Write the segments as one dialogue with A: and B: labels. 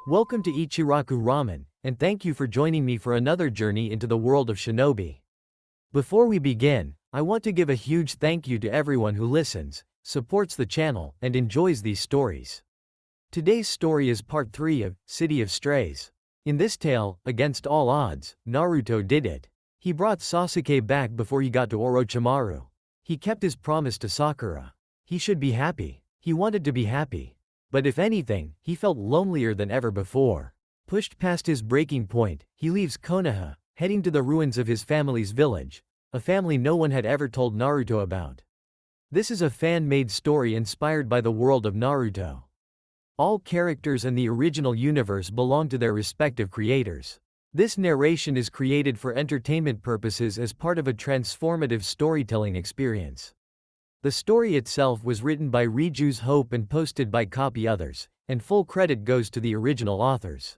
A: Welcome to Ichiraku Ramen, and thank you for joining me for another journey into the world of shinobi. Before we begin, I want to give a huge thank you to everyone who listens, supports the channel, and enjoys these stories. Today's story is part 3 of City of Strays. In this tale, against all odds, Naruto did it. He brought Sasuke back before he got to Orochimaru. He kept his promise to Sakura. He should be happy. He wanted to be happy. But if anything, he felt lonelier than ever before. Pushed past his breaking point, he leaves Konoha, heading to the ruins of his family's village, a family no one had ever told Naruto about. This is a fan-made story inspired by the world of Naruto. All characters in the original universe belong to their respective creators. This narration is created for entertainment purposes as part of a transformative storytelling experience. The story itself was written by RijusHope and posted by CopyOthers, and full credit goes to the original authors.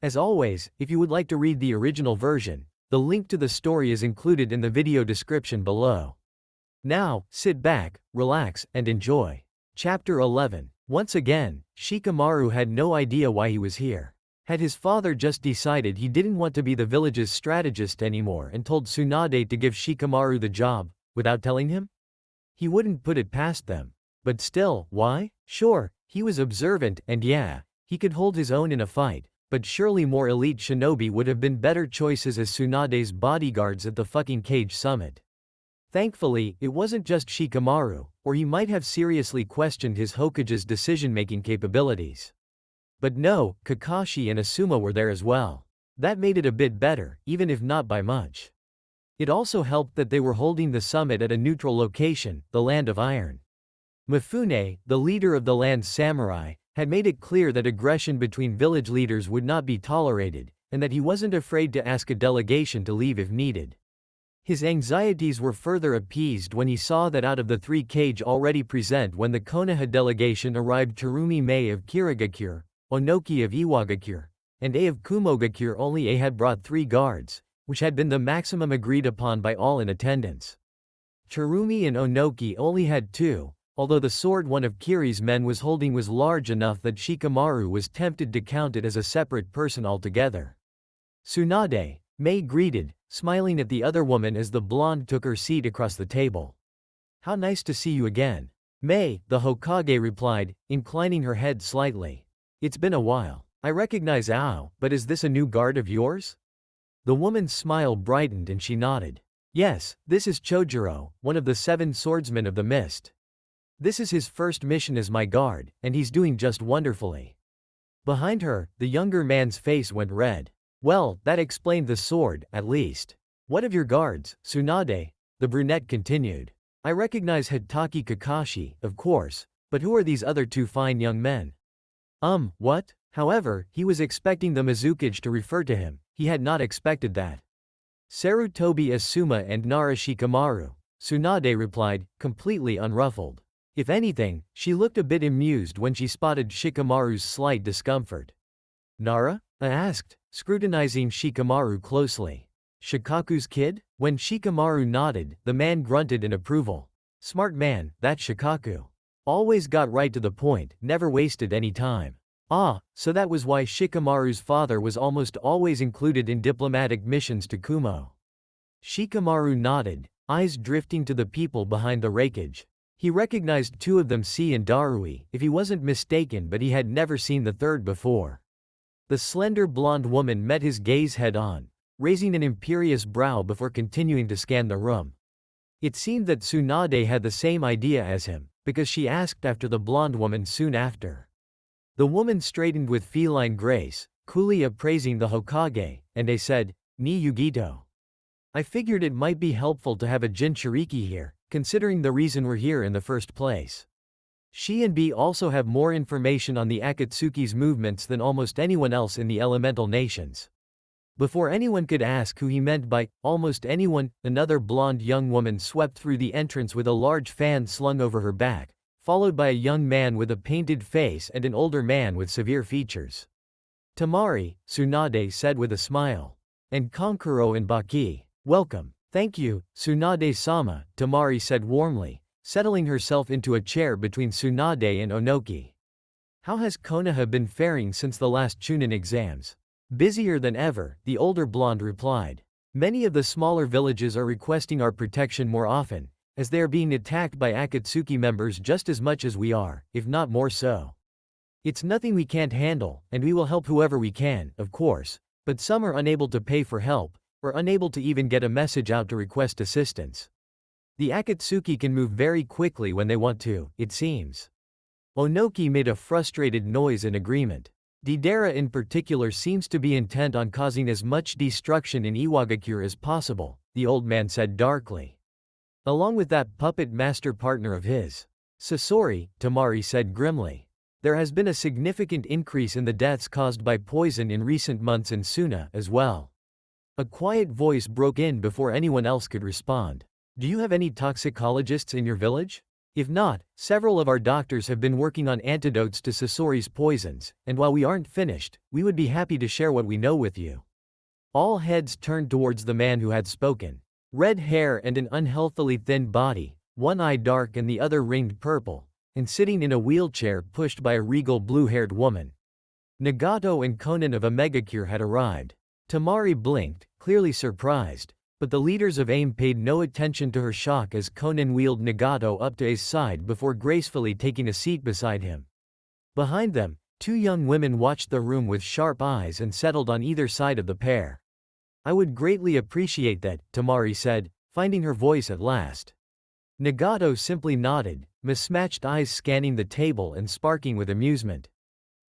A: As always, if you would like to read the original version, the link to the story is included in the video description below. Now, sit back, relax, and enjoy. Chapter 11. Once again, Shikamaru had no idea why he was here. Had his father just decided he didn't want to be the village's strategist anymore and told Tsunade to give Shikamaru the job, without telling him? He wouldn't put it past them. But still, why? Sure, he was observant, and yeah, he could hold his own in a fight, but surely more elite shinobi would have been better choices as Tsunade's bodyguards at the fucking Cage Summit. Thankfully, it wasn't just Shikamaru, or he might have seriously questioned his Hokage's decision-making capabilities. But no, Kakashi and Asuma were there as well. That made it a bit better, even if not by much. It also helped that they were holding the summit at a neutral location, the Land of Iron. Mifune, the leader of the land's samurai, had made it clear that aggression between village leaders would not be tolerated, and that he wasn't afraid to ask a delegation to leave if needed. His anxieties were further appeased when he saw that out of the 3 Kage already present when the Konoha delegation arrived, Terumi Mei of Kirigakure, Onoki of Iwagakure, and A of Kumogakure, only A had brought 3 guards, which had been the maximum agreed upon by all in attendance. Terumi and Onoki only had 2, although the sword one of Kiri's men was holding was large enough that Shikamaru was tempted to count it as a separate person altogether. Tsunade, Mei greeted, smiling at the other woman as the blonde took her seat across the table. "How nice to see you again." Mei, the Hokage, replied, inclining her head slightly. "It's been a while. I recognize Ao, but is this a new guard of yours?" The woman's smile brightened and she nodded. "Yes, this is Chojuro, one of the 7 swordsmen of the mist. This is his first mission as my guard, and he's doing just wonderfully." Behind her, the younger man's face went red. "Well, that explained the sword, at least. What of your guards, Tsunade?" the brunette continued. "I recognize Hitaki Kakashi, of course, but who are these other 2 fine young men?" What? However, he was expecting the Mizukage to refer to him. He had not expected that. "Sarutobi Asuma and Nara Shikamaru," Tsunade replied, completely unruffled. If anything, she looked a bit amused when she spotted Shikamaru's slight discomfort. "Nara?" I asked, scrutinizing Shikamaru closely. "Shikaku's kid?" When Shikamaru nodded, the man grunted in approval. "Smart man, that Shikaku. Always got right to the point, never wasted any time." Ah, so that was why Shikamaru's father was almost always included in diplomatic missions to Kumo. Shikamaru nodded, eyes drifting to the people behind the rakeage. He recognized 2 of them, C and Darui, if he wasn't mistaken, but he had never seen the 3rd before. The slender blonde woman met his gaze head-on, raising an imperious brow before continuing to scan the room. It seemed that Tsunade had the same idea as him, because she asked after the blonde woman soon after. The woman straightened with feline grace, coolly appraising the Hokage, and they said, "Ni Yugito. I figured it might be helpful to have a Jinchuriki here, considering the reason we're here in the first place." She and B also have more information on the Akatsuki's movements than almost anyone else in the elemental nations. Before anyone could ask who he meant by almost anyone, another blonde young woman swept through the entrance with a large fan slung over her back, followed by a young man with a painted face and an older man with severe features. "Tamari," Tsunade said with a smile. "And Konkuro and Baki. Welcome." "Thank you, Tsunade-sama," Tamari said warmly, settling herself into a chair between Tsunade and Onoki. How has Konoha been faring since the last Chunin exams? Busier than ever, the older blonde replied. Many of the smaller villages are requesting our protection more often, as they are being attacked by Akatsuki members just as much as we are, if not more so. It's nothing we can't handle, and we will help whoever we can, of course, but some are unable to pay for help, or unable to even get a message out to request assistance. The Akatsuki can move very quickly when they want to, it seems. Onoki made a frustrated noise in agreement. Deidara in particular seems to be intent on causing as much destruction in Iwagakure as possible, the old man said darkly. Along with that puppet master partner of his. Sasori, Tamari said grimly. There has been a significant increase in the deaths caused by poison in recent months in Suna as well. A quiet voice broke in before anyone else could respond. Do you have any toxicologists in your village? If not, several of our doctors have been working on antidotes to Sasori's poisons, and while we aren't finished, we would be happy to share what we know with you. All heads turned towards the man who had spoken. Red hair and an unhealthily thin body, one eye dark and the other ringed purple, and sitting in a wheelchair pushed by a regal blue-haired woman. Nagato and Konan of Omegakure had arrived. Tamari blinked, clearly surprised, but the leaders of AIM paid no attention to her shock as Konan wheeled Nagato up to his side before gracefully taking a seat beside him. Behind them, two young women watched the room with sharp eyes and settled on either side of the pair. I would greatly appreciate that, Tamari said, finding her voice at last. Nagato simply nodded, mismatched eyes scanning the table and sparking with amusement.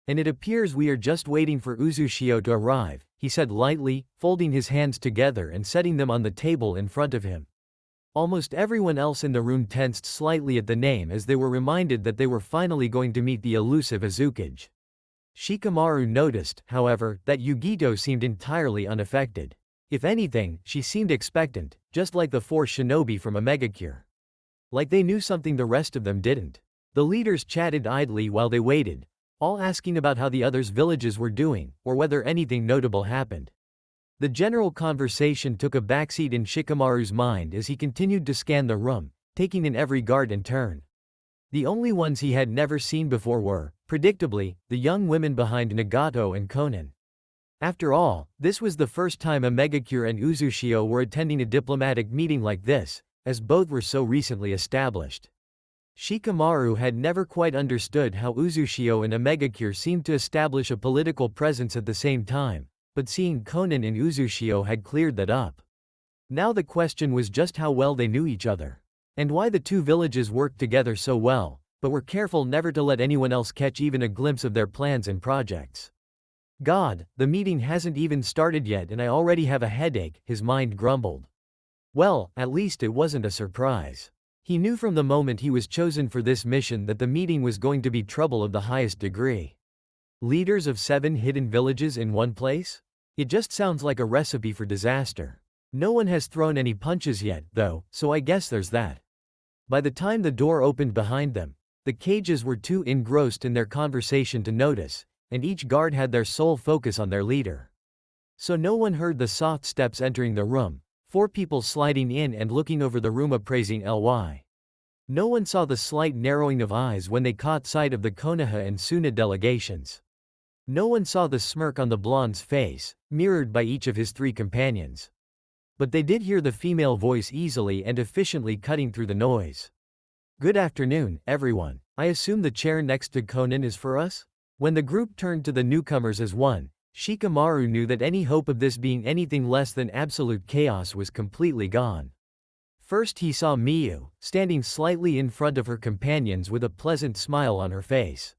A: And it appears we are just waiting for Uzushio to arrive, he said lightly, folding his hands together and setting them on the table in front of him. Almost everyone else in the room tensed slightly at the name as they were reminded that they were finally going to meet the elusive Azukage. Shikamaru noticed, however, that Yugito seemed entirely unaffected. If anything, she seemed expectant, just like the four shinobi from Omegakure. Like they knew something the rest of them didn't. The leaders chatted idly while they waited, all asking about how the others' villages were doing, or whether anything notable happened. The general conversation took a backseat in Shikamaru's mind as he continued to scan the room, taking in every guard in turn. The only ones he had never seen before were, predictably, the young women behind Nagato and Konan. After all, this was the first time Omegakure and Uzushio were attending a diplomatic meeting like this, as both were so recently established. Shikamaru had never quite understood how Uzushio and Omegakure seemed to establish a political presence at the same time, but seeing Konan and Uzushio had cleared that up. Now the question was just how well they knew each other, and why the two villages worked together so well, but were careful never to let anyone else catch even a glimpse of their plans and projects. God, the meeting hasn't even started yet and I already have a headache, his mind grumbled. Well, at least it wasn't a surprise. He knew from the moment he was chosen for this mission that the meeting was going to be trouble of the highest degree. Leaders of 7 hidden villages in one place? It just sounds like a recipe for disaster. No one has thrown any punches yet, though, so I guess there's that. By the time the door opened behind them, the cages were too engrossed in their conversation to notice, and each guard had their sole focus on their leader. So no one heard the soft steps entering the room. 4 people sliding in and looking over the room appraising Ly. No one saw the slight narrowing of eyes when they caught sight of the Konoha and Suna delegations. No one saw the smirk on the blonde's face, mirrored by each of his 3 companions. But they did hear the female voice easily and efficiently cutting through the noise. Good afternoon, everyone. I assume the chair next to Konan is for us? When the group turned to the newcomers as one, Shikamaru knew that any hope of this being anything less than absolute chaos was completely gone. First he saw Miyu, standing slightly in front of her companions with a pleasant smile on her face.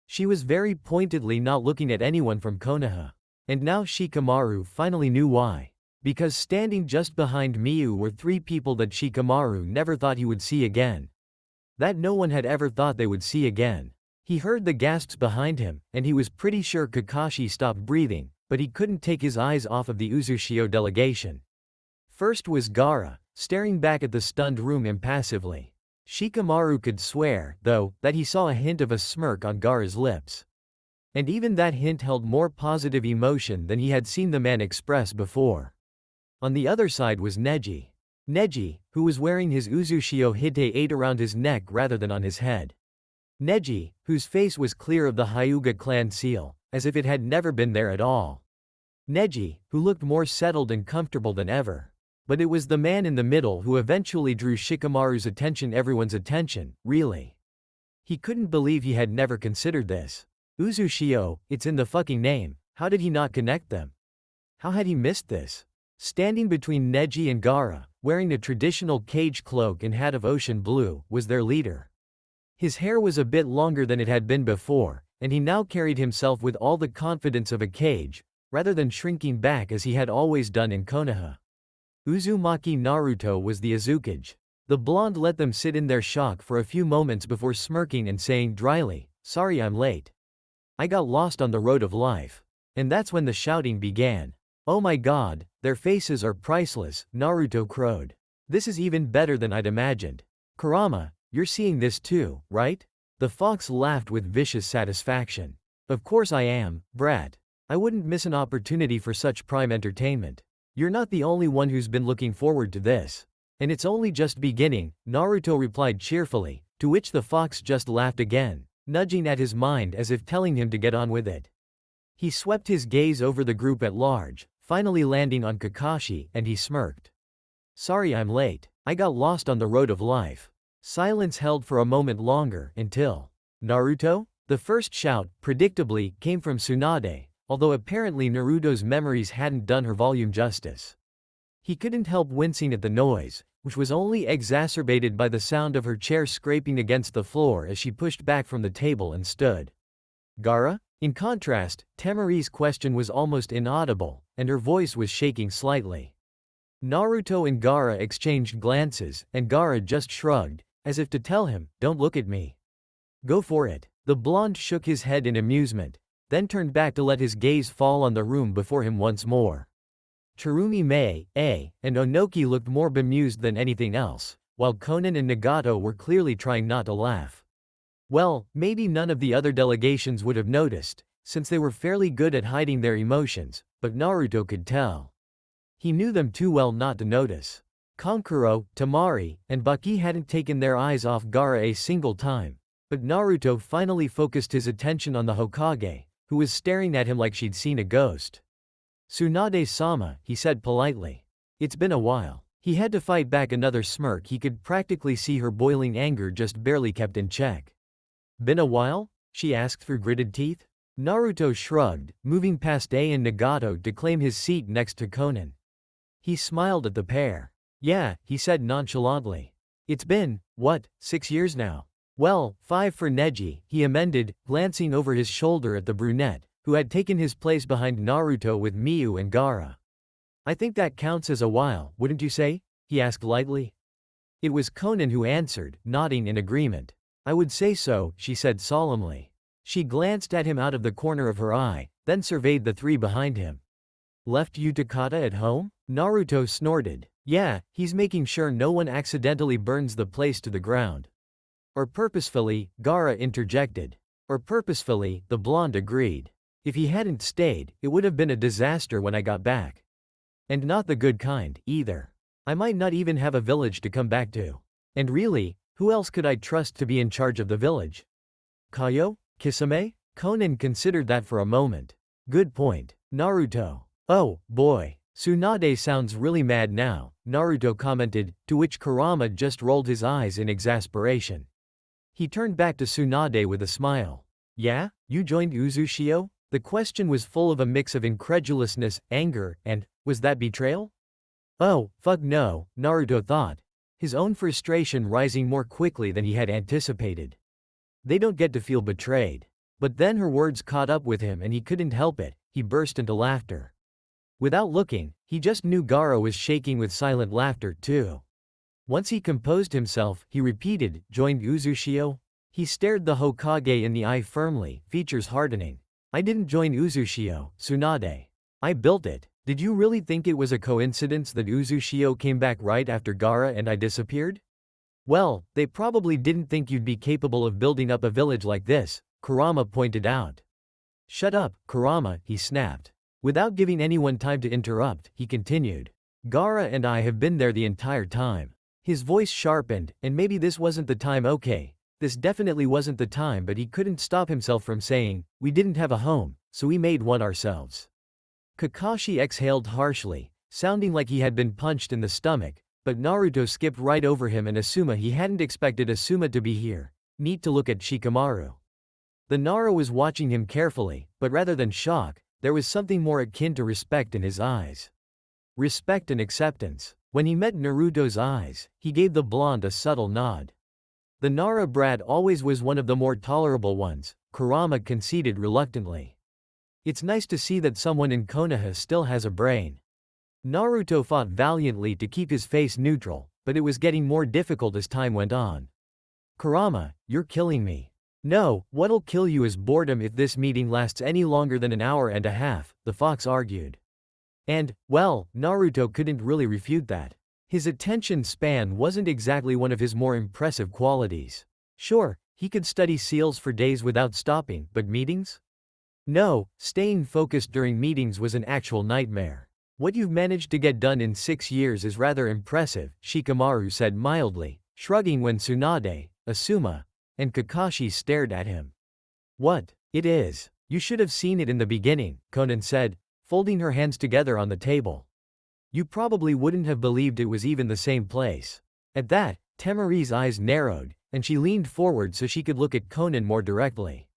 A: She was very pointedly not looking at anyone from Konoha. And now Shikamaru finally knew why. Because standing just behind Miyu were 3 people that Shikamaru never thought he would see again. That no one had ever thought they would see again. He heard the gasps behind him, and he was pretty sure Kakashi stopped breathing, but he couldn't take his eyes off of the Uzushio delegation. First was Gaara, staring back at the stunned room impassively. Shikamaru could swear, though, that he saw a hint of a smirk on Gaara's lips. And even that hint held more positive emotion than he had seen the man express before. On the other side was Neji. Neji, who was wearing his Uzushio Hite 8 around his neck rather than on his head. Neji, whose face was clear of the Hyuga clan seal, as if it had never been there at all. Neji, who looked more settled and comfortable than ever. But it was the man in the middle who eventually drew Shikamaru's attention, everyone's attention, really. He couldn't believe he had never considered this. Uzushio, it's in the fucking name, how did he not connect them? How had he missed this? Standing between Neji and Gaara, wearing a traditional cage cloak and hat of ocean blue, was their leader. His hair was a bit longer than it had been before, and he now carried himself with all the confidence of a cage, rather than shrinking back as he had always done in Konoha. Uzumaki Naruto was the Azukage. The blonde let them sit in their shock for a few moments before smirking and saying dryly, "Sorry I'm late. I got lost on the road of life." And that's when the shouting began. "Oh my god, their faces are priceless," Naruto crowed. "This is even better than I'd imagined. Kurama, you're seeing this too, right?" The fox laughed with vicious satisfaction. "Of course I am, brat. I wouldn't miss an opportunity for such prime entertainment. You're not the only one who's been looking forward to this. And it's only just beginning," Naruto replied cheerfully, to which the fox just laughed again, nudging at his mind as if telling him to get on with it. He swept his gaze over the group at large, finally landing on Kakashi, and he smirked. "Sorry I'm late. I got lost on the road of life." Silence held for a moment longer, until "Naruto?" The first shout, predictably, came from Tsunade, although apparently Naruto's memories hadn't done her volume justice. He couldn't help wincing at the noise, which was only exacerbated by the sound of her chair scraping against the floor as she pushed back from the table and stood. "Gaara?" In contrast, Temari's question was almost inaudible, and her voice was shaking slightly. Naruto and Gaara exchanged glances, and Gaara just shrugged, as if to tell him, "Don't look at me. Go for it." The blonde shook his head in amusement, then turned back to let his gaze fall on the room before him once more. Tsurumi Mei, and Onoki looked more bemused than anything else, while Konan and Nagato were clearly trying not to laugh. Well, maybe none of the other delegations would have noticed, since they were fairly good at hiding their emotions, but Naruto could tell. He knew them too well not to notice. Kankuro, Temari, and Baki hadn't taken their eyes off Gaara a single time, but Naruto finally focused his attention on the Hokage, who was staring at him like she'd seen a ghost. "Tsunade-sama," he said politely. "It's been a while." He had to fight back another smirk. He could practically see her boiling anger just barely kept in check. "Been a while?" she asked through gritted teeth. Naruto shrugged, moving past and Nagato to claim his seat next to Konan. He smiled at the pair. "Yeah," he said nonchalantly. "It's been, what, 6 years now?" "Well, 5 for Neji," he amended, glancing over his shoulder at the brunette, who had taken his place behind Naruto with Miyu and Gaara. "I think that counts as a while, wouldn't you say?" he asked lightly. It was Konan who answered, nodding in agreement. "I would say so," she said solemnly. She glanced at him out of the corner of her eye, then surveyed the 3 behind him. "Left Utakata at home?" Naruto snorted. "Yeah, he's making sure no one accidentally burns the place to the ground." "Or purposefully," Gaara interjected. "Or purposefully," the blonde agreed. "If he hadn't stayed, it would have been a disaster when I got back. And not the good kind, either. I might not even have a village to come back to. And really, who else could I trust to be in charge of the village? Kaio? Kisame?" Konan considered that for a moment. "Good point, Naruto." "Oh, boy. Tsunade sounds really mad now," Naruto commented, to which Kurama just rolled his eyes in exasperation. He turned back to Tsunade with a smile. "Yeah? You joined Uzushio?" The question was full of a mix of incredulousness, anger, and, was that betrayal? "Oh, fuck no," Naruto thought, his own frustration rising more quickly than he had anticipated. "They don't get to feel betrayed." But then her words caught up with him and he couldn't help it, he burst into laughter. Without looking, he just knew Gaara was shaking with silent laughter too. Once he composed himself, he repeated, "Joined Uzushio?" He stared the Hokage in the eye firmly, features hardening. "I didn't join Uzushio, Tsunade. I built it. Did you really think it was a coincidence that Uzushio came back right after Gaara and I disappeared?" "Well, they probably didn't think you'd be capable of building up a village like this," Kurama pointed out. "Shut up, Kurama," he snapped. Without giving anyone time to interrupt, he continued. "Gaara and I have been there the entire time." His voice sharpened, and maybe this wasn't the time. "Okay, This definitely wasn't the time, but he couldn't stop himself from saying, "We didn't have a home, so we made one ourselves." Kakashi exhaled harshly, sounding like he had been punched in the stomach, but Naruto skipped right over him and Asuma. He hadn't expected Asuma to be here. Neat to look at Shikamaru. The Nara was watching him carefully, but rather than shock, there was something more akin to respect in his eyes. Respect and acceptance. When he met Naruto's eyes, he gave the blonde a subtle nod. The Nara brat always was one of the more tolerable ones, Kurama conceded reluctantly. It's nice to see that someone in Konoha still has a brain. Naruto fought valiantly to keep his face neutral, but it was getting more difficult as time went on. Kurama, you're killing me. No, what'll kill you is boredom if this meeting lasts any longer than an hour and a half, the fox argued. And, well, Naruto couldn't really refute that. His attention span wasn't exactly one of his more impressive qualities. Sure, he could study seals for days without stopping, but meetings? No, staying focused during meetings was an actual nightmare. What you've managed to get done in 6 years is rather impressive, Shikamaru said mildly, shrugging when Tsunade, Asuma, and Kakashi stared at him. What? It is. You should have seen it in the beginning, Konan said, folding her hands together on the table. You probably wouldn't have believed it was even the same place. At that, Temari's eyes narrowed, and she leaned forward so she could look at Konan more directly.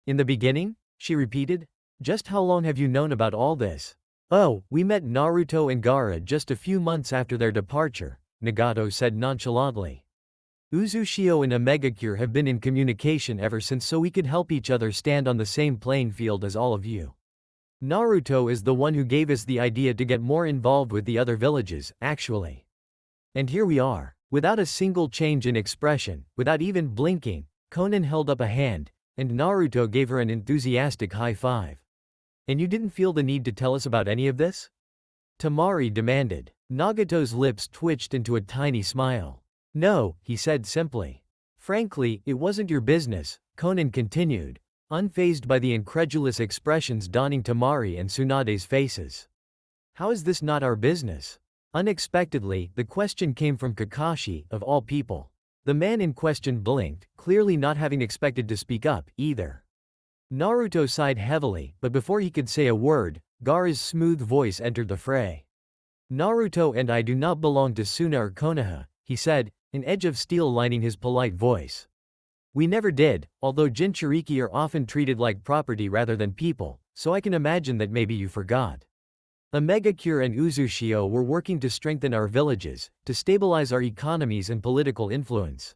A: In the beginning? She repeated. Just how long have you known about all this? Oh, we met Naruto and Gaara just a few months after their departure, Nagato said nonchalantly. Uzushio and Omegakure have been in communication ever since, so we could help each other stand on the same playing field as all of you. Naruto is the one who gave us the idea to get more involved with the other villages, actually. And here we are. Without a single change in expression, without even blinking, Konan held up a hand, and Naruto gave her an enthusiastic high five. And you didn't feel the need to tell us about any of this? Temari demanded. Nagato's lips twitched into a tiny smile. No, he said simply. Frankly, it wasn't your business, Konan continued, unfazed by the incredulous expressions donning Temari and Tsunade's faces. How is this not our business? Unexpectedly, the question came from Kakashi, of all people. The man in question blinked, clearly not having expected to speak up, either. Naruto sighed heavily, but before he could say a word, Gaara's smooth voice entered the fray. Naruto and I do not belong to Suna or Konoha, he said, an edge of steel lining his polite voice. We never did, although Jinchuriki are often treated like property rather than people, so I can imagine that maybe you forgot. Omegakure and Uzushio were working to strengthen our villages, to stabilize our economies and political influence.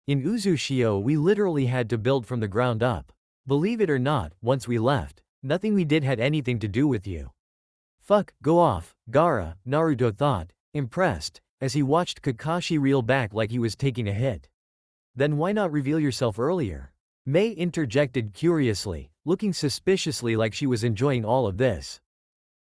A: In Uzushio we literally had to build from the ground up. Believe it or not, once we left, nothing we did had anything to do with you. Fuck, go off, Gaara, Naruto thought, impressed, as he watched Kakashi reel back like he was taking a hit. Then why not reveal yourself earlier? Mei interjected curiously, looking suspiciously like she was enjoying all of this.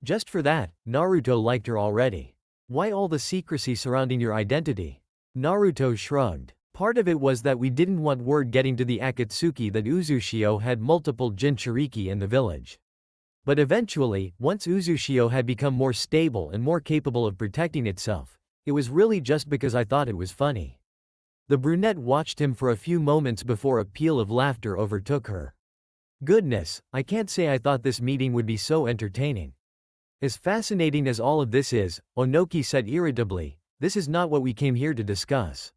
A: Just for that, Naruto liked her already. Why all the secrecy surrounding your identity? Naruto shrugged. Part of it was that we didn't want word getting to the Akatsuki that Uzushio had multiple Jinchuriki in the village. But eventually, once Uzushio had become more stable and more capable of protecting itself, it was really just because I thought it was funny. The brunette watched him for a few moments before a peal of laughter overtook her. Goodness, I can't say I thought this meeting would be so entertaining. As fascinating as all of this is, Onoki said irritably, this is not what we came here to discuss.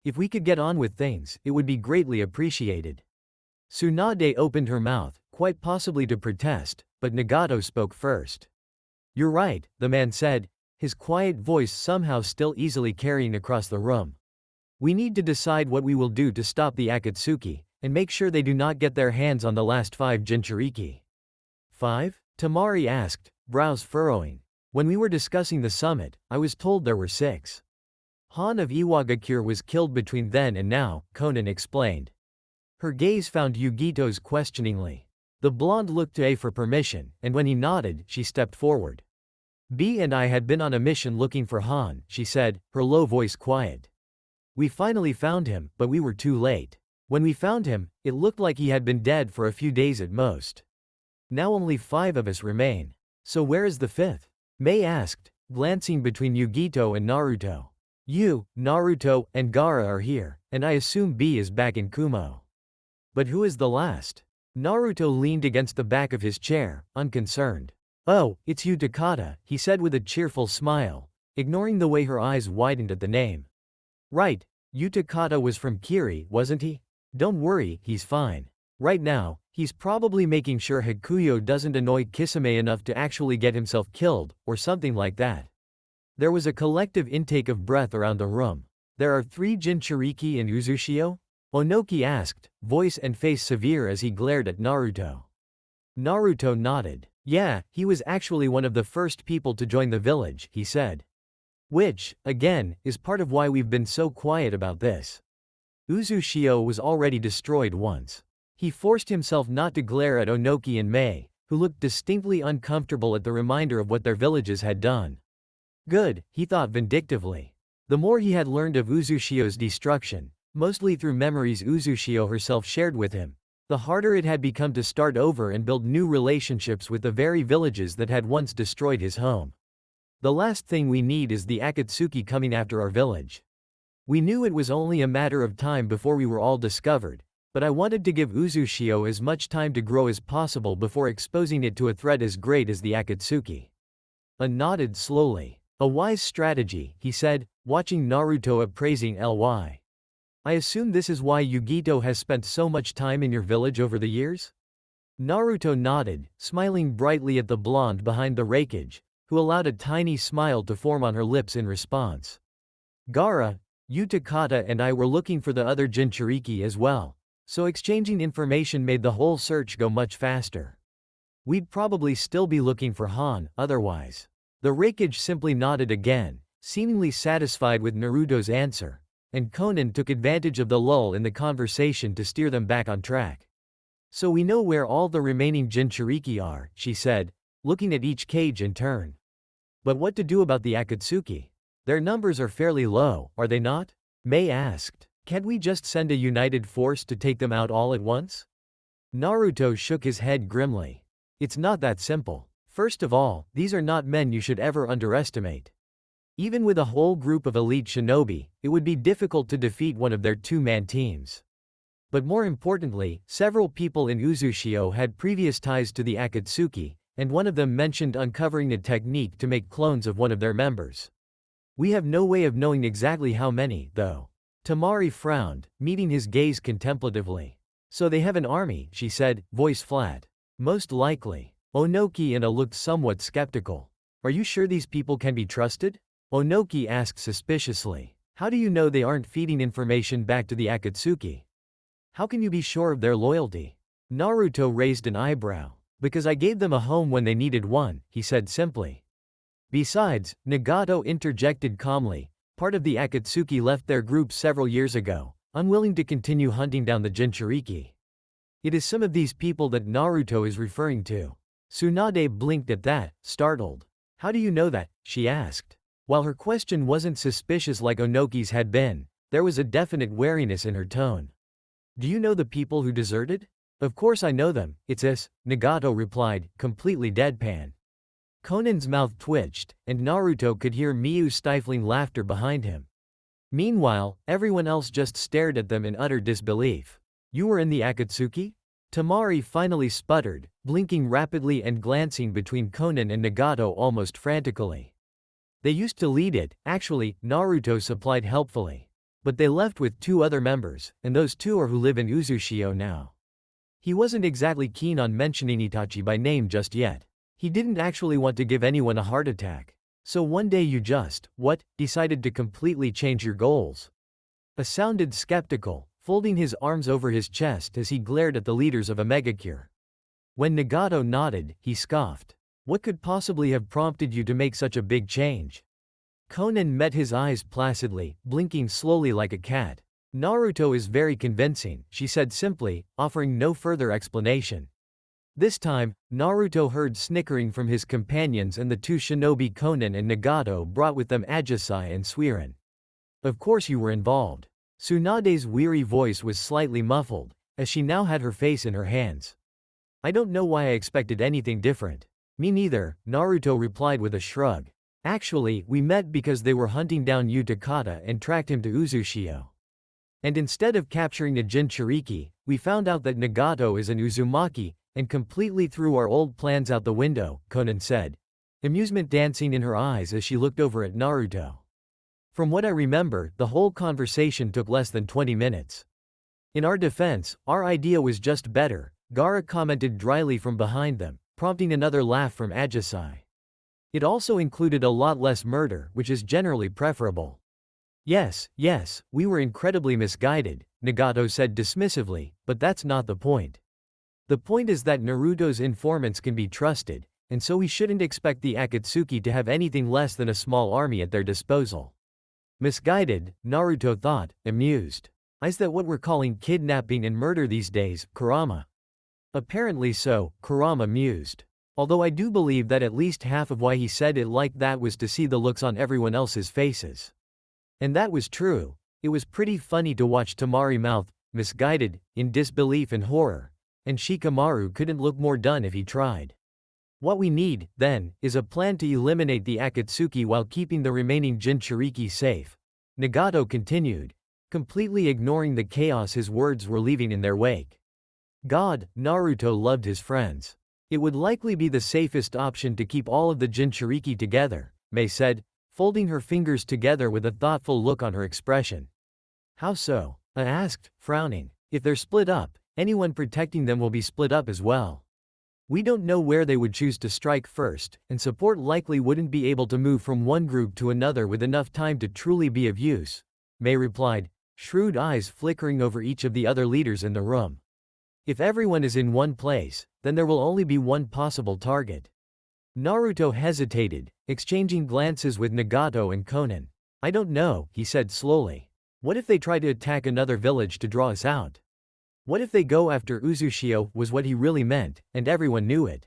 A: If we could get on with things, it would be greatly appreciated. Tsunade opened her mouth, quite possibly to protest, but Nagato spoke first. You're right, the man said, his quiet voice somehow still easily carrying across the room. We need to decide what we will do to stop the Akatsuki, and make sure they do not get their hands on the last 5 Jinchuriki. 5? Temari asked, brows furrowing. When we were discussing the summit, I was told there were 6. Han of Iwagakure was killed between then and now, Konan explained. Her gaze found Yugito's questioningly. The blonde looked to A for permission, and when he nodded, she stepped forward. B and I had been on a mission looking for Han, she said, her low voice quiet. We finally found him, but we were too late. When we found him, it looked like he had been dead for a few days at most. Now only 5 of us remain. So where is the 5th? Mei asked, glancing between Yugito and Naruto. You, Naruto, and Gaara are here, and I assume B is back in Kumo. But who is the last? Naruto leaned against the back of his chair, unconcerned. Oh, it's you Takata, he said with a cheerful smile, ignoring the way her eyes widened at the name. Right, Utakata was from Kiri, wasn't he? Don't worry, he's fine. Right now, he's probably making sure Hakuyo doesn't annoy Kisame enough to actually get himself killed, or something like that. There was a collective intake of breath around the room. There are 3 Jinchuriki in Uzushio? Onoki asked, voice and face severe as he glared at Naruto. Naruto nodded. Yeah, he was actually one of the first people to join the village, he said. Which, again, is part of why we've been so quiet about this. Uzushio was already destroyed once. He forced himself not to glare at Onoki and Mei, who looked distinctly uncomfortable at the reminder of what their villages had done. Good, he thought vindictively. The more he had learned of Uzushio's destruction, mostly through memories Uzushio herself shared with him, the harder it had become to start over and build new relationships with the very villages that had once destroyed his home. The last thing we need is the Akatsuki coming after our village. We knew it was only a matter of time before we were all discovered, but I wanted to give Uzushio as much time to grow as possible before exposing it to a threat as great as the Akatsuki. Nodded slowly. A wise strategy, he said, watching Naruto appraising Ly. I assume this is why Yugito has spent so much time in your village over the years? Naruto nodded, smiling brightly at the blonde behind the rakeage, who allowed a tiny smile to form on her lips in response. Gaara, Utakata and I were looking for the other Jinchuriki as well, so exchanging information made the whole search go much faster. We'd probably still be looking for Han, otherwise. The rakeage simply nodded again, seemingly satisfied with Naruto's answer, and Konan took advantage of the lull in the conversation to steer them back on track. So we know where all the remaining Jinchuriki are, she said, looking at each cage in turn. But what to do about the Akatsuki? Their numbers are fairly low, are they not? Mei asked. Can't we just send a united force to take them out all at once? Naruto shook his head grimly. It's not that simple. First of all, these are not men you should ever underestimate. Even with a whole group of elite shinobi, it would be difficult to defeat one of their 2-man teams. But more importantly, several people in Uzushio had previous ties to the Akatsuki, and one of them mentioned uncovering a technique to make clones of one of their members. We have no way of knowing exactly how many, though. Tamari frowned, meeting his gaze contemplatively. So they have an army, she said, voice flat. Most likely. Onoki and A looked somewhat skeptical. Are you sure these people can be trusted? Onoki asked suspiciously. How do you know they aren't feeding information back to the Akatsuki? How can you be sure of their loyalty? Naruto raised an eyebrow. Because I gave them a home when they needed one, he said simply. Besides, Nagato interjected calmly, part of the Akatsuki left their group several years ago, unwilling to continue hunting down the Jinchuriki. It is some of these people that Naruto is referring to. Tsunade blinked at that, startled. How do you know that? She asked. While her question wasn't suspicious like Onoki's had been, there was a definite wariness in her tone. Do you know the people who deserted? Of course I know them, it's us, Nagato replied, completely deadpan. Konan's mouth twitched, and Naruto could hear Miu's stifling laughter behind him. Meanwhile, everyone else just stared at them in utter disbelief. You were in the Akatsuki? Tamari finally sputtered, blinking rapidly and glancing between Konan and Nagato almost frantically. They used to lead it, actually, Naruto supplied helpfully. But they left with 2 other members, and those 2 are who live in Uzushio now. He wasn't exactly keen on mentioning Itachi by name just yet. He didn't actually want to give anyone a heart attack. So one day you just, decided to completely change your goals. A sounded skeptical, folding his arms over his chest as he glared at the leaders of a megacure. When Nagato nodded, he scoffed. What could possibly have prompted you to make such a big change? Konan met his eyes placidly, blinking slowly like a cat. Naruto is very convincing, she said simply, offering no further explanation. This time, Naruto heard snickering from his companions and the 2 shinobi Konan and Nagato brought with them Ajisai and Suiren. Of course you were involved. Tsunade's weary voice was slightly muffled, as she now had her face in her hands. I don't know why I expected anything different. Me neither, Naruto replied with a shrug. Actually, we met because they were hunting down Utakata and tracked him to Uzushio. And instead of capturing a Jinchuriki, we found out that Nagato is an Uzumaki, and completely threw our old plans out the window, Konan said, amusement dancing in her eyes as she looked over at Naruto. From what I remember, the whole conversation took less than 20 minutes. In our defense, our idea was just better, Gaara commented dryly from behind them, prompting another laugh from Ajisai. It also included a lot less murder, which is generally preferable. Yes, we were incredibly misguided, Nagato said dismissively, but that's not the point. The point is that Naruto's informants can be trusted, and so we shouldn't expect the Akatsuki to have anything less than a small army at their disposal. Misguided, Naruto thought, amused. Is that what we're calling kidnapping and murder these days, Kurama? Apparently so, Kurama mused. Although I do believe that at least half of why he said it like that was to see the looks on everyone else's faces. And that was true. It was pretty funny to watch Tamari mouth, misguided, in disbelief and horror. And Shikamaru couldn't look more done if he tried. What we need, then, is a plan to eliminate the Akatsuki while keeping the remaining Jinchuriki safe. Nagato continued, completely ignoring the chaos his words were leaving in their wake. God, Naruto loved his friends. It would likely be the safest option to keep all of the Jinchuriki together, Mei said, folding her fingers together with a thoughtful look on her expression. How so? I asked, frowning. If they're split up, anyone protecting them will be split up as well. We don't know where they would choose to strike first, and support likely wouldn't be able to move from one group to another with enough time to truly be of use, Mei replied, shrewd eyes flickering over each of the other leaders in the room. If everyone is in one place, then there will only be one possible target. Naruto hesitated, exchanging glances with Nagato and Konan. I don't know, he said slowly. What if they try to attack another village to draw us out? What if they go after Uzushio, was what he really meant, and everyone knew it.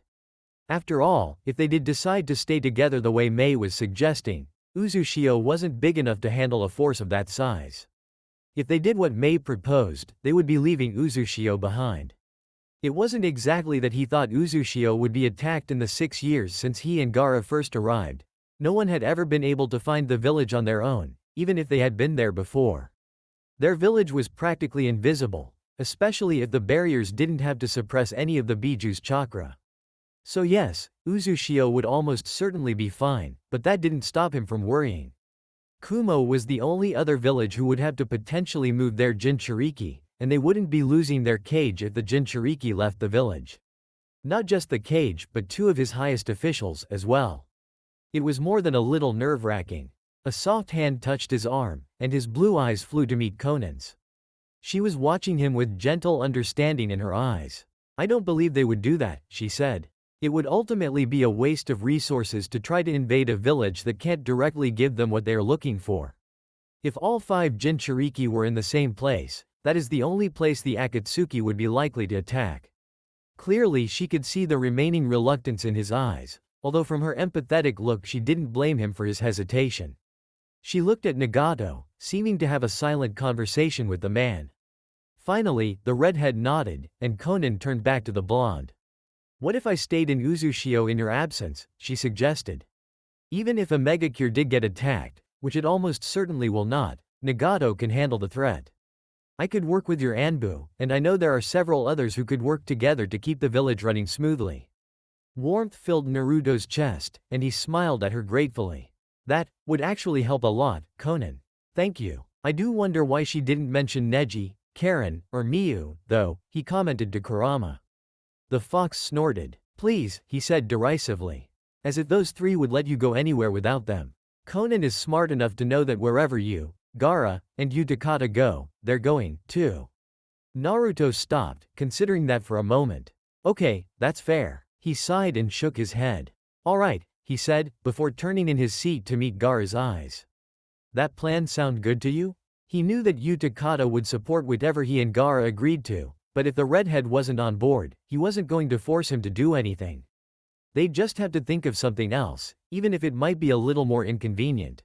A: After all, if they did decide to stay together the way Mei was suggesting, Uzushio wasn't big enough to handle a force of that size. If they did what Mei proposed, they would be leaving Uzushio behind. It wasn't exactly that he thought Uzushio would be attacked in the 6 years since he and Gaara first arrived. No one had ever been able to find the village on their own, even if they had been there before. Their village was practically invisible, especially if the barriers didn't have to suppress any of the Biju's chakra. So yes, Uzushio would almost certainly be fine, but that didn't stop him from worrying. Kumo was the only other village who would have to potentially move their Jinchuriki, and they wouldn't be losing their kage if the Jinchuriki left the village. Not just the kage, but 2 of his highest officials as well. It was more than a little nerve-wracking. A soft hand touched his arm, and his blue eyes flew to meet Conan's. She was watching him with gentle understanding in her eyes. I don't believe they would do that, she said. It would ultimately be a waste of resources to try to invade a village that can't directly give them what they are looking for. If all 5 Jinchuriki were in the same place, that is the only place the Akatsuki would be likely to attack. Clearly she could see the remaining reluctance in his eyes, although from her empathetic look she didn't blame him for his hesitation. She looked at Nagato, seeming to have a silent conversation with the man. Finally, the redhead nodded, and Konan turned back to the blonde. What if I stayed in Uzushio in your absence, she suggested. Even if a Megacure did get attacked, which it almost certainly will not, Nagato can handle the threat. I could work with your Anbu, and I know there are several others who could work together to keep the village running smoothly. Warmth filled Naruto's chest, and he smiled at her gratefully. That would actually help a lot, Konan. Thank you. I do wonder why she didn't mention Neji, Karen, or Miyu, though, he commented to Kurama. The fox snorted. Please, he said derisively. As if those 3 would let you go anywhere without them. Konan is smart enough to know that wherever you, Gaara, and Utakata go, they're going, too. Naruto stopped, considering that for a moment. Okay, that's fair. He sighed and shook his head. Alright, he said, before turning in his seat to meet Gaara's eyes. That plan sound good to you? He knew that Utakata would support whatever he and Gaara agreed to, but if the redhead wasn't on board, he wasn't going to force him to do anything. They'd just have to think of something else, even if it might be a little more inconvenient.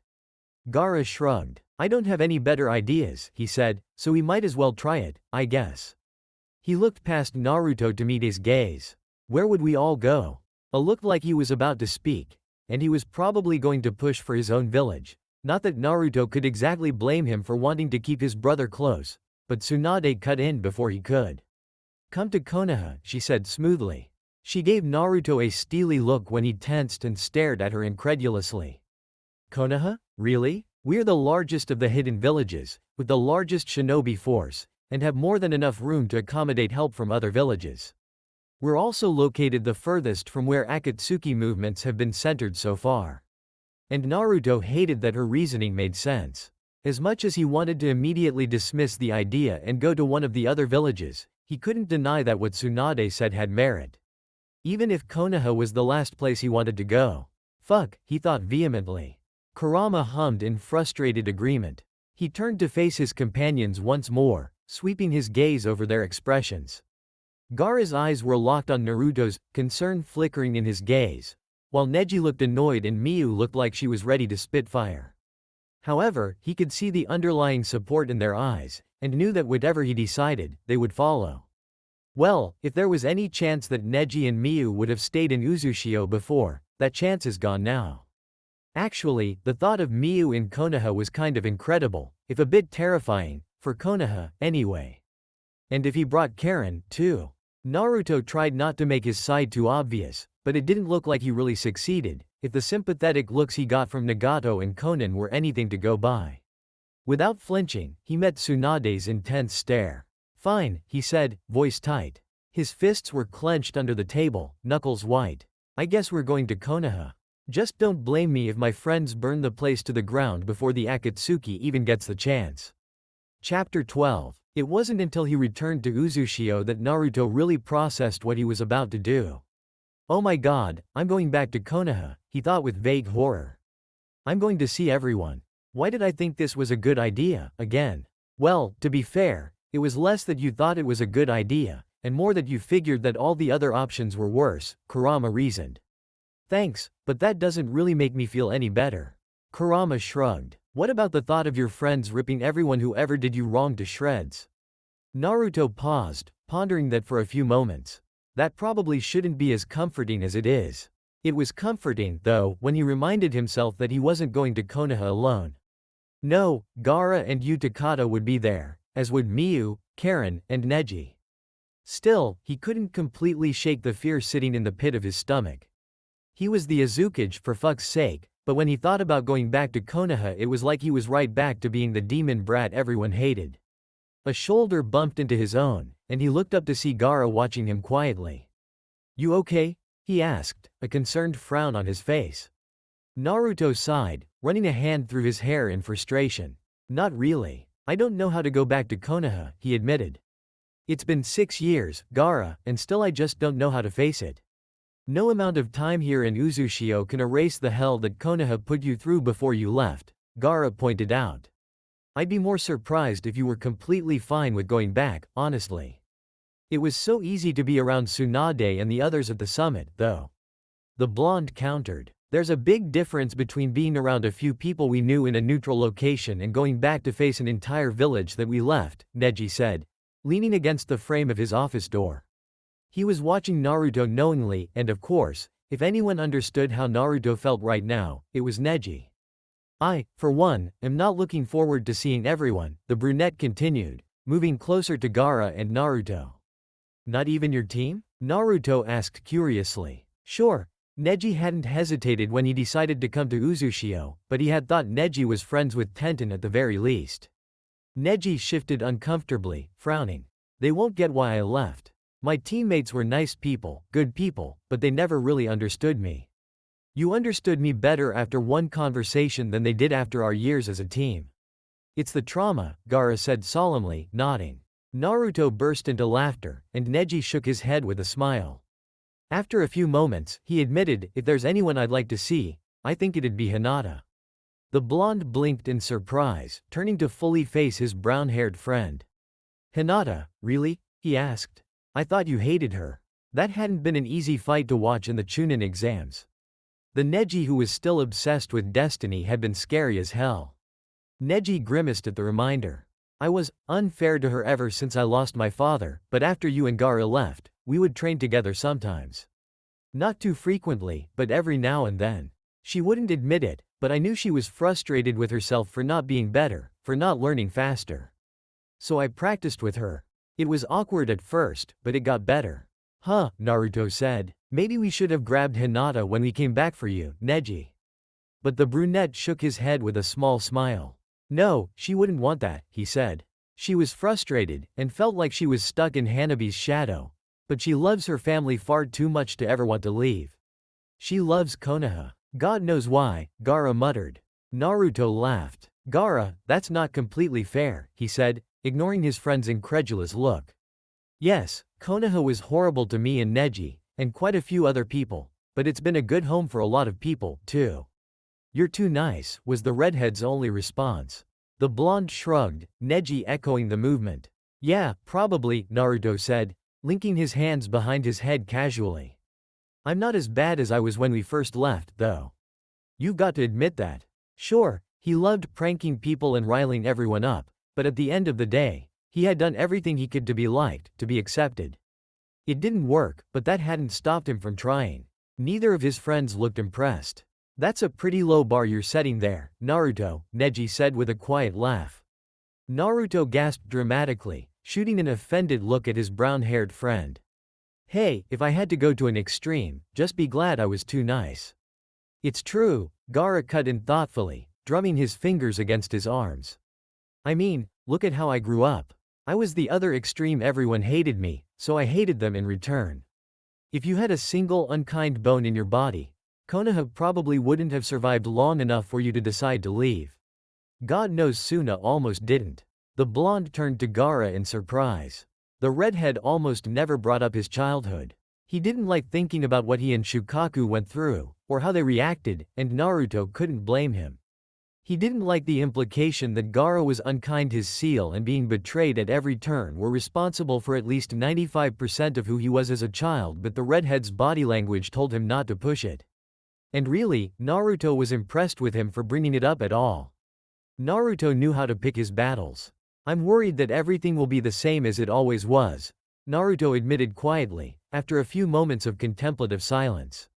A: Gaara shrugged. I don't have any better ideas, he said, so we might as well try it, I guess. He looked past Naruto to meet his gaze. Where would we all go? Looked like he was about to speak, and he was probably going to push for his own village. Not that Naruto could exactly blame him for wanting to keep his brother close, but Tsunade cut in before he could. "Come to Konoha," she said smoothly. She gave Naruto a steely look when he tensed and stared at her incredulously. "Konoha? Really? We're the largest of the hidden villages, with the largest shinobi force, and have more than enough room to accommodate help from other villages. We're also located the furthest from where Akatsuki movements have been centered so far." And Naruto hated that her reasoning made sense. As much as he wanted to immediately dismiss the idea and go to one of the other villages, he couldn't deny that what Tsunade said had merit. Even if Konoha was the last place he wanted to go. Fuck, he thought vehemently. Kurama hummed in frustrated agreement. He turned to face his companions once more, sweeping his gaze over their expressions. Gaara's eyes were locked on Naruto's, concern flickering in his gaze, while Neji looked annoyed and Miu looked like she was ready to spit fire. However, he could see the underlying support in their eyes, and knew that whatever he decided, they would follow. Well, if there was any chance that Neji and Miu would have stayed in Uzushio before, that chance is gone now. Actually, the thought of Miu in Konoha was kind of incredible, if a bit terrifying, for Konoha, anyway. And if he brought Karen, too. Naruto tried not to make his side too obvious, but it didn't look like he really succeeded, if the sympathetic looks he got from Nagato and Konan were anything to go by. Without flinching, he met Tsunade's intense stare. "Fine," he said, voice tight. His fists were clenched under the table, knuckles white. "I guess we're going to Konoha. Just don't blame me if my friends burn the place to the ground before the Akatsuki even gets the chance." Chapter 12. It wasn't until he returned to Uzushio that Naruto really processed what he was about to do. "Oh my god, I'm going back to Konoha," he thought with vague horror. "I'm going to see everyone. Why did I think this was a good idea, again?" Well, to be fair, it was less that you thought it was a good idea, and more that you figured that all the other options were worse, Kurama reasoned. "Thanks, but that doesn't really make me feel any better." Kurama shrugged. "What about the thought of your friends ripping everyone who ever did you wrong to shreds?" Naruto paused, pondering that for a few moments. That probably shouldn't be as comforting as it is. It was comforting, though, when he reminded himself that he wasn't going to Konoha alone. No, Gaara and Utakata would be there, as would Miu, Karen, and Neji. Still, he couldn't completely shake the fear sitting in the pit of his stomach. He was the Azukage for fuck's sake, but when he thought about going back to Konoha it was like he was right back to being the demon brat everyone hated. A shoulder bumped into his own, and he looked up to see Gaara watching him quietly. "You okay?" he asked, a concerned frown on his face. Naruto sighed, running a hand through his hair in frustration. "Not really. I don't know how to go back to Konoha," he admitted. "It's been 6 years, Gaara, and still I just don't know how to face it. No amount of time here in Uzushio can erase the hell that Konoha put you through before you left," Gaara pointed out. "I'd be more surprised if you were completely fine with going back, honestly. It was so easy to be around Tsunade and the others at the summit, though." The blonde countered. "There's a big difference between being around a few people we knew in a neutral location and going back to face an entire village that we left," Neji said, leaning against the frame of his office door. He was watching Naruto knowingly, and of course, if anyone understood how Naruto felt right now, it was Neji. "I, for one, am not looking forward to seeing everyone," the brunette continued, moving closer to Gaara and Naruto. "Not even your team?" Naruto asked curiously. Sure. Neji hadn't hesitated when he decided to come to Uzushio, but he had thought Neji was friends with Tenten at the very least. Neji shifted uncomfortably, frowning. "They won't get why I left. My teammates were nice people, good people, but they never really understood me. You understood me better after one conversation than they did after our years as a team." "It's the trauma," Gaara said solemnly, nodding. Naruto burst into laughter, and Neji shook his head with a smile. After a few moments, he admitted, "If there's anyone I'd like to see, I think it'd be Hinata." The blonde blinked in surprise, turning to fully face his brown-haired friend. "Hinata, really?" he asked. "I thought you hated her." That hadn't been an easy fight to watch in the Chunin exams. The Neji who was still obsessed with destiny had been scary as hell. Neji grimaced at the reminder. "I was unfair to her ever since I lost my father, but after you and Gaara left, we would train together sometimes. Not too frequently, but every now and then. She wouldn't admit it, but I knew she was frustrated with herself for not being better, for not learning faster. So I practiced with her. It was awkward at first, but it got better. Huh, Naruto said. Maybe we should have grabbed Hinata when we came back for you, Neji. But the brunette shook his head with a small smile. No, she wouldn't want that, he said. She was frustrated, and felt like she was stuck in Hanabi's shadow. But she loves her family far too much to ever want to leave. She loves Konoha. God knows why, Gaara muttered. Naruto laughed. Gaara, that's not completely fair, he said, ignoring his friend's incredulous look. Yes, Konoha was horrible to me and Neji, and quite a few other people, but it's been a good home for a lot of people, too. You're too nice, was the redhead's only response. The blonde shrugged, Neji echoing the movement. Yeah, probably, Naruto said, linking his hands behind his head casually. I'm not as bad as I was when we first left, though. You've got to admit that. Sure, he loved pranking people and riling everyone up, but at the end of the day, he had done everything he could to be liked, to be accepted. It didn't work, but that hadn't stopped him from trying. Neither of his friends looked impressed. That's a pretty low bar you're setting there, Naruto, Neji said with a quiet laugh. Naruto gasped dramatically, shooting an offended look at his brown-haired friend. Hey, if I had to go to an extreme, just be glad I was too nice. It's true, Gaara cut in thoughtfully, drumming his fingers against his arms. I mean, look at how I grew up. I was the other extreme, everyone hated me, so I hated them in return. If you had a single unkind bone in your body, Konoha probably wouldn't have survived long enough for you to decide to leave. God knows Suna almost didn't. The blonde turned to Gaara in surprise. The redhead almost never brought up his childhood. He didn't like thinking about what he and Shukaku went through, or how they reacted, and Naruto couldn't blame him. He didn't like the implication that Gaara was unkind. His seal and being betrayed at every turn were responsible for at least 95% of who he was as a child, but the redhead's body language told him not to push it. And really, Naruto was impressed with him for bringing it up at all. Naruto knew how to pick his battles. I'm worried that everything will be the same as it always was, Naruto admitted quietly, after a few moments of contemplative silence.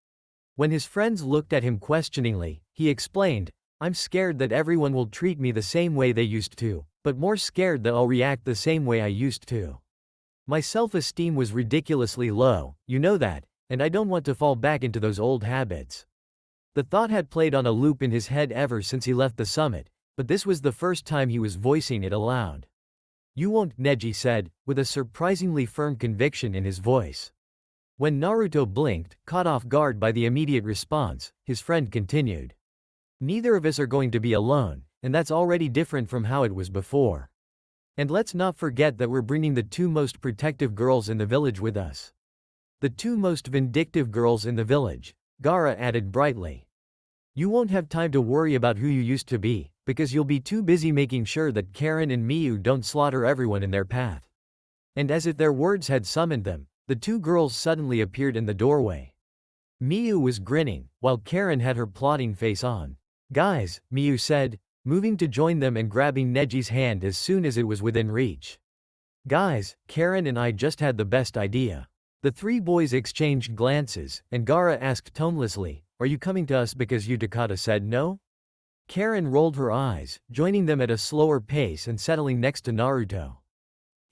A: When his friends looked at him questioningly, he explained, I'm scared that everyone will treat me the same way they used to, but more scared that I'll react the same way I used to. My self-esteem was ridiculously low, you know that, and I don't want to fall back into those old habits. The thought had played on a loop in his head ever since he left the summit, but this was the first time he was voicing it aloud. You won't, Neji said, with a surprisingly firm conviction in his voice. When Naruto blinked, caught off guard by the immediate response, his friend continued. Neither of us are going to be alone, and that's already different from how it was before. And let's not forget that we're bringing the two most protective girls in the village with us. The two most vindictive girls in the village, Gaara added brightly. You won't have time to worry about who you used to be, because you'll be too busy making sure that Karen and Miyu don't slaughter everyone in their path. And as if their words had summoned them, the two girls suddenly appeared in the doorway. Miyu was grinning, while Karen had her plotting face on. Guys, Miyu said, moving to join them and grabbing Neji's hand as soon as it was within reach. Guys, Karen and I just had the best idea. The three boys exchanged glances, and Gaara asked tonelessly, are you coming to us because Utakata said no? Karen rolled her eyes, joining them at a slower pace and settling next to Naruto.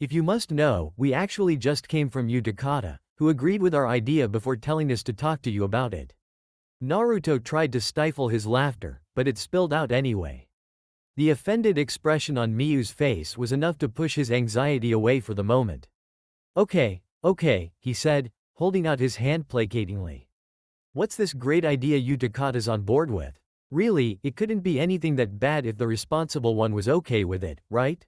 A: If you must know, we actually just came from Utakata, who agreed with our idea before telling us to talk to you about it. Naruto tried to stifle his laughter, but it spilled out anyway. The offended expression on Miyu's face was enough to push his anxiety away for the moment. Okay, he said, holding out his hand placatingly. What's this great idea Utakata's on board with? Really, it couldn't be anything that bad if the responsible one was okay with it, right?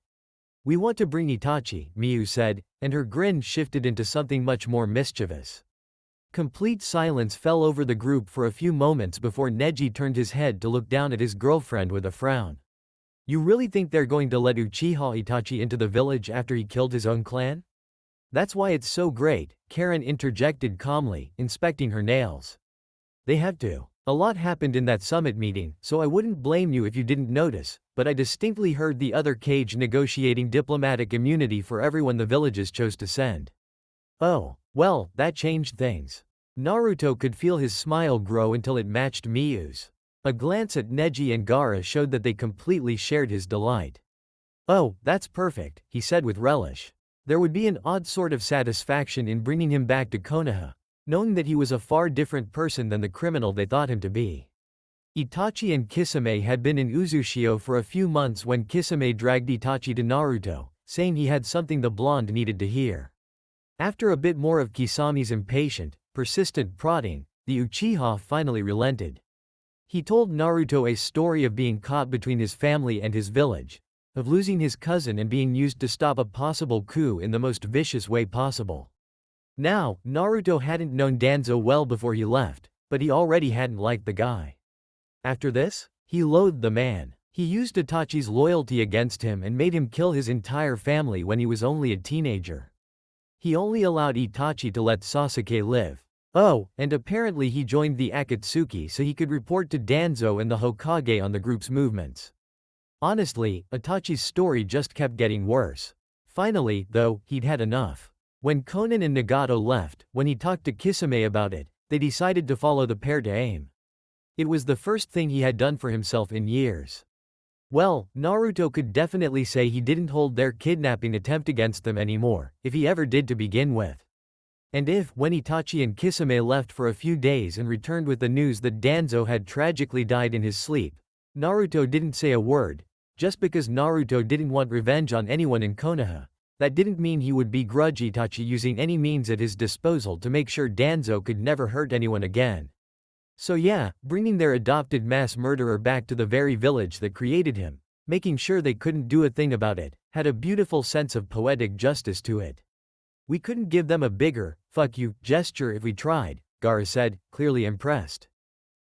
A: We want to bring Itachi, Miyu said, and her grin shifted into something much more mischievous. Complete silence fell over the group for a few moments before Neji turned his head to look down at his girlfriend with a frown. You really think they're going to let Uchiha Itachi into the village after he killed his own clan? That's why it's so great, Karen interjected calmly, inspecting her nails. They have to. A lot happened in that summit meeting, so I wouldn't blame you if you didn't notice, but I distinctly heard the other cage negotiating diplomatic immunity for everyone the villages chose to send. Oh, well, that changed things. Naruto could feel his smile grow until it matched Miyu's. A glance at Neji and Gaara showed that they completely shared his delight. "Oh, that's perfect," he said with relish. There would be an odd sort of satisfaction in bringing him back to Konoha, knowing that he was a far different person than the criminal they thought him to be. Itachi and Kisame had been in Uzushio for a few months when Kisame dragged Itachi to Naruto, saying he had something the blonde needed to hear. After a bit more of Kisame's impatient, persistent prodding, the Uchiha finally relented. He told Naruto a story of being caught between his family and his village, of losing his cousin and being used to stop a possible coup in the most vicious way possible. Now, Naruto hadn't known Danzo well before he left, but he already hadn't liked the guy. After this, he loathed the man. He used Itachi's loyalty against him and made him kill his entire family when he was only a teenager. He only allowed Itachi to let Sasuke live. Oh, and apparently he joined the Akatsuki so he could report to Danzo and the Hokage on the group's movements. Honestly, Itachi's story just kept getting worse. Finally, though, he'd had enough. When Konan and Nagato left, when he talked to Kisame about it, they decided to follow the pair to aim. It was the first thing he had done for himself in years. Well, Naruto could definitely say he didn't hold their kidnapping attempt against them anymore, if he ever did to begin with. And if, when Itachi and Kisame left for a few days and returned with the news that Danzo had tragically died in his sleep, Naruto didn't say a word. Just because Naruto didn't want revenge on anyone in Konoha, that didn't mean he would begrudge Itachi using any means at his disposal to make sure Danzo could never hurt anyone again. So yeah, bringing their adopted mass murderer back to the very village that created him, making sure they couldn't do a thing about it, had a beautiful sense of poetic justice to it. "We couldn't give them a bigger, fuck you, gesture if we tried," Gaara said, clearly impressed.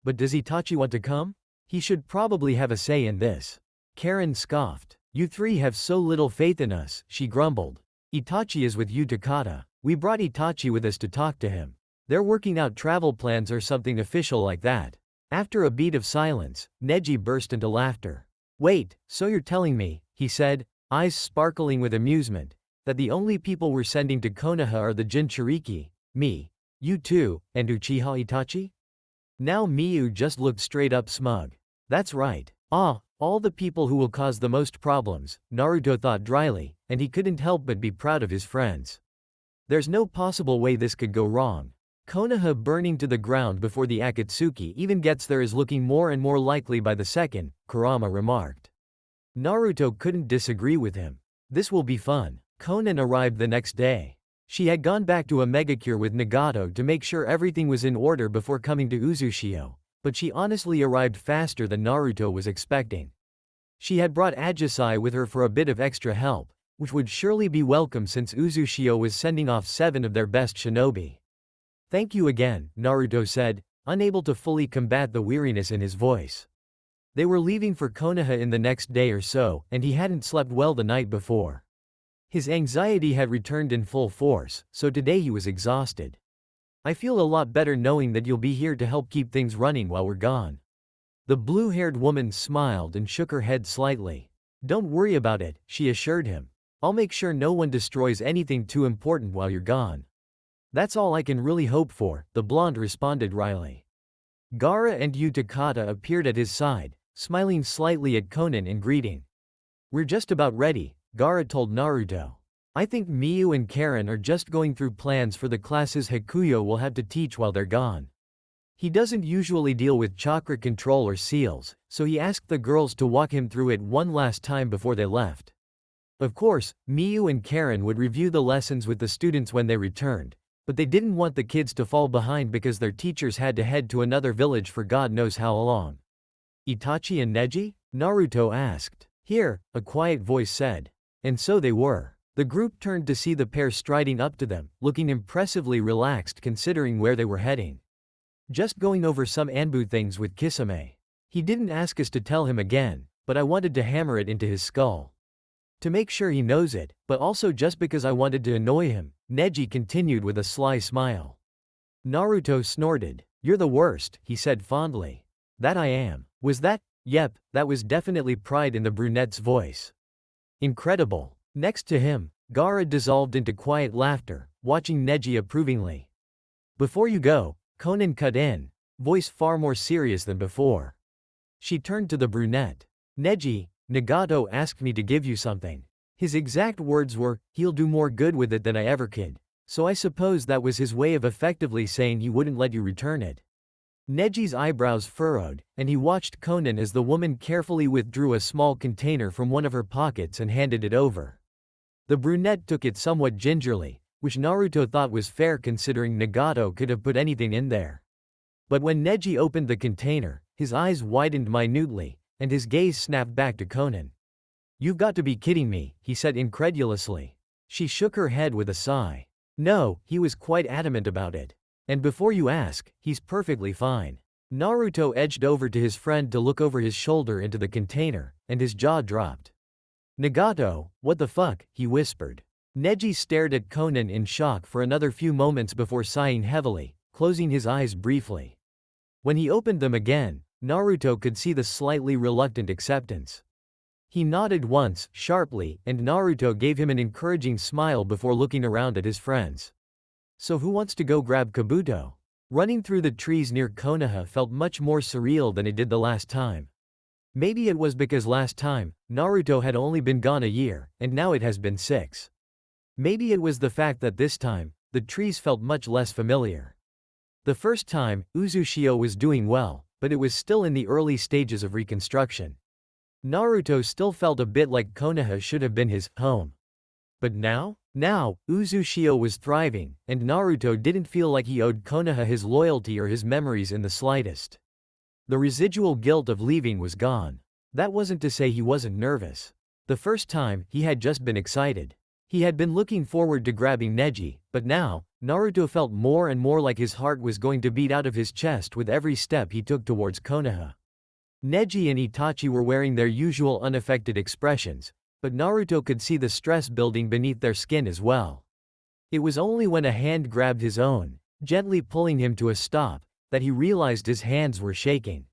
A: "But does Itachi want to come? He should probably have a say in this." Karen scoffed. "You three have so little faith in us," she grumbled. "Itachi is with you, Takata. We brought Itachi with us to talk to him. They're working out travel plans or something official like that." After a beat of silence, Neji burst into laughter. "Wait, so you're telling me," he said, eyes sparkling with amusement, "that the only people we're sending to Konoha are the Jinchuriki, me, you two, and Uchiha Itachi?" Now Miyu just looked straight up smug. "That's right. All the people who will cause the most problems," Naruto thought dryly, and he couldn't help but be proud of his friends. There's no possible way this could go wrong. Konoha burning to the ground before the Akatsuki even gets there is looking more and more likely by the second, Kurama remarked. Naruto couldn't disagree with him. This will be fun. Konan arrived the next day. She had gone back to a megacure with Nagato to make sure everything was in order before coming to Uzushio. But she honestly arrived faster than Naruto was expecting. She had brought Ajisai with her for a bit of extra help, which would surely be welcome since Uzushio was sending off 7 of their best shinobi. "Thank you again," Naruto said, unable to fully combat the weariness in his voice. They were leaving for Konoha in the next day or so, and he hadn't slept well the night before. His anxiety had returned in full force, so today he was exhausted. "I feel a lot better knowing that you'll be here to help keep things running while we're gone." The blue-haired woman smiled and shook her head slightly. "Don't worry about it," she assured him. "I'll make sure no one destroys anything too important while you're gone." "That's all I can really hope for," the blonde responded wryly. Gaara and Takata appeared at his side, smiling slightly at Konan in greeting. "We're just about ready," Gaara told Naruto. "I think Miyu and Karen are just going through plans for the classes Hakuyo will have to teach while they're gone. He doesn't usually deal with chakra control or seals, so he asked the girls to walk him through it one last time before they left. Of course, Miyu and Karen would review the lessons with the students when they returned, but they didn't want the kids to fall behind because their teachers had to head to another village for God knows how long." "Itachi and Neji?" Naruto asked. "Here," a quiet voice said. And so they were. The group turned to see the pair striding up to them, looking impressively relaxed considering where they were heading. "Just going over some Anbu things with Kisame. He didn't ask us to tell him again, but I wanted to hammer it into his skull. To make sure he knows it, but also just because I wanted to annoy him," Neji continued with a sly smile. Naruto snorted. "You're the worst," he said fondly. "That I am. Was that?" "Yep, that was definitely pride in the brunette's voice." "Incredible." Next to him, Gaara dissolved into quiet laughter, watching Neji approvingly. "Before you go," Konan cut in, voice far more serious than before. She turned to the brunette. Neji, Nagato asked me to give you something. His exact words were, he'll do more good with it than I ever could. So I suppose that was his way of effectively saying he wouldn't let you return it. Neji's eyebrows furrowed, and he watched Konan as the woman carefully withdrew a small container from one of her pockets and handed it over. The brunette took it somewhat gingerly, which Naruto thought was fair considering Nagato could have put anything in there. But when Neji opened the container, his eyes widened minutely, and his gaze snapped back to Konan. You've got to be kidding me, he said incredulously. She shook her head with a sigh. No, he was quite adamant about it. And before you ask, he's perfectly fine. Naruto edged over to his friend to look over his shoulder into the container, and his jaw dropped. Nagato, what the fuck, he whispered. Neji stared at Konan in shock for another few moments before sighing heavily, closing his eyes briefly. When he opened them again, Naruto could see the slightly reluctant acceptance. He nodded once, sharply, and Naruto gave him an encouraging smile before looking around at his friends. So who wants to go grab Kabuto? Running through the trees near Konoha felt much more surreal than it did the last time. Maybe it was because last time, Naruto had only been gone a year, and now it has been 6. Maybe it was the fact that this time, the trees felt much less familiar. The first time, Uzumaki was doing well, but it was still in the early stages of reconstruction. Naruto still felt a bit like Konoha should have been his home. But now, Uzumaki was thriving, and Naruto didn't feel like he owed Konoha his loyalty or his memories in the slightest. The residual guilt of leaving was gone. That wasn't to say he wasn't nervous. The first time, he had just been excited. He had been looking forward to grabbing Neji, but now, Naruto felt more and more like his heart was going to beat out of his chest with every step he took towards Konoha. Neji and Itachi were wearing their usual unaffected expressions, but Naruto could see the stress building beneath their skin as well. It was only when a hand grabbed his own, gently pulling him to a stop, that he realized his hands were shaking.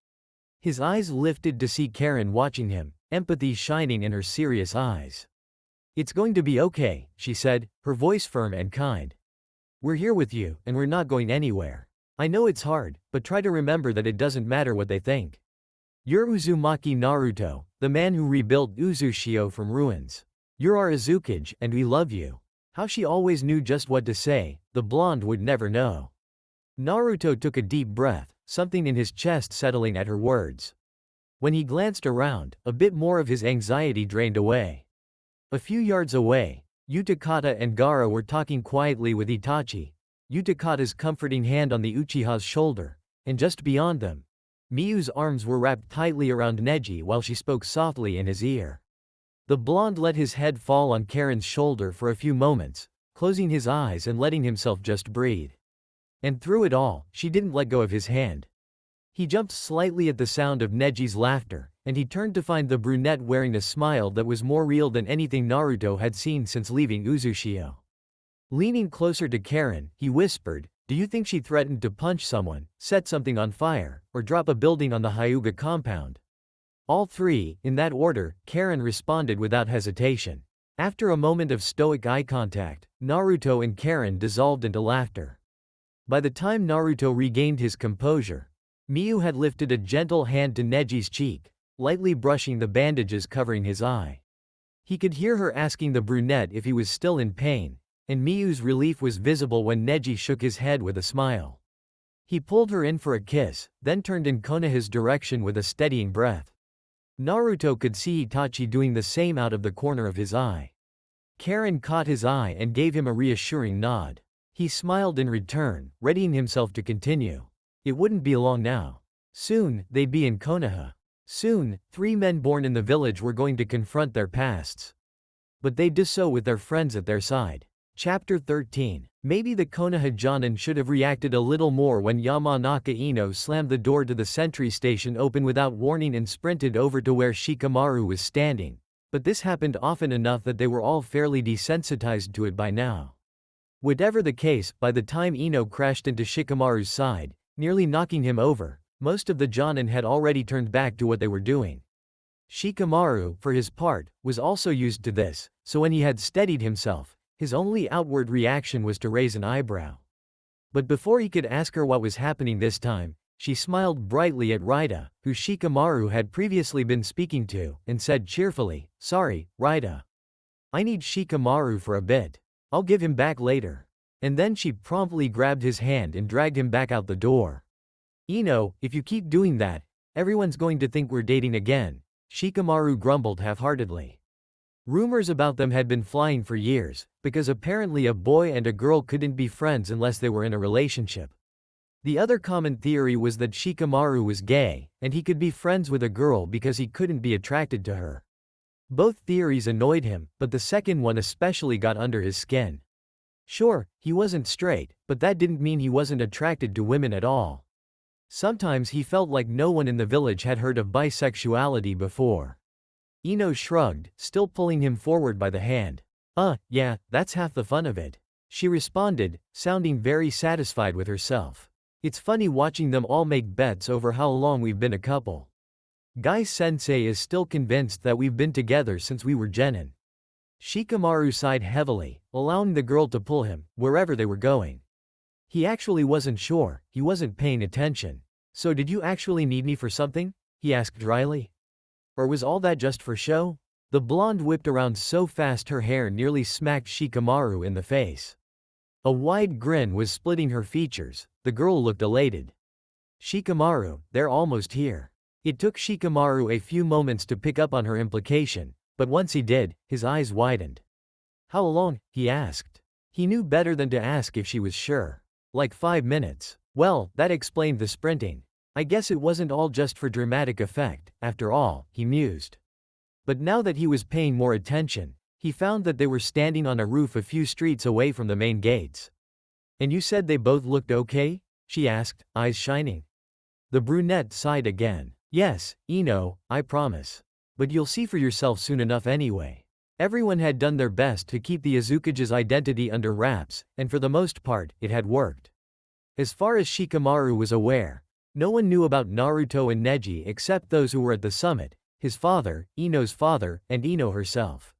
A: His eyes lifted to see Karen watching him, empathy shining in her serious eyes. It's going to be okay, she said, her voice firm and kind. We're here with you, and we're not going anywhere. I know it's hard, but try to remember that it doesn't matter what they think. You're Uzumaki Naruto, the man who rebuilt Uzumaki from ruins. You're our Izukage, and we love you. How she always knew just what to say, the blonde would never know. Naruto took a deep breath, something in his chest settling at her words. When he glanced around, a bit more of his anxiety drained away. A few yards away, Utakata and Gaara were talking quietly with Itachi, Utakata's comforting hand on the Uchiha's shoulder, and just beyond them, Miyu's arms were wrapped tightly around Neji while she spoke softly in his ear. The blonde let his head fall on Karen's shoulder for a few moments, closing his eyes and letting himself just breathe. And through it all, she didn't let go of his hand. He jumped slightly at the sound of Neji's laughter, and he turned to find the brunette wearing a smile that was more real than anything Naruto had seen since leaving Uzumaki. Leaning closer to Karen, he whispered, "Do you think she threatened to punch someone, set something on fire, or drop a building on the Hyuga compound?" All three, in that order, Karen responded without hesitation. After a moment of stoic eye contact, Naruto and Karen dissolved into laughter. By the time Naruto regained his composure, Miyu had lifted a gentle hand to Neji's cheek, lightly brushing the bandages covering his eye. He could hear her asking the brunette if he was still in pain, and Miyu's relief was visible when Neji shook his head with a smile. He pulled her in for a kiss, then turned in Konoha's direction with a steadying breath. Naruto could see Itachi doing the same out of the corner of his eye. Karen caught his eye and gave him a reassuring nod. He smiled in return, readying himself to continue. It wouldn't be long now. Soon, they'd be in Konoha. Soon, 3 men born in the village were going to confront their pasts. But they'd do so with their friends at their side. Chapter 13. Maybe the Konoha Jonin should have reacted a little more when Yamanaka Ino slammed the door to the sentry station open without warning and sprinted over to where Shikamaru was standing. But this happened often enough that they were all fairly desensitized to it by now. Whatever the case, by the time Ino crashed into Shikamaru's side, nearly knocking him over, most of the Jonin had already turned back to what they were doing. Shikamaru, for his part, was also used to this, so when he had steadied himself, his only outward reaction was to raise an eyebrow. But before he could ask her what was happening this time, She smiled brightly at Raida, who Shikamaru had previously been speaking to, and said cheerfully, "Sorry, Raida. I need Shikamaru for a bit. I'll give him back later." And then she promptly grabbed his hand and dragged him back out the door. If you keep doing that, everyone's going to think we're dating again," Shikamaru grumbled half-heartedly. Rumors about them had been flying for years, because apparently a boy and a girl couldn't be friends unless they were in a relationship. The other common theory was that Shikamaru was gay, and he could be friends with a girl because he couldn't be attracted to her. Both theories annoyed him, but the second one especially got under his skin. Sure, he wasn't straight, but that didn't mean he wasn't attracted to women at all. Sometimes he felt like no one in the village had heard of bisexuality before. Ino shrugged, still pulling him forward by the hand. Yeah, that's half the fun of it," she responded, sounding very satisfied with herself. "It's funny watching them all make bets over how long we've been a couple. Guy-sensei is still convinced that we've been together since we were genin." Shikamaru sighed heavily, allowing the girl to pull him, wherever they were going. He actually wasn't sure, he wasn't paying attention. "So did you actually need me for something?" he asked dryly. "Or was all that just for show?" The blonde whipped around so fast her hair nearly smacked Shikamaru in the face. A wide grin was splitting her features. The girl looked elated. "Shikamaru, they're almost here." It took Shikamaru a few moments to pick up on her implication, but once he did, his eyes widened. "How long?" he asked. He knew better than to ask if she was sure. "Like 5 minutes. Well, that explained the sprinting. I guess it wasn't all just for dramatic effect, after all," he mused. But now that he was paying more attention, he found that they were standing on a roof a few streets away from the main gates. "And you said they both looked okay?" she asked, eyes shining. The brunette sighed again. "Yes, I promise. But you'll see for yourself soon enough anyway." Everyone had done their best to keep the Azukage's identity under wraps, and for the most part, it had worked. As far as Shikamaru was aware, no one knew about Naruto and Neji except those who were at the summit, his father, Ino's father, and Ino herself.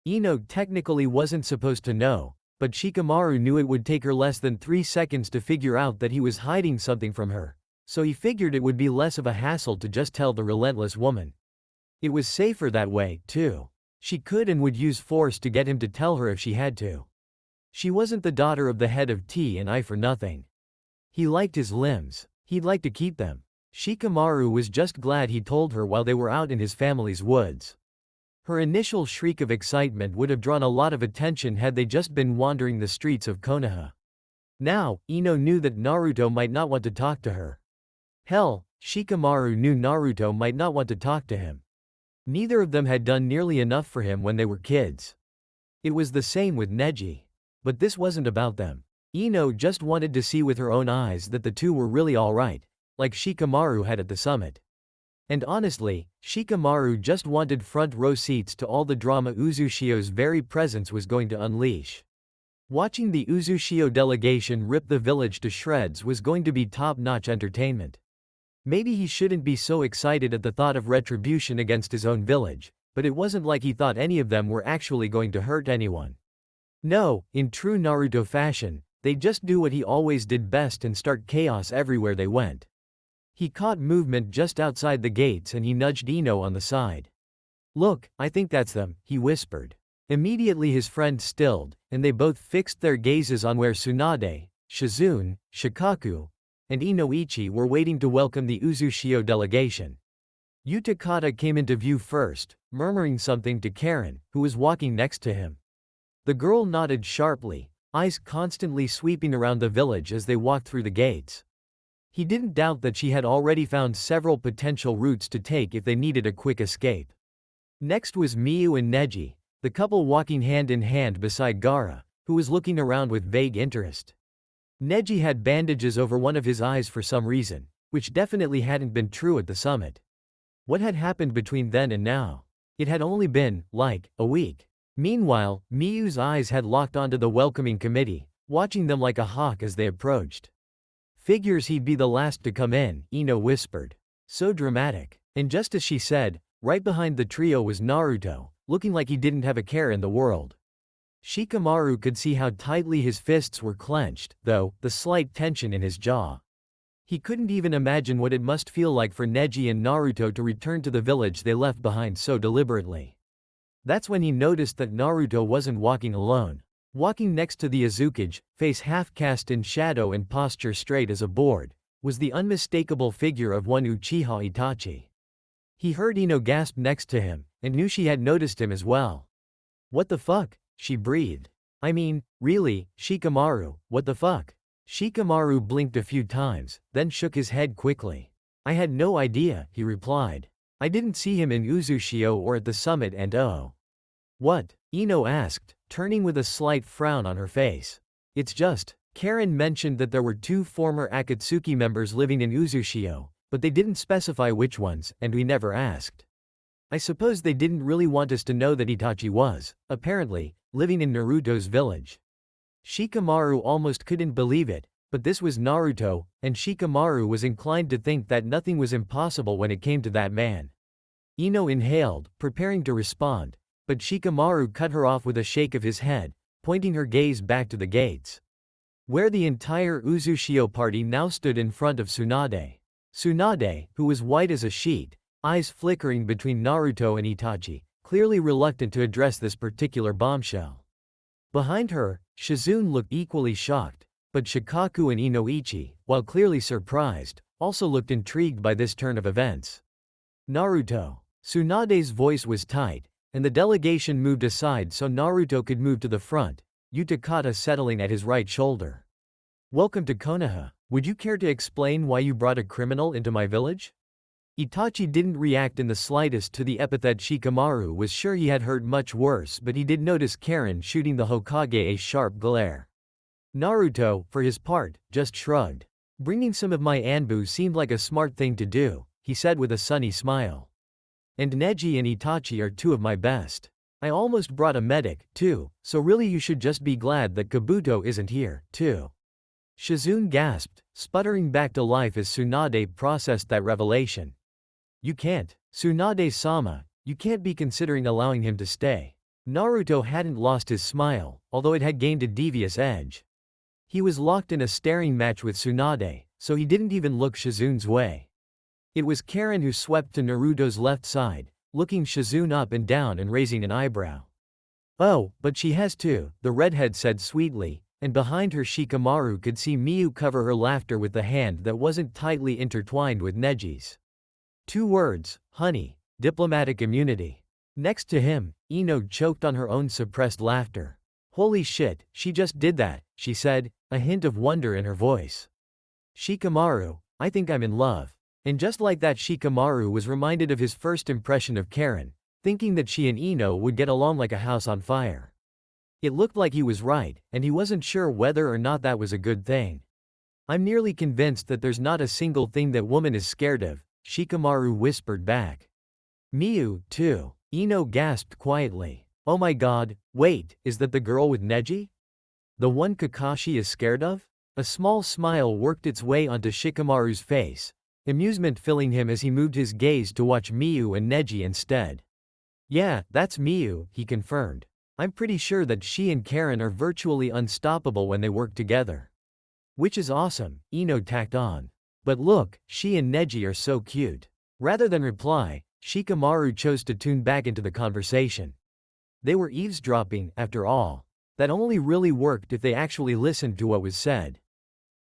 A: Ino technically wasn't supposed to know, but Shikamaru knew it would take her less than 3 seconds to figure out that he was hiding something from her, so he figured it would be less of a hassle to just tell the relentless woman. It was safer that way, too. She could and would use force to get him to tell her if she had to. She wasn't the daughter of the head of T&I for nothing. He liked his limbs. He'd like to keep them. Shikamaru was just glad he told her while they were out in his family's woods. Her initial shriek of excitement would have drawn a lot of attention had they just been wandering the streets of Konoha. Now, Ino knew that Naruto might not want to talk to her. Hell, Shikamaru knew Naruto might not want to talk to him. Neither of them had done nearly enough for him when they were kids. It was the same with Neji. But this wasn't about them. Ino just wanted to see with her own eyes that the two were really alright, like Shikamaru had at the summit. And honestly, Shikamaru just wanted front row seats to all the drama Uzushio's very presence was going to unleash. Watching the Uzushio delegation rip the village to shreds was going to be top-notch entertainment. Maybe he shouldn't be so excited at the thought of retribution against his own village, but it wasn't like he thought any of them were actually going to hurt anyone. No, in true Naruto fashion, they'd just do what he always did best and start chaos everywhere they went. He caught movement just outside the gates and he nudged Ino on the side. "Look, I think that's them," he whispered. Immediately his friend stilled, and they both fixed their gazes on where Tsunade, Shizune, Shikaku, and Inoichi were waiting to welcome the Uzushio delegation. Utakata came into view first, murmuring something to Karen, who was walking next to him. The girl nodded sharply, eyes constantly sweeping around the village as they walked through the gates. He didn't doubt that she had already found several potential routes to take if they needed a quick escape. Next was Miyu and Neji, the couple walking hand in hand beside Gaara, who was looking around with vague interest. Neji had bandages over one of his eyes for some reason, which definitely hadn't been true at the summit. What had happened between then and now? It had only been, like, a week. Meanwhile, Miyu's eyes had locked onto the welcoming committee, watching them like a hawk as they approached. "Figures he'd be the last to come in," Ino whispered. So dramatic. And just as she said, right behind the trio was Naruto, looking like he didn't have a care in the world. Shikamaru could see how tightly his fists were clenched, though, the slight tension in his jaw. He couldn't even imagine what it must feel like for Neji and Naruto to return to the village they left behind so deliberately. That's when he noticed that Naruto wasn't walking alone. Walking next to the Azukage, face half cast in shadow and posture straight as a board, was the unmistakable figure of one Uchiha Itachi. He heard Ino gasp next to him, and knew she had noticed him as well. "What the fuck?" she breathed. "I mean, really, Shikamaru, what the fuck?" Shikamaru blinked a few times, then shook his head quickly. "I had no idea," he replied. "I didn't see him in Uzushio or at the summit and oh." "What?" Ino asked, turning with a slight frown on her face. "It's just, Karen mentioned that there were 2 former Akatsuki members living in Uzushio, but they didn't specify which ones, and we never asked. I suppose they didn't really want us to know that Itachi was, apparently, living in Naruto's village." Shikamaru almost couldn't believe it, but this was Naruto, and Shikamaru was inclined to think that nothing was impossible when it came to that man. Ino inhaled, preparing to respond, but Shikamaru cut her off with a shake of his head, pointing her gaze back to the gates, where the entire Uzushio party now stood in front of Tsunade. Tsunade, who was white as a sheet, eyes flickering between Naruto and Itachi, clearly reluctant to address this particular bombshell. Behind her, Shizune looked equally shocked, but Shikaku and Inoichi, while clearly surprised, also looked intrigued by this turn of events. "Naruto." Tsunade's voice was tight, and the delegation moved aside so Naruto could move to the front, Utakata settling at his right shoulder. "Welcome to Konoha. Would you care to explain why you brought a criminal into my village?" Itachi didn't react in the slightest to the epithet. Shikamaru was sure he had heard much worse, but he did notice Karen shooting the Hokage a sharp glare. Naruto, for his part, just shrugged. "Bringing some of my Anbu seemed like a smart thing to do," he said with a sunny smile. "And Neji and Itachi are 2 of my best. I almost brought a medic, too, so really you should just be glad that Kabuto isn't here, too." Shizune gasped, sputtering back to life as Tsunade processed that revelation. "You can't, Tsunade-sama, you can't be considering allowing him to stay." Naruto hadn't lost his smile, although it had gained a devious edge. He was locked in a staring match with Tsunade, so he didn't even look Shizune's way. It was Karen who swept to Naruto's left side, looking Shizune up and down and raising an eyebrow. "Oh, but she has too," the redhead said sweetly, and behind her Shikamaru could see Miyu cover her laughter with the hand that wasn't tightly intertwined with Neji's. 2 words, honey, diplomatic immunity. Next to him, Ino choked on her own suppressed laughter. "Holy shit, she just did that," she said, a hint of wonder in her voice. "Shikamaru, I think I'm in love." And just like that, Shikamaru was reminded of his first impression of Karen, thinking that she and Ino would get along like a house on fire. It looked like he was right, and he wasn't sure whether or not that was a good thing. "I'm nearly convinced that there's not a single thing that woman is scared of," Shikamaru whispered back. "Miyu, too." Ino gasped quietly. "Oh my god, wait, is that the girl with Neji? The one Kakashi is scared of?" A small smile worked its way onto Shikamaru's face, amusement filling him as he moved his gaze to watch Miyu and Neji instead. "Yeah, that's Miyu," he confirmed. "I'm pretty sure that she and Karen are virtually unstoppable when they work together." "Which is awesome," Ino tacked on. "But look, she and Neji are so cute." Rather than reply, Shikamaru chose to tune back into the conversation. They were eavesdropping, after all. That only really worked if they actually listened to what was said.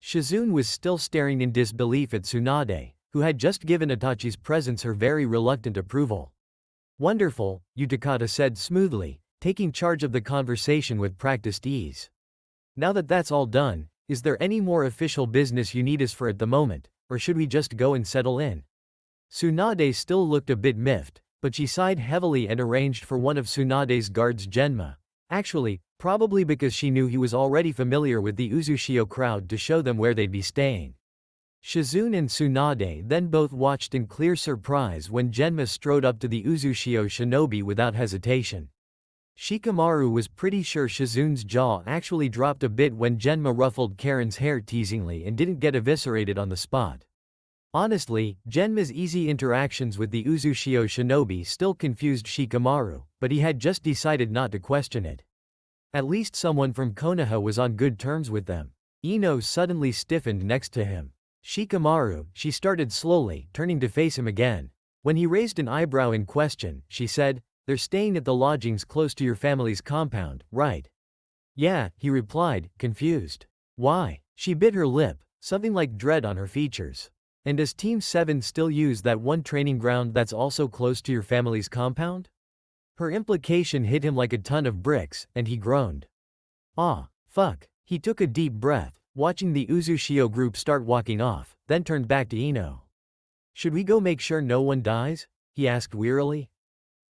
A: Shizune was still staring in disbelief at Tsunade, who had just given Itachi's presence her very reluctant approval. "Wonderful," Utakata said smoothly, taking charge of the conversation with practiced ease. "Now that that's all done, is there any more official business you need us for at the moment, or should we just go and settle in?" Tsunade still looked a bit miffed, but she sighed heavily and arranged for one of Tsunade's guards Genma. Actually, probably because she knew he was already familiar with the Uzushio crowd, to show them where they'd be staying. Shizune and Tsunade then both watched in clear surprise when Genma strode up to the Uzushio shinobi without hesitation. Shikamaru was pretty sure Shizune's jaw actually dropped a bit when Genma ruffled Karen's hair teasingly and didn't get eviscerated on the spot. Honestly, Genma's easy interactions with the Uzushio shinobi still confused Shikamaru, but he had just decided not to question it. At least someone from Konoha was on good terms with them. Ino suddenly stiffened next to him. Shikamaru, she started slowly, turning to face him again. When he raised an eyebrow in question, she said, "They're staying at the lodgings close to your family's compound, right?" "Yeah," he replied, confused. "Why?" She bit her lip, something like dread on her features. "And does Team 7 still use that one training ground that's also close to your family's compound?" Her implication hit him like a ton of bricks, and he groaned. "Ah, fuck." He took a deep breath, watching the Uzushio group start walking off, then turned back to Ino. "Should we go make sure no one dies?" he asked wearily.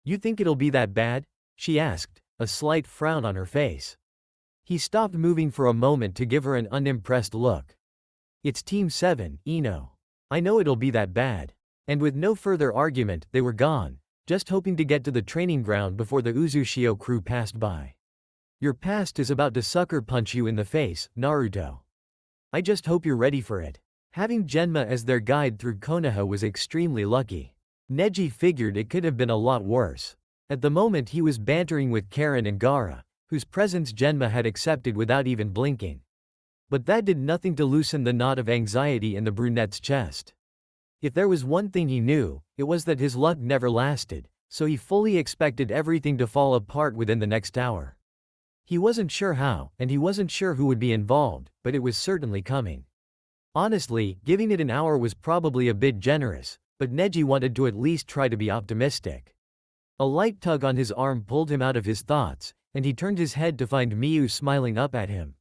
A: "You think it'll be that bad?" she asked, a slight frown on her face. He stopped moving for a moment to give her an unimpressed look. "It's Team 7, Ino. I know it'll be that bad." And with no further argument, they were gone, just hoping to get to the training ground before the Uzushio crew passed by. "Your past is about to sucker punch you in the face, Naruto. I just hope you're ready for it." Having Genma as their guide through Konoha was extremely lucky. Neji figured it could have been a lot worse. At the moment he was bantering with Karen and Gaara, whose presence Genma had accepted without even blinking. But that did nothing to loosen the knot of anxiety in the brunette's chest. If there was one thing he knew, it was that his luck never lasted, so he fully expected everything to fall apart within the next hour. He wasn't sure how, and he wasn't sure who would be involved, but it was certainly coming. Honestly, giving it an hour was probably a bit generous, but Neji wanted to at least try to be optimistic. A light tug on his arm pulled him out of his thoughts, and he turned his head to find Miu smiling up at him.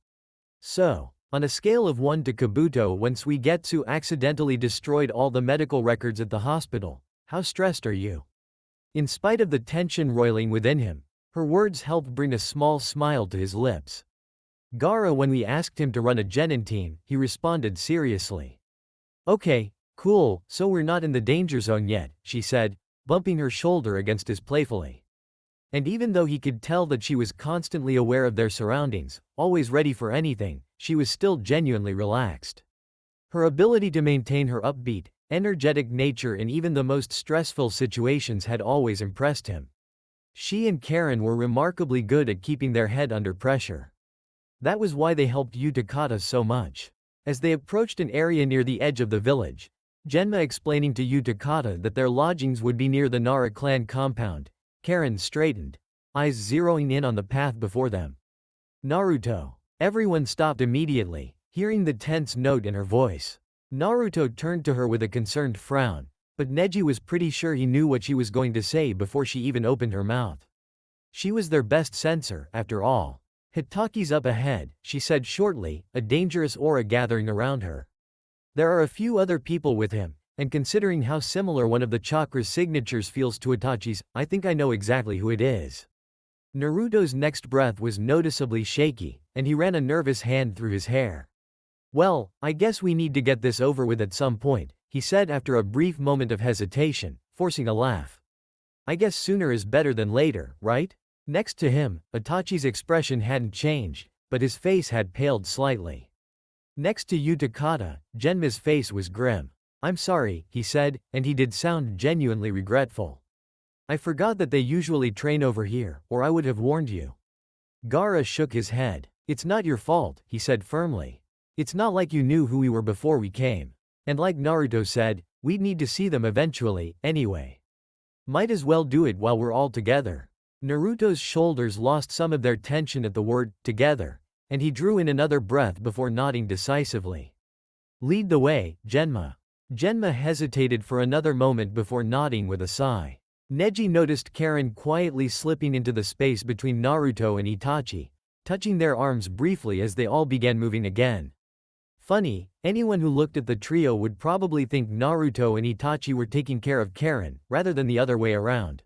A: "So, on a scale of 1 to Kabuto when Suigetsu accidentally destroyed all the medical records at the hospital, how stressed are you?" In spite of the tension roiling within him, her words helped bring a small smile to his lips. "Gaara, when we asked him to run a genin team, he responded seriously." "Okay, cool, so we're not in the danger zone yet," she said, bumping her shoulder against his playfully. And even though he could tell that she was constantly aware of their surroundings, always ready for anything, she was still genuinely relaxed. Her ability to maintain her upbeat, energetic nature in even the most stressful situations had always impressed him. She and Karen were remarkably good at keeping their head under pressure. That was why they helped Utakata so much. As they approached an area near the edge of the village, Genma explaining to Utakata that their lodgings would be near the Nara clan compound, Karen straightened, eyes zeroing in on the path before them. "Naruto." Everyone stopped immediately, hearing the tense note in her voice. Naruto turned to her with a concerned frown, but Neji was pretty sure he knew what she was going to say before she even opened her mouth. She was their best sensor, after all. "Hitaki's up ahead," she said shortly, a dangerous aura gathering around her. "There are a few other people with him, and considering how similar one of the chakra's signatures feels to Itachi's, I think I know exactly who it is." Naruto's next breath was noticeably shaky, and he ran a nervous hand through his hair. "Well, I guess we need to get this over with at some point," he said after a brief moment of hesitation, forcing a laugh. "I guess sooner is better than later, right?" Next to him, Itachi's expression hadn't changed, but his face had paled slightly. Next to Utakata, Genma's face was grim. "I'm sorry," he said, and he did sound genuinely regretful. "I forgot that they usually train over here, or I would have warned you." Gaara shook his head. "It's not your fault," he said firmly. "It's not like you knew who we were before we came. And like Naruto said, we'd need to see them eventually, anyway. Might as well do it while we're all together." Naruto's shoulders lost some of their tension at the word, "together," and he drew in another breath before nodding decisively. "Lead the way, Genma." Genma hesitated for another moment before nodding with a sigh. Neji noticed Karen quietly slipping into the space between Naruto and Itachi, touching their arms briefly as they all began moving again. Funny, anyone who looked at the trio would probably think Naruto and Itachi were taking care of Karen, rather than the other way around.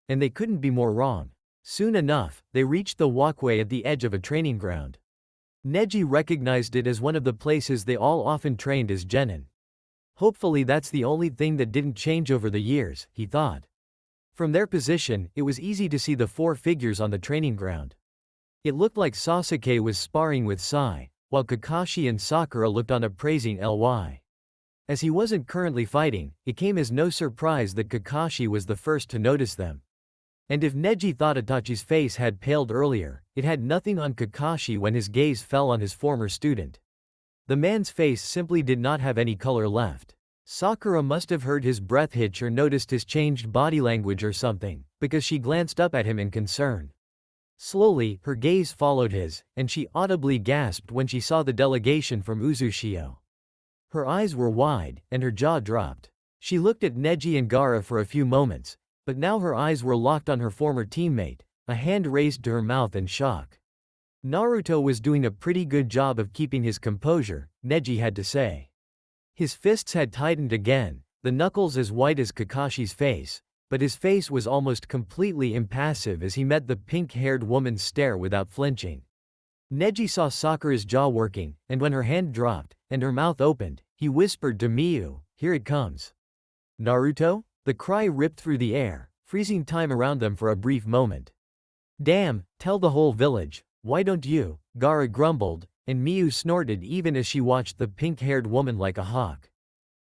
A: And they couldn't be more wrong. Soon enough, they reached the walkway at the edge of a training ground. Neji recognized it as one of the places they all often trained as genin. Hopefully that's the only thing that didn't change over the years, he thought. From their position, it was easy to see the four figures on the training ground. It looked like Sasuke was sparring with Sai, while Kakashi and Sakura looked on appraising Ly. As he wasn't currently fighting, it came as no surprise that Kakashi was the first to notice them. And if Neji thought Itachi's face had paled earlier, it had nothing on Kakashi when his gaze fell on his former student. The man's face simply did not have any color left. Sakura must have heard his breath hitch or noticed his changed body language or something, because she glanced up at him in concern. Slowly, her gaze followed his, and she audibly gasped when she saw the delegation from Uzumaki. Her eyes were wide, and her jaw dropped. She looked at Neji and Gaara for a few moments, but now her eyes were locked on her former teammate, a hand raised to her mouth in shock. Naruto was doing a pretty good job of keeping his composure, Neji had to say. His fists had tightened again, the knuckles as white as Kakashi's face, but his face was almost completely impassive as he met the pink-haired woman's stare without flinching. Neji saw Sakura's jaw working, and when her hand dropped, and her mouth opened, he whispered to Miyu, "Here it comes." "Naruto?" The cry ripped through the air, freezing time around them for a brief moment. "Damn, tell the whole village, why don't you?" Gaara grumbled, and Miyu snorted even as she watched the pink-haired woman like a hawk.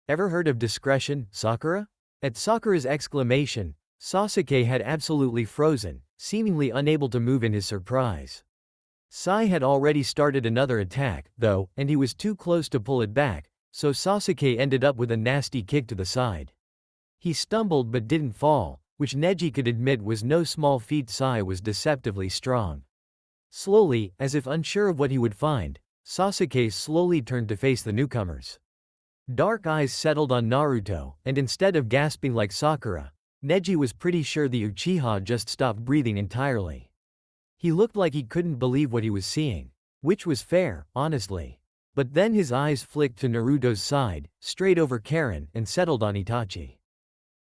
A: "Ever heard of discretion, Sakura?" At Sakura's exclamation, Sasuke had absolutely frozen, seemingly unable to move in his surprise. Sai had already started another attack, though, and he was too close to pull it back, so Sasuke ended up with a nasty kick to the side. He stumbled but didn't fall, which Neji could admit was no small feat. Sai was deceptively strong. Slowly, as if unsure of what he would find, Sasuke slowly turned to face the newcomers. Dark eyes settled on Naruto, and instead of gasping like Sakura, Neji was pretty sure the Uchiha just stopped breathing entirely. He looked like he couldn't believe what he was seeing, which was fair, honestly. But then his eyes flicked to Naruto's side, straight over Karen, and settled on Itachi.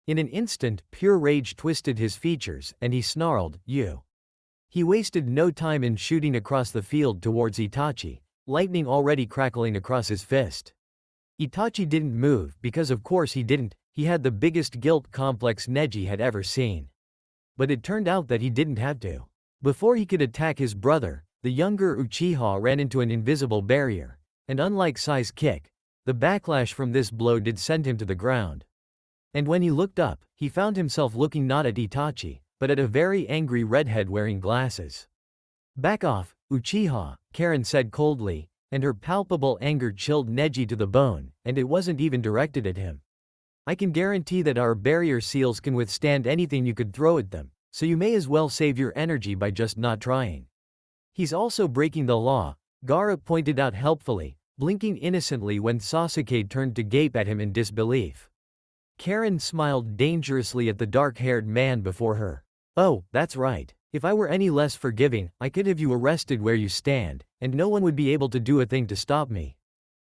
A: In an instant, pure rage twisted his features, and he snarled, "You." He wasted no time in shooting across the field towards Itachi, lightning already crackling across his fist. Itachi didn't move because of course he didn't, he had the biggest guilt complex Neji had ever seen. But it turned out that he didn't have to. Before he could attack his brother, the younger Uchiha ran into an invisible barrier, and unlike Sai's kick, the backlash from this blow did send him to the ground. And when he looked up, he found himself looking not at Itachi, but at a very angry redhead wearing glasses. "Back off, Uchiha," Karen said coldly, and her palpable anger chilled Neji to the bone, and it wasn't even directed at him. "I can guarantee that our barrier seals can withstand anything you could throw at them, so you may as well save your energy by just not trying." "He's also breaking the law," Gaara pointed out helpfully, blinking innocently when Sasuke turned to gape at him in disbelief. Karen smiled dangerously at the dark-haired man before her. "Oh, that's right. If I were any less forgiving, I could have you arrested where you stand, and no one would be able to do a thing to stop me."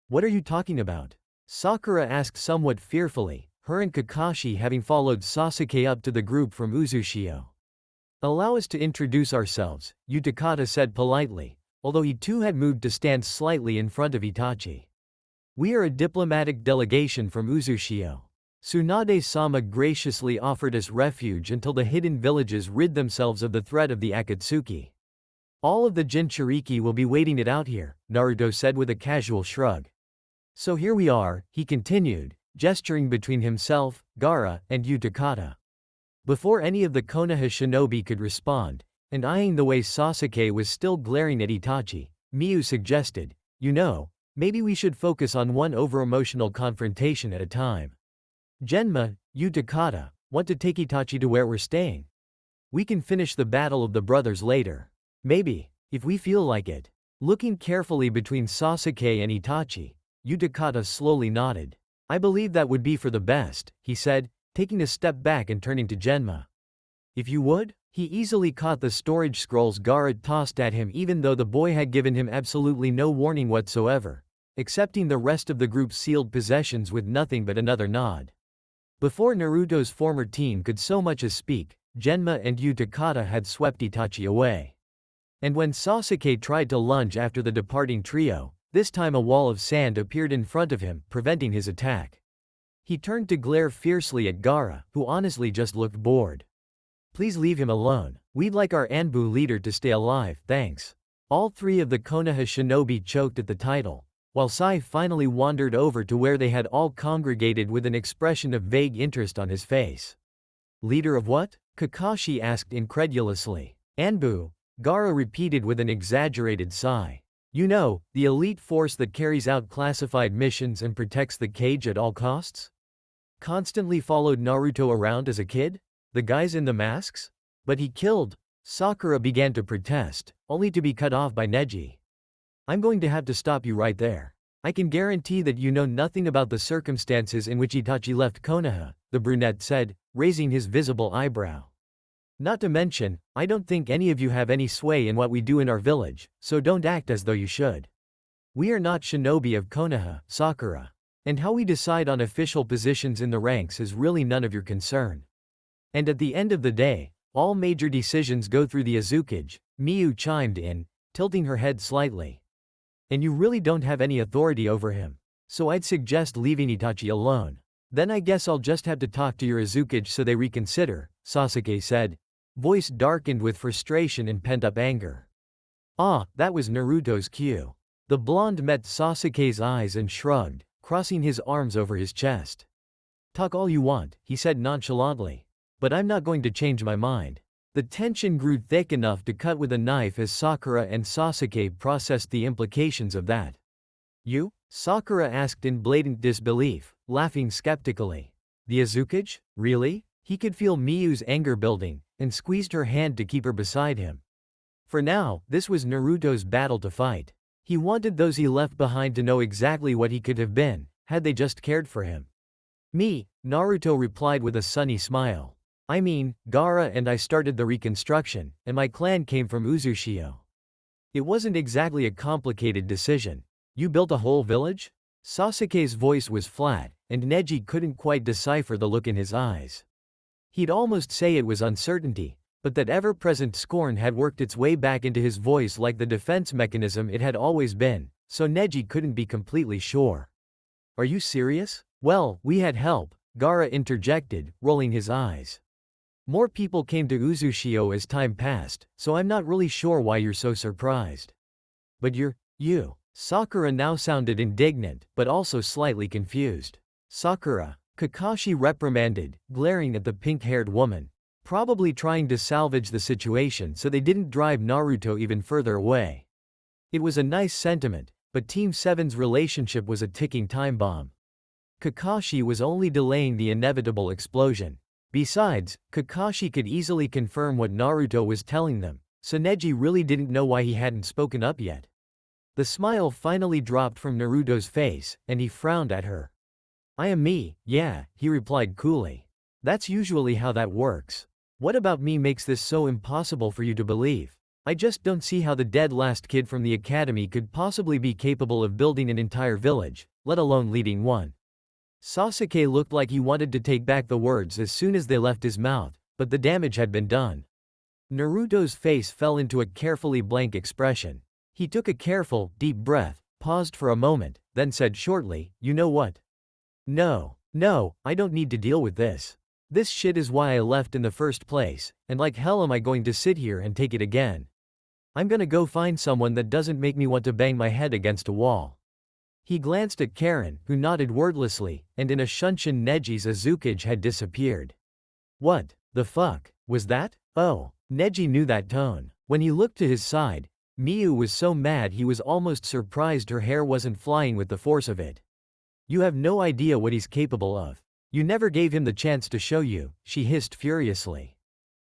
A: "What are you talking about?" Sakura asked somewhat fearfully, her and Kakashi having followed Sasuke up to the group from Uzumaki. "Allow us to introduce ourselves," Utakata said politely, although he too had moved to stand slightly in front of Itachi. "We are a diplomatic delegation from Uzumaki. Tsunade-sama graciously offered us refuge until the hidden villages rid themselves of the threat of the Akatsuki. All of the Jinchuriki will be waiting it out here," Naruto said with a casual shrug. "So here we are," he continued, gesturing between himself, Gaara, and Utakata. Before any of the Konoha shinobi could respond, and eyeing the way Sasuke was still glaring at Itachi, Miyu suggested, "Maybe we should focus on one over-emotional confrontation at a time. Genma, Utakata, want to take Itachi to where we're staying? We can finish the battle of the brothers later. Maybe, if we feel like it." Looking carefully between Sasuke and Itachi, Utakata slowly nodded. "I believe that would be for the best," he said, taking a step back and turning to Genma. "If you would?" He easily caught the storage scrolls Gaara tossed at him even though the boy had given him absolutely no warning whatsoever, accepting the rest of the group's sealed possessions with nothing but another nod. Before Naruto's former team could so much as speak, Genma and Utakata had swept Itachi away. And when Sasuke tried to lunge after the departing trio, this time a wall of sand appeared in front of him, preventing his attack. He turned to glare fiercely at Gaara, who honestly just looked bored. "Please leave him alone. We'd like our Anbu leader to stay alive, thanks." All three of the Konoha shinobi choked at the title, while Sai finally wandered over to where they had all congregated with an expression of vague interest on his face. "Leader of what?" Kakashi asked incredulously. "Anbu," Gaara repeated with an exaggerated sigh. You know, the elite force that carries out classified missions and protects the cage at all costs? Constantly followed Naruto around as a kid? The guys in the masks? But he killed. Sakura began to protest, only to be cut off by Neji. I'm going to have to stop you right there. I can guarantee that you know nothing about the circumstances in which Itachi left Konoha, the brunette said, raising his visible eyebrow. Not to mention, I don't think any of you have any sway in what we do in our village, so don't act as though you should. We are not shinobi of Konoha, Sakura. And how we decide on official positions in the ranks is really none of your concern. And at the end of the day, all major decisions go through the Azukage, Miyu chimed in, tilting her head slightly. And you really don't have any authority over him. So I'd suggest leaving Itachi alone. Then I guess I'll just have to talk to your Azukage so they reconsider, Sasuke said, voice darkened with frustration and pent-up anger. Ah, that was Naruto's cue. The blonde met Sasuke's eyes and shrugged, crossing his arms over his chest. Talk all you want, he said nonchalantly. But I'm not going to change my mind. The tension grew thick enough to cut with a knife as Sakura and Sasuke processed the implications of that. You? Sakura asked in blatant disbelief, laughing skeptically. The Azukage? Really? He could feel Miyu's anger building, and squeezed her hand to keep her beside him. For now, this was Naruto's battle to fight. He wanted those he left behind to know exactly what he could have been, had they just cared for him. Me, Naruto replied with a sunny smile. I mean, Gaara and I started the reconstruction, and my clan came from Uzumaki. It wasn't exactly a complicated decision. You built a whole village? Sasuke's voice was flat, and Neji couldn't quite decipher the look in his eyes. He'd almost say it was uncertainty, but that ever-present scorn had worked its way back into his voice like the defense mechanism it had always been, so Neji couldn't be completely sure. Are you serious? Well, we had help, Gaara interjected, rolling his eyes. More people came to Uzumaki as time passed, so I'm not really sure why you're so surprised. But you. Sakura now sounded indignant, but also slightly confused. Sakura, Kakashi reprimanded, glaring at the pink-haired woman, probably trying to salvage the situation so they didn't drive Naruto even further away. It was a nice sentiment, but Team 7's relationship was a ticking time bomb. Kakashi was only delaying the inevitable explosion. Besides, Kakashi could easily confirm what Naruto was telling them, so Neji really didn't know why he hadn't spoken up yet. The smile finally dropped from Naruto's face, and he frowned at her. I am me, yeah, he replied coolly. That's usually how that works. What about me makes this so impossible for you to believe? I just don't see how the dead last kid from the academy could possibly be capable of building an entire village, let alone leading one. Sasuke looked like he wanted to take back the words as soon as they left his mouth, but the damage had been done. Naruto's face fell into a carefully blank expression. He took a careful, deep breath, paused for a moment, then said shortly, you know what? No, I don't need to deal with this. This shit is why I left in the first place, and like hell am I going to sit here and take it again. I'm gonna go find someone that doesn't make me want to bang my head against a wall. He glanced at Karen, who nodded wordlessly, and in a shunshin Neji's Azukage had disappeared. What the fuck was that? Oh, Neji knew that tone. When he looked to his side, Miyu was so mad he was almost surprised her hair wasn't flying with the force of it. You have no idea what he's capable of. You never gave him the chance to show you, she hissed furiously.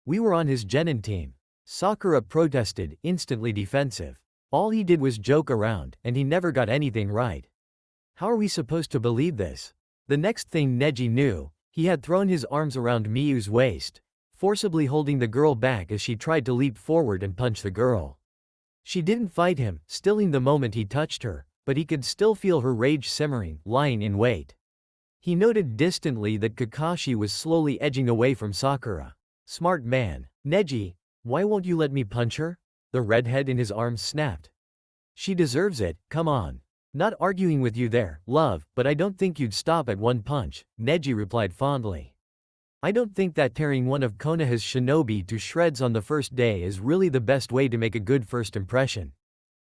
A: We were on his genin team. Sakura protested, instantly defensive. All he did was joke around, and he never got anything right. How are we supposed to believe this? The next thing Neji knew, he had thrown his arms around Miyu's waist, forcibly holding the girl back as she tried to leap forward and punch the girl. She didn't fight him, stilling the moment he touched her, but he could still feel her rage simmering, lying in wait. He noted distantly that Kakashi was slowly edging away from Sakura. Smart man. Neji, why won't you let me punch her? The redhead in his arms snapped. She deserves it, come on. Not arguing with you there, love, but I don't think you'd stop at one punch, Neji replied fondly. I don't think that tearing one of Konoha's shinobi to shreds on the first day is really the best way to make a good first impression.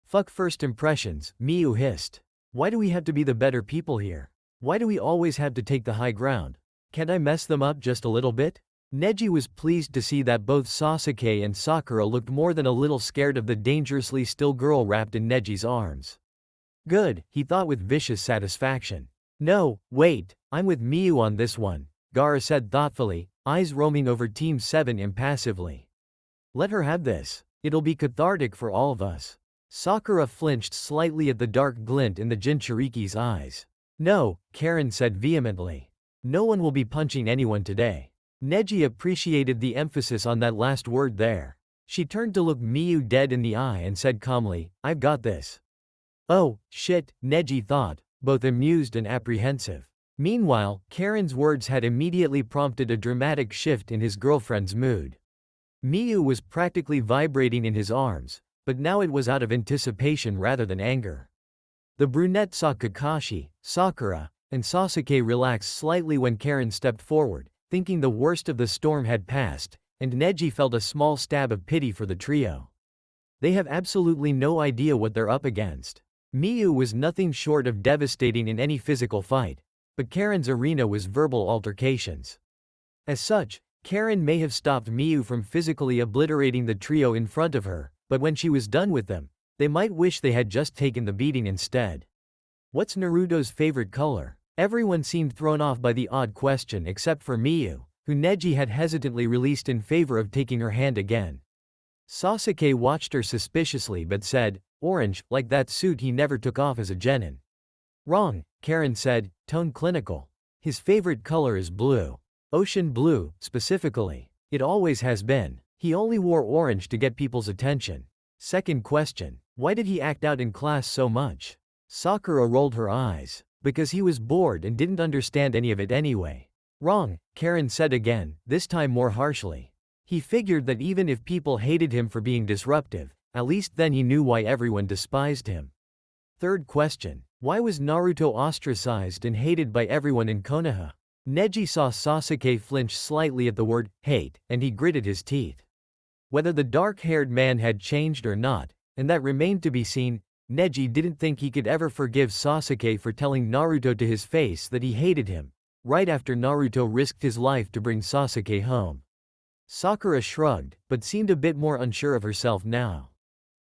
A: Fuck first impressions, Miyu hissed. Why do we have to be the better people here? Why do we always have to take the high ground? Can't I mess them up just a little bit? Neji was pleased to see that both Sasuke and Sakura looked more than a little scared of the dangerously still girl wrapped in Neji's arms. Good, he thought with vicious satisfaction. No, wait, I'm with Miyu on this one, Gaara said thoughtfully, eyes roaming over Team 7 impassively. Let her have this. It'll be cathartic for all of us. Sakura flinched slightly at the dark glint in the Jinchuriki's eyes. No, Karen said vehemently. No one will be punching anyone today. Neji appreciated the emphasis on that last word there. She turned to look Miyu dead in the eye and said calmly, I've got this. Oh, shit, Neji thought, both amused and apprehensive. Meanwhile, Karen's words had immediately prompted a dramatic shift in his girlfriend's mood. Miyu was practically vibrating in his arms, but now it was out of anticipation rather than anger. The brunette saw Kakashi, Sakura, and Sasuke relax slightly when Karen stepped forward, thinking the worst of the storm had passed, and Neji felt a small stab of pity for the trio. They have absolutely no idea what they're up against. Miyu was nothing short of devastating in any physical fight, but Karen's arena was verbal altercations. As such, Karen may have stopped Miyu from physically obliterating the trio in front of her, but when she was done with them, they might wish they had just taken the beating instead. What's Naruto's favorite color? Everyone seemed thrown off by the odd question except for Miyu, who Neji had hesitantly released in favor of taking her hand again. Sasuke watched her suspiciously but said, orange, like that suit he never took off as a genin. Wrong, Karen said, tone clinical. His favorite color is blue. Ocean blue, specifically. It always has been. He only wore orange to get people's attention. Second question, why did he act out in class so much? Sakura rolled her eyes. Because he was bored and didn't understand any of it anyway. Wrong, Karen said again, this time more harshly. He figured that even if people hated him for being disruptive, at least then he knew why everyone despised him. Third question, why was Naruto ostracized and hated by everyone in Konoha? Neji saw Sasuke flinch slightly at the word hate, and he gritted his teeth. Whether the dark-haired man had changed or not, and that remained to be seen, Neji didn't think he could ever forgive Sasuke for telling Naruto to his face that he hated him, right after Naruto risked his life to bring Sasuke home. Sakura shrugged, but seemed a bit more unsure of herself now.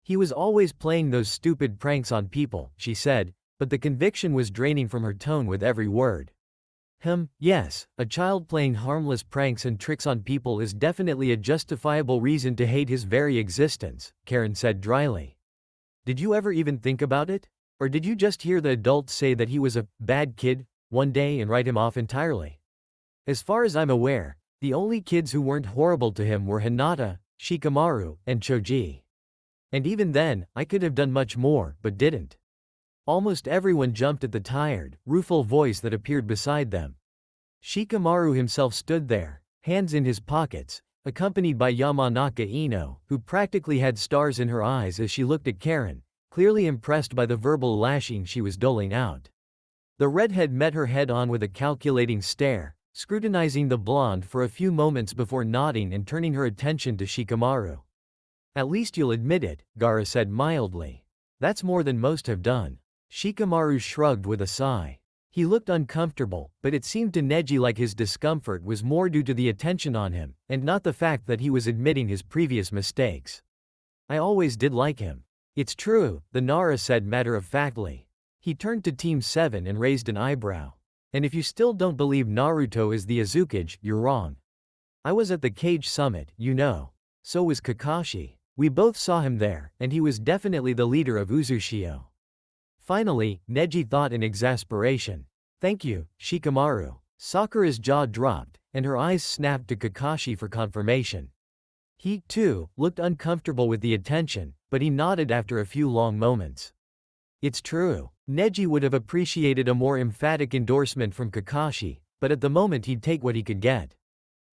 A: He was always playing those stupid pranks on people, she said, but the conviction was draining from her tone with every word. Yes, a child playing harmless pranks and tricks on people is definitely a justifiable reason to hate his very existence, Karen said dryly. Did you ever even think about it? Or did you just hear the adults say that he was a bad kid one day and write him off entirely? As far as I'm aware, the only kids who weren't horrible to him were Hinata, Shikamaru, and Choji. And even then, I could have done much more, but didn't. Almost everyone jumped at the tired, rueful voice that appeared beside them. Shikamaru himself stood there, hands in his pockets, accompanied by Yamanaka Ino, who practically had stars in her eyes as she looked at Karen, clearly impressed by the verbal lashing she was doling out. The redhead met her head-on with a calculating stare, scrutinizing the blonde for a few moments before nodding and turning her attention to Shikamaru. At least you'll admit it, Gaara said mildly. That's more than most have done. Shikamaru shrugged with a sigh. He looked uncomfortable, but it seemed to Neji like his discomfort was more due to the attention on him, and not the fact that he was admitting his previous mistakes. I always did like him. It's true, the Nara said matter-of-factly. He turned to Team 7 and raised an eyebrow. And if you still don't believe Naruto is the Azukage, you're wrong. I was at the Cage Summit, you know. So was Kakashi. We both saw him there, and he was definitely the leader of Uzumaki. Finally, Neji thought in exasperation. Thank you, Shikamaru. Sakura's jaw dropped, and her eyes snapped to Kakashi for confirmation. He, too, looked uncomfortable with the attention, but he nodded after a few long moments. It's true. Neji would have appreciated a more emphatic endorsement from Kakashi, but at the moment he'd take what he could get.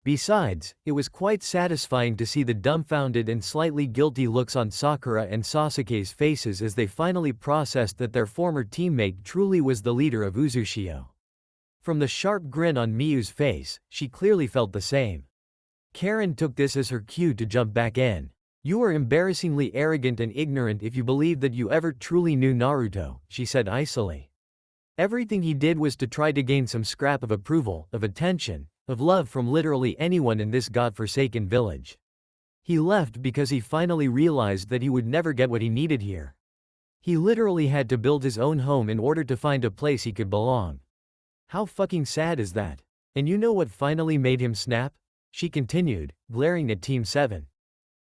A: Besides, it was quite satisfying to see the dumbfounded and slightly guilty looks on Sakura and Sasuke's faces as they finally processed that their former teammate truly was the leader of Uzumaki. From the sharp grin on Miyu's face, she clearly felt the same. Karen took this as her cue to jump back in. You are embarrassingly arrogant and ignorant if you believe that you ever truly knew Naruto, she said icily. Everything he did was to try to gain some scrap of approval, of attention, of love from literally anyone in this godforsaken village. He left because he finally realized that he would never get what he needed here. He literally had to build his own home in order to find a place he could belong. How fucking sad is that? And you know what finally made him snap? She continued, glaring at Team 7.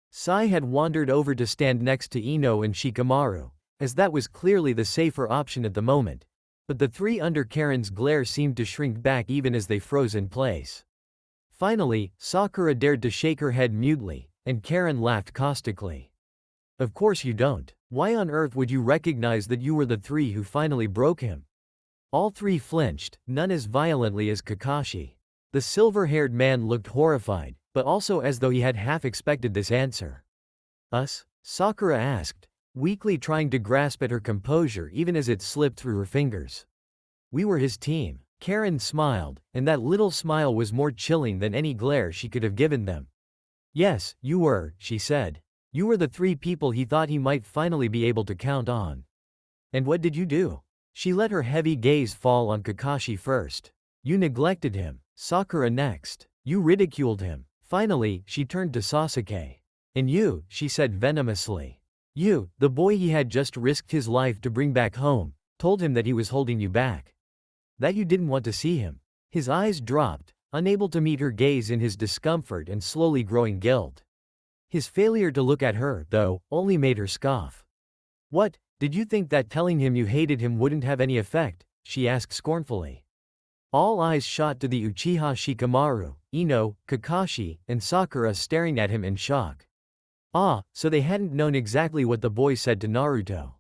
A: Sai had wandered over to stand next to Ino and Shikamaru, as that was clearly the safer option at the moment, but the three under Karen's glare seemed to shrink back even as they froze in place. Finally, Sakura dared to shake her head mutely, and Karen laughed caustically. Of course you don't. Why on earth would you recognize that you were the three who finally broke him? All three flinched, none as violently as Kakashi. The silver-haired man looked horrified, but also as though he had half expected this answer. Us? Sakura asked, weakly trying to grasp at her composure even as it slipped through her fingers. We were his team. Karen smiled, and that little smile was more chilling than any glare she could have given them. Yes, you were, she said. You were the three people he thought he might finally be able to count on. And what did you do? She let her heavy gaze fall on Kakashi first. You neglected him. Sakura next. You ridiculed him. Finally, she turned to Sasuke. And you, she said venomously. You, the boy he had just risked his life to bring back home, told him that he was holding you back. That you didn't want to see him. His eyes dropped, unable to meet her gaze in his discomfort and slowly growing guilt. His failure to look at her, though, only made her scoff. What, did you think that telling him you hated him wouldn't have any effect? She asked scornfully. All eyes shot to the Uchiha Shikamaru, Ino, Kakashi, and Sakura staring at him in shock. Ah, so they hadn't known exactly what the boy said to Naruto.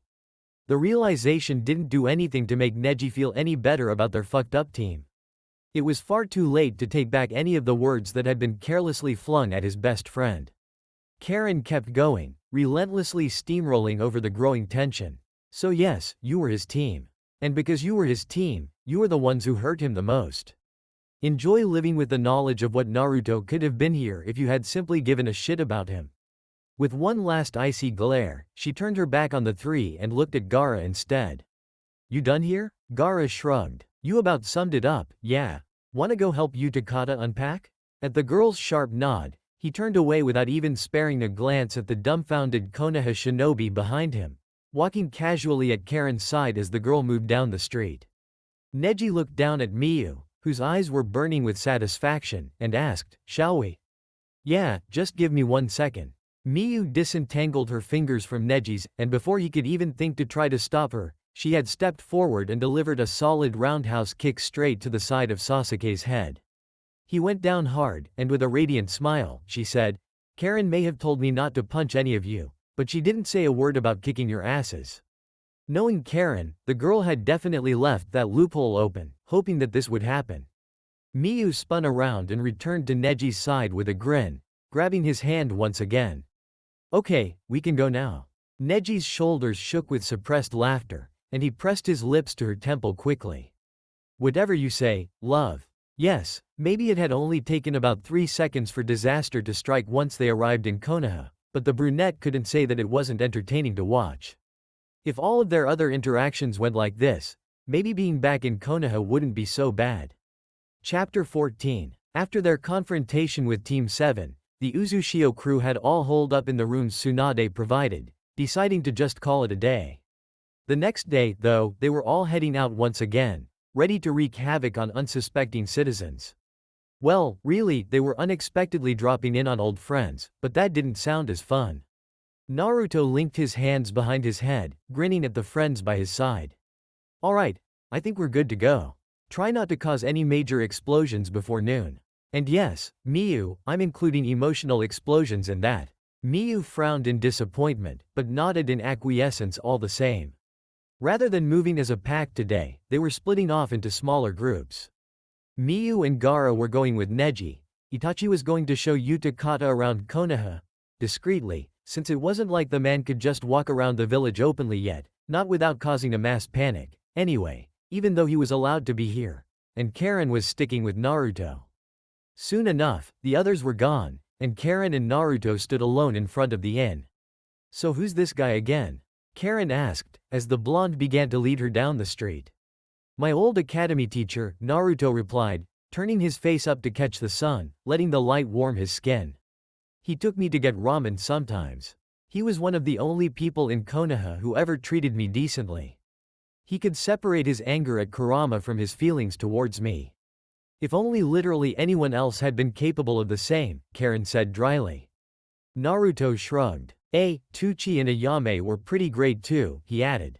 A: The realization didn't do anything to make Neji feel any better about their fucked up team. It was far too late to take back any of the words that had been carelessly flung at his best friend. Karen kept going, relentlessly steamrolling over the growing tension. So yes, you were his team. And because you were his team, you were the ones who hurt him the most. Enjoy living with the knowledge of what Naruto could have been here if you had simply given a shit about him. With one last icy glare, she turned her back on the three and looked at Gaara instead. You done here? Gaara shrugged. You about summed it up, yeah. Wanna go help Utakata unpack? At the girl's sharp nod, he turned away without even sparing a glance at the dumbfounded Konoha shinobi behind him, walking casually at Karen's side as the girl moved down the street. Neji looked down at Miyu, whose eyes were burning with satisfaction, and asked, shall we? Yeah, just give me 1 second. Miyu disentangled her fingers from Neji's, and before he could even think to try to stop her, she had stepped forward and delivered a solid roundhouse kick straight to the side of Sasuke's head. He went down hard, and with a radiant smile, she said, Karen may have told me not to punch any of you, but she didn't say a word about kicking your asses. Knowing Karen, the girl had definitely left that loophole open, hoping that this would happen. Miyu spun around and returned to Neji's side with a grin, grabbing his hand once again. Okay, we can go now. Neji's shoulders shook with suppressed laughter, and he pressed his lips to her temple quickly. Whatever you say, love. Yes, maybe it had only taken about 3 seconds for disaster to strike once they arrived in Konoha, but the brunette couldn't say that it wasn't entertaining to watch. If all of their other interactions went like this, maybe being back in Konoha wouldn't be so bad. Chapter 14. After their confrontation with Team 7, the Uzushio crew had all holed up in the rooms Tsunade provided, deciding to just call it a day. The next day, though, they were all heading out once again, ready to wreak havoc on unsuspecting citizens. Well, really, they were unexpectedly dropping in on old friends, but that didn't sound as fun. Naruto linked his hands behind his head, grinning at the friends by his side. Alright, I think we're good to go. Try not to cause any major explosions before noon. And yes, Miyu, I'm including emotional explosions in that. Miyu frowned in disappointment, but nodded in acquiescence all the same. Rather than moving as a pack today, they were splitting off into smaller groups. Miyu and Gaara were going with Neji. Itachi was going to show Utakata around Konoha, discreetly, since it wasn't like the man could just walk around the village openly yet, not without causing a mass panic, anyway, even though he was allowed to be here. And Karen was sticking with Naruto. Soon enough, the others were gone, and Karen and Naruto stood alone in front of the inn. So who's this guy again? Karen asked, as the blonde began to lead her down the street. My old academy teacher, Naruto replied, turning his face up to catch the sun, letting the light warm his skin. He took me to get ramen sometimes. He was one of the only people in Konoha who ever treated me decently. He could separate his anger at Kurama from his feelings towards me. If only literally anyone else had been capable of the same, Karen said dryly. Naruto shrugged. Tucci and Ayame were pretty great too, he added.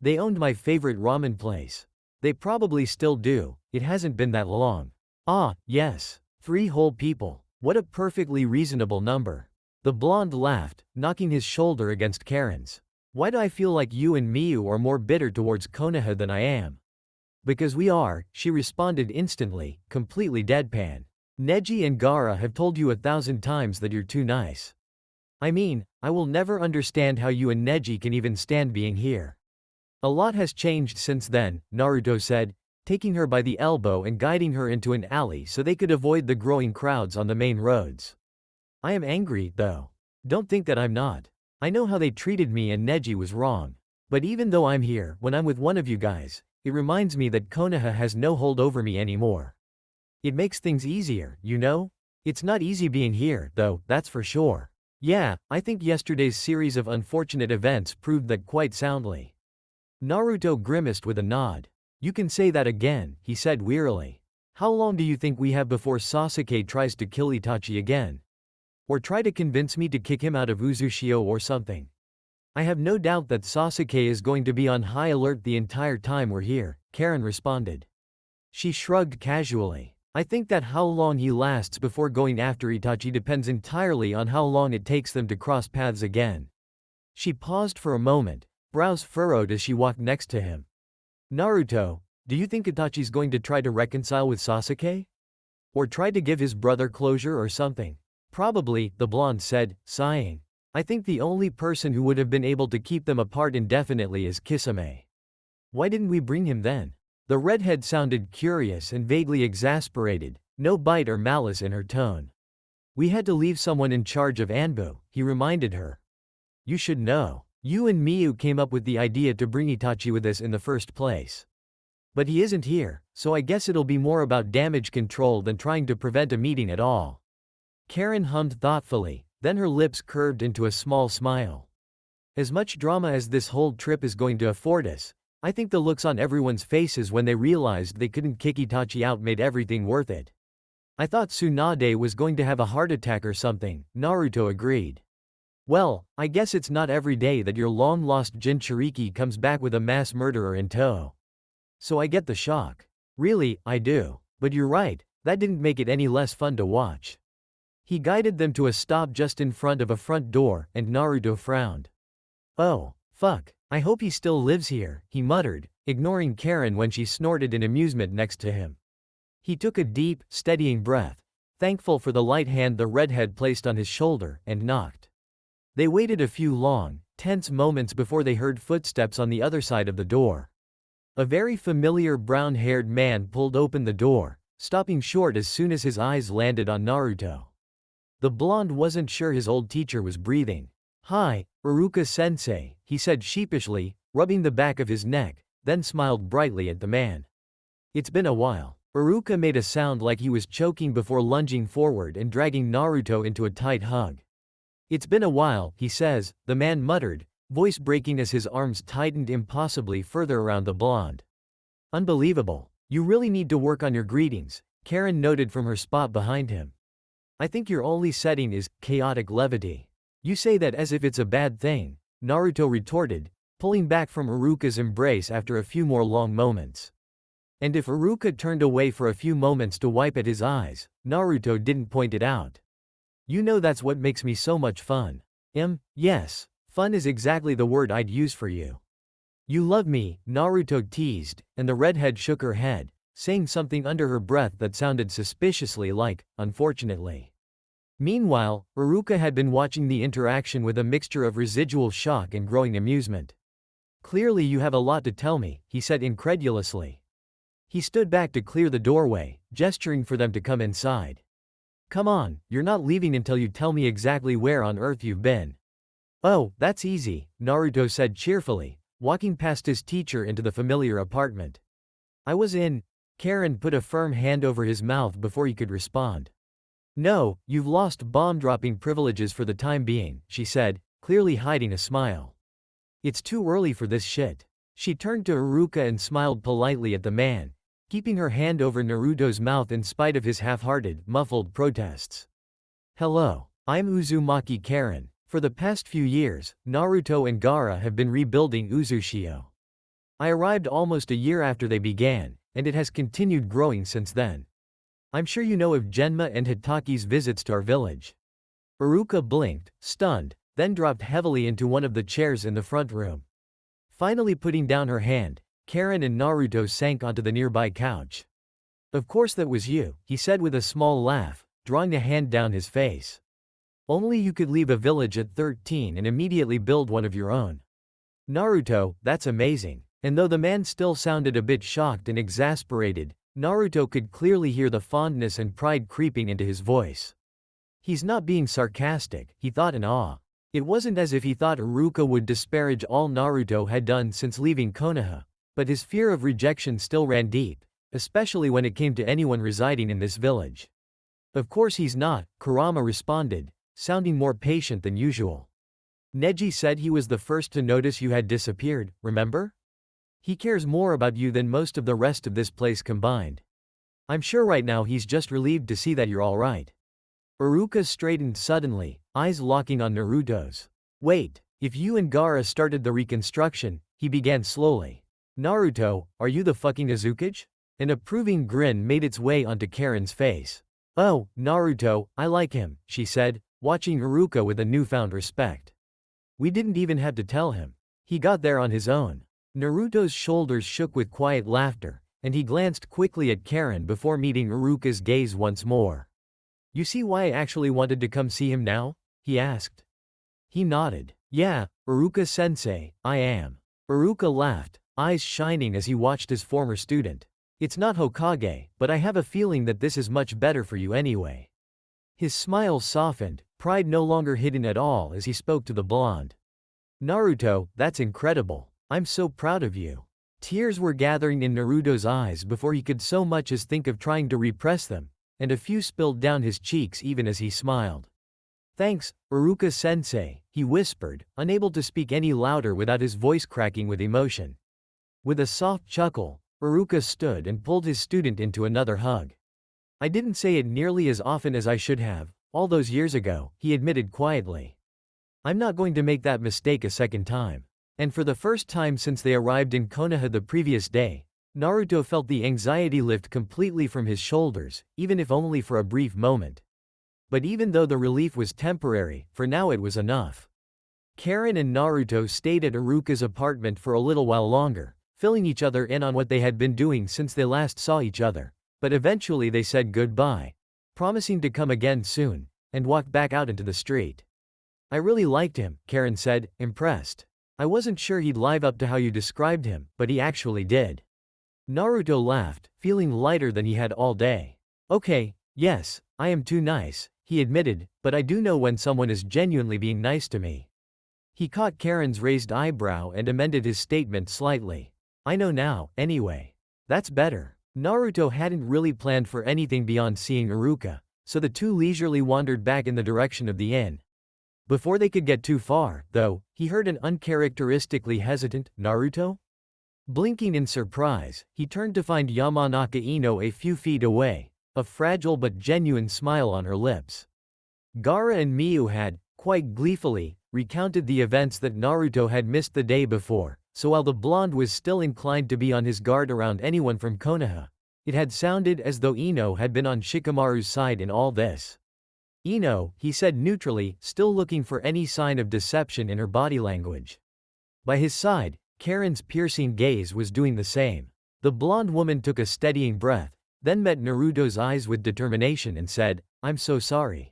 A: They owned my favorite ramen place. They probably still do, it hasn't been that long. Ah, yes. 3 whole people. What a perfectly reasonable number. The blonde laughed, knocking his shoulder against Karen's. Why do I feel like you and Miyu are more bitter towards Konoha than I am? Because we are, she responded instantly, completely deadpan. Neji and Gaara have told you 1,000 times that you're too nice. I mean, I will never understand how you and Neji can even stand being here. A lot has changed since then, Naruto said, taking her by the elbow and guiding her into an alley so they could avoid the growing crowds on the main roads. I am angry, though. Don't think that I'm not. I know how they treated me and Neji was wrong. But even though I'm here, when I'm with one of you guys, it reminds me that Konoha has no hold over me anymore. It makes things easier, you know? It's not easy being here, though, that's for sure. Yeah, I think yesterday's series of unfortunate events proved that quite soundly. Naruto grimaced with a nod. You can say that again, he said wearily. How long do you think we have before Sasuke tries to kill Itachi again? Or try to convince me to kick him out of Uzumaki or something? I have no doubt that Sasuke is going to be on high alert the entire time we're here, Karen responded. She shrugged casually. I think that how long he lasts before going after Itachi depends entirely on how long it takes them to cross paths again. She paused for a moment, brows furrowed as she walked next to him. Naruto, do you think Itachi's going to try to reconcile with Sasuke? Or try to give his brother closure or something? Probably, the blonde said, sighing. I think the only person who would have been able to keep them apart indefinitely is Kisame. Why didn't we bring him then? The redhead sounded curious and vaguely exasperated, no bite or malice in her tone. We had to leave someone in charge of Anbu, he reminded her. You should know. You and Miyu came up with the idea to bring Itachi with us in the first place. But he isn't here, so I guess it'll be more about damage control than trying to prevent a meeting at all. Karen hummed thoughtfully, then her lips curved into a small smile. As much drama as this whole trip is going to afford us, I think the looks on everyone's faces when they realized they couldn't kick Itachi out made everything worth it. I thought Tsunade was going to have a heart attack or something, Naruto agreed. Well, I guess it's not every day that your long-lost Jinchuriki comes back with a mass murderer in tow. So I get the shock. Really, I do. But you're right, that didn't make it any less fun to watch. He guided them to a stop just in front of a front door, and Naruto frowned. Oh, fuck. I hope he still lives here, he muttered, ignoring Karen when she snorted in amusement next to him. He took a deep, steadying breath, thankful for the light hand the redhead placed on his shoulder, and knocked. They waited a few long, tense moments before they heard footsteps on the other side of the door. A very familiar brown-haired man pulled open the door, stopping short as soon as his eyes landed on Naruto. The blonde wasn't sure his old teacher was breathing. Hi, Iruka-sensei, he said sheepishly, rubbing the back of his neck, then smiled brightly at the man. It's been a while. Iruka made a sound like he was choking before lunging forward and dragging Naruto into a tight hug. It's been a while, he says, the man muttered, voice breaking as his arms tightened impossibly further around the blonde. Unbelievable. You really need to work on your greetings, Karen noted from her spot behind him. I think your only setting is chaotic levity. You say that as if it's a bad thing, Naruto retorted, pulling back from Iruka's embrace after a few more long moments. And if Iruka turned away for a few moments to wipe at his eyes, Naruto didn't point it out. You know that's what makes me so much fun. Yes, fun is exactly the word I'd use for you. You love me, Naruto teased, and the redhead shook her head, saying something under her breath that sounded suspiciously like, unfortunately. Meanwhile, Iruka had been watching the interaction with a mixture of residual shock and growing amusement. Clearly you have a lot to tell me, he said incredulously. He stood back to clear the doorway, gesturing for them to come inside. Come on, you're not leaving until you tell me exactly where on earth you've been. Oh, that's easy, Naruto said cheerfully, walking past his teacher into the familiar apartment. I was in Karen put a firm hand over his mouth before he could respond. No, you've lost bomb-dropping privileges for the time being, she said, clearly hiding a smile. It's too early for this shit. She turned to Iruka and smiled politely at the man, keeping her hand over Naruto's mouth in spite of his half-hearted, muffled protests. Hello. I'm Uzumaki Karen. For the past few years, Naruto and Gaara have been rebuilding Uzushio. I arrived almost a year after they began, and it has continued growing since then. I'm sure you know of Genma and Hitaki's visits to our village. Iruka blinked, stunned, then dropped heavily into one of the chairs in the front room. Finally putting down her hand, Karen and Naruto sank onto the nearby couch. Of course that was you, he said with a small laugh, drawing a hand down his face. Only you could leave a village at 13 and immediately build one of your own. Naruto, that's amazing. And though the man still sounded a bit shocked and exasperated, Naruto could clearly hear the fondness and pride creeping into his voice. He's not being sarcastic, he thought in awe. It wasn't as if he thought Iruka would disparage all Naruto had done since leaving Konoha, but his fear of rejection still ran deep, especially when it came to anyone residing in this village. Of course he's not, Kurama responded, sounding more patient than usual. Neji said he was the first to notice you had disappeared, remember? He cares more about you than most of the rest of this place combined. I'm sure right now he's just relieved to see that you're alright. Iruka straightened suddenly, eyes locking on Naruto's. Wait, if you and Gaara started the reconstruction, he began slowly. Naruto, are you the fucking Azukage? An approving grin made its way onto Karen's face. Oh, Naruto, I like him, she said, watching Iruka with a newfound respect. We didn't even have to tell him. He got there on his own. Naruto's shoulders shook with quiet laughter, and he glanced quickly at Karen before meeting Iruka's gaze once more. You see why I actually wanted to come see him now? He asked. He nodded. Yeah, Iruka-sensei, I am. Iruka laughed, eyes shining as he watched his former student. It's not Hokage, but I have a feeling that this is much better for you anyway. His smile softened, pride no longer hidden at all as he spoke to the blonde. Naruto, that's incredible. I'm so proud of you. Tears were gathering in Naruto's eyes before he could so much as think of trying to repress them, and a few spilled down his cheeks even as he smiled. Thanks, Iruka-sensei, he whispered, unable to speak any louder without his voice cracking with emotion. With a soft chuckle, Iruka stood and pulled his student into another hug. I didn't say it nearly as often as I should have, all those years ago, he admitted quietly. I'm not going to make that mistake a second time. And for the first time since they arrived in Konoha the previous day, Naruto felt the anxiety lift completely from his shoulders, even if only for a brief moment. But even though the relief was temporary, for now it was enough. Karen and Naruto stayed at Iruka's apartment for a little while longer, filling each other in on what they had been doing since they last saw each other, but eventually they said goodbye, promising to come again soon, and walked back out into the street. I really liked him, Karen said, impressed. I wasn't sure he'd live up to how you described him, but he actually did. Naruto laughed, feeling lighter than he had all day. Okay, yes, I am too nice, he admitted, but I do know when someone is genuinely being nice to me. He caught Karen's raised eyebrow and amended his statement slightly. I know now, anyway. That's better. Naruto hadn't really planned for anything beyond seeing Iruka, so the two leisurely wandered back in the direction of the inn. Before they could get too far, though, he heard an uncharacteristically hesitant, Naruto? Blinking in surprise, he turned to find Yamanaka Ino a few feet away, a fragile but genuine smile on her lips. Gaara and Miu had, quite gleefully, recounted the events that Naruto had missed the day before, so while the blonde was still inclined to be on his guard around anyone from Konoha, it had sounded as though Ino had been on Shikamaru's side in all this. Ino, he said neutrally, still looking for any sign of deception in her body language. By his side, Karen's piercing gaze was doing the same. The blonde woman took a steadying breath, then met Naruto's eyes with determination and said, I'm so sorry.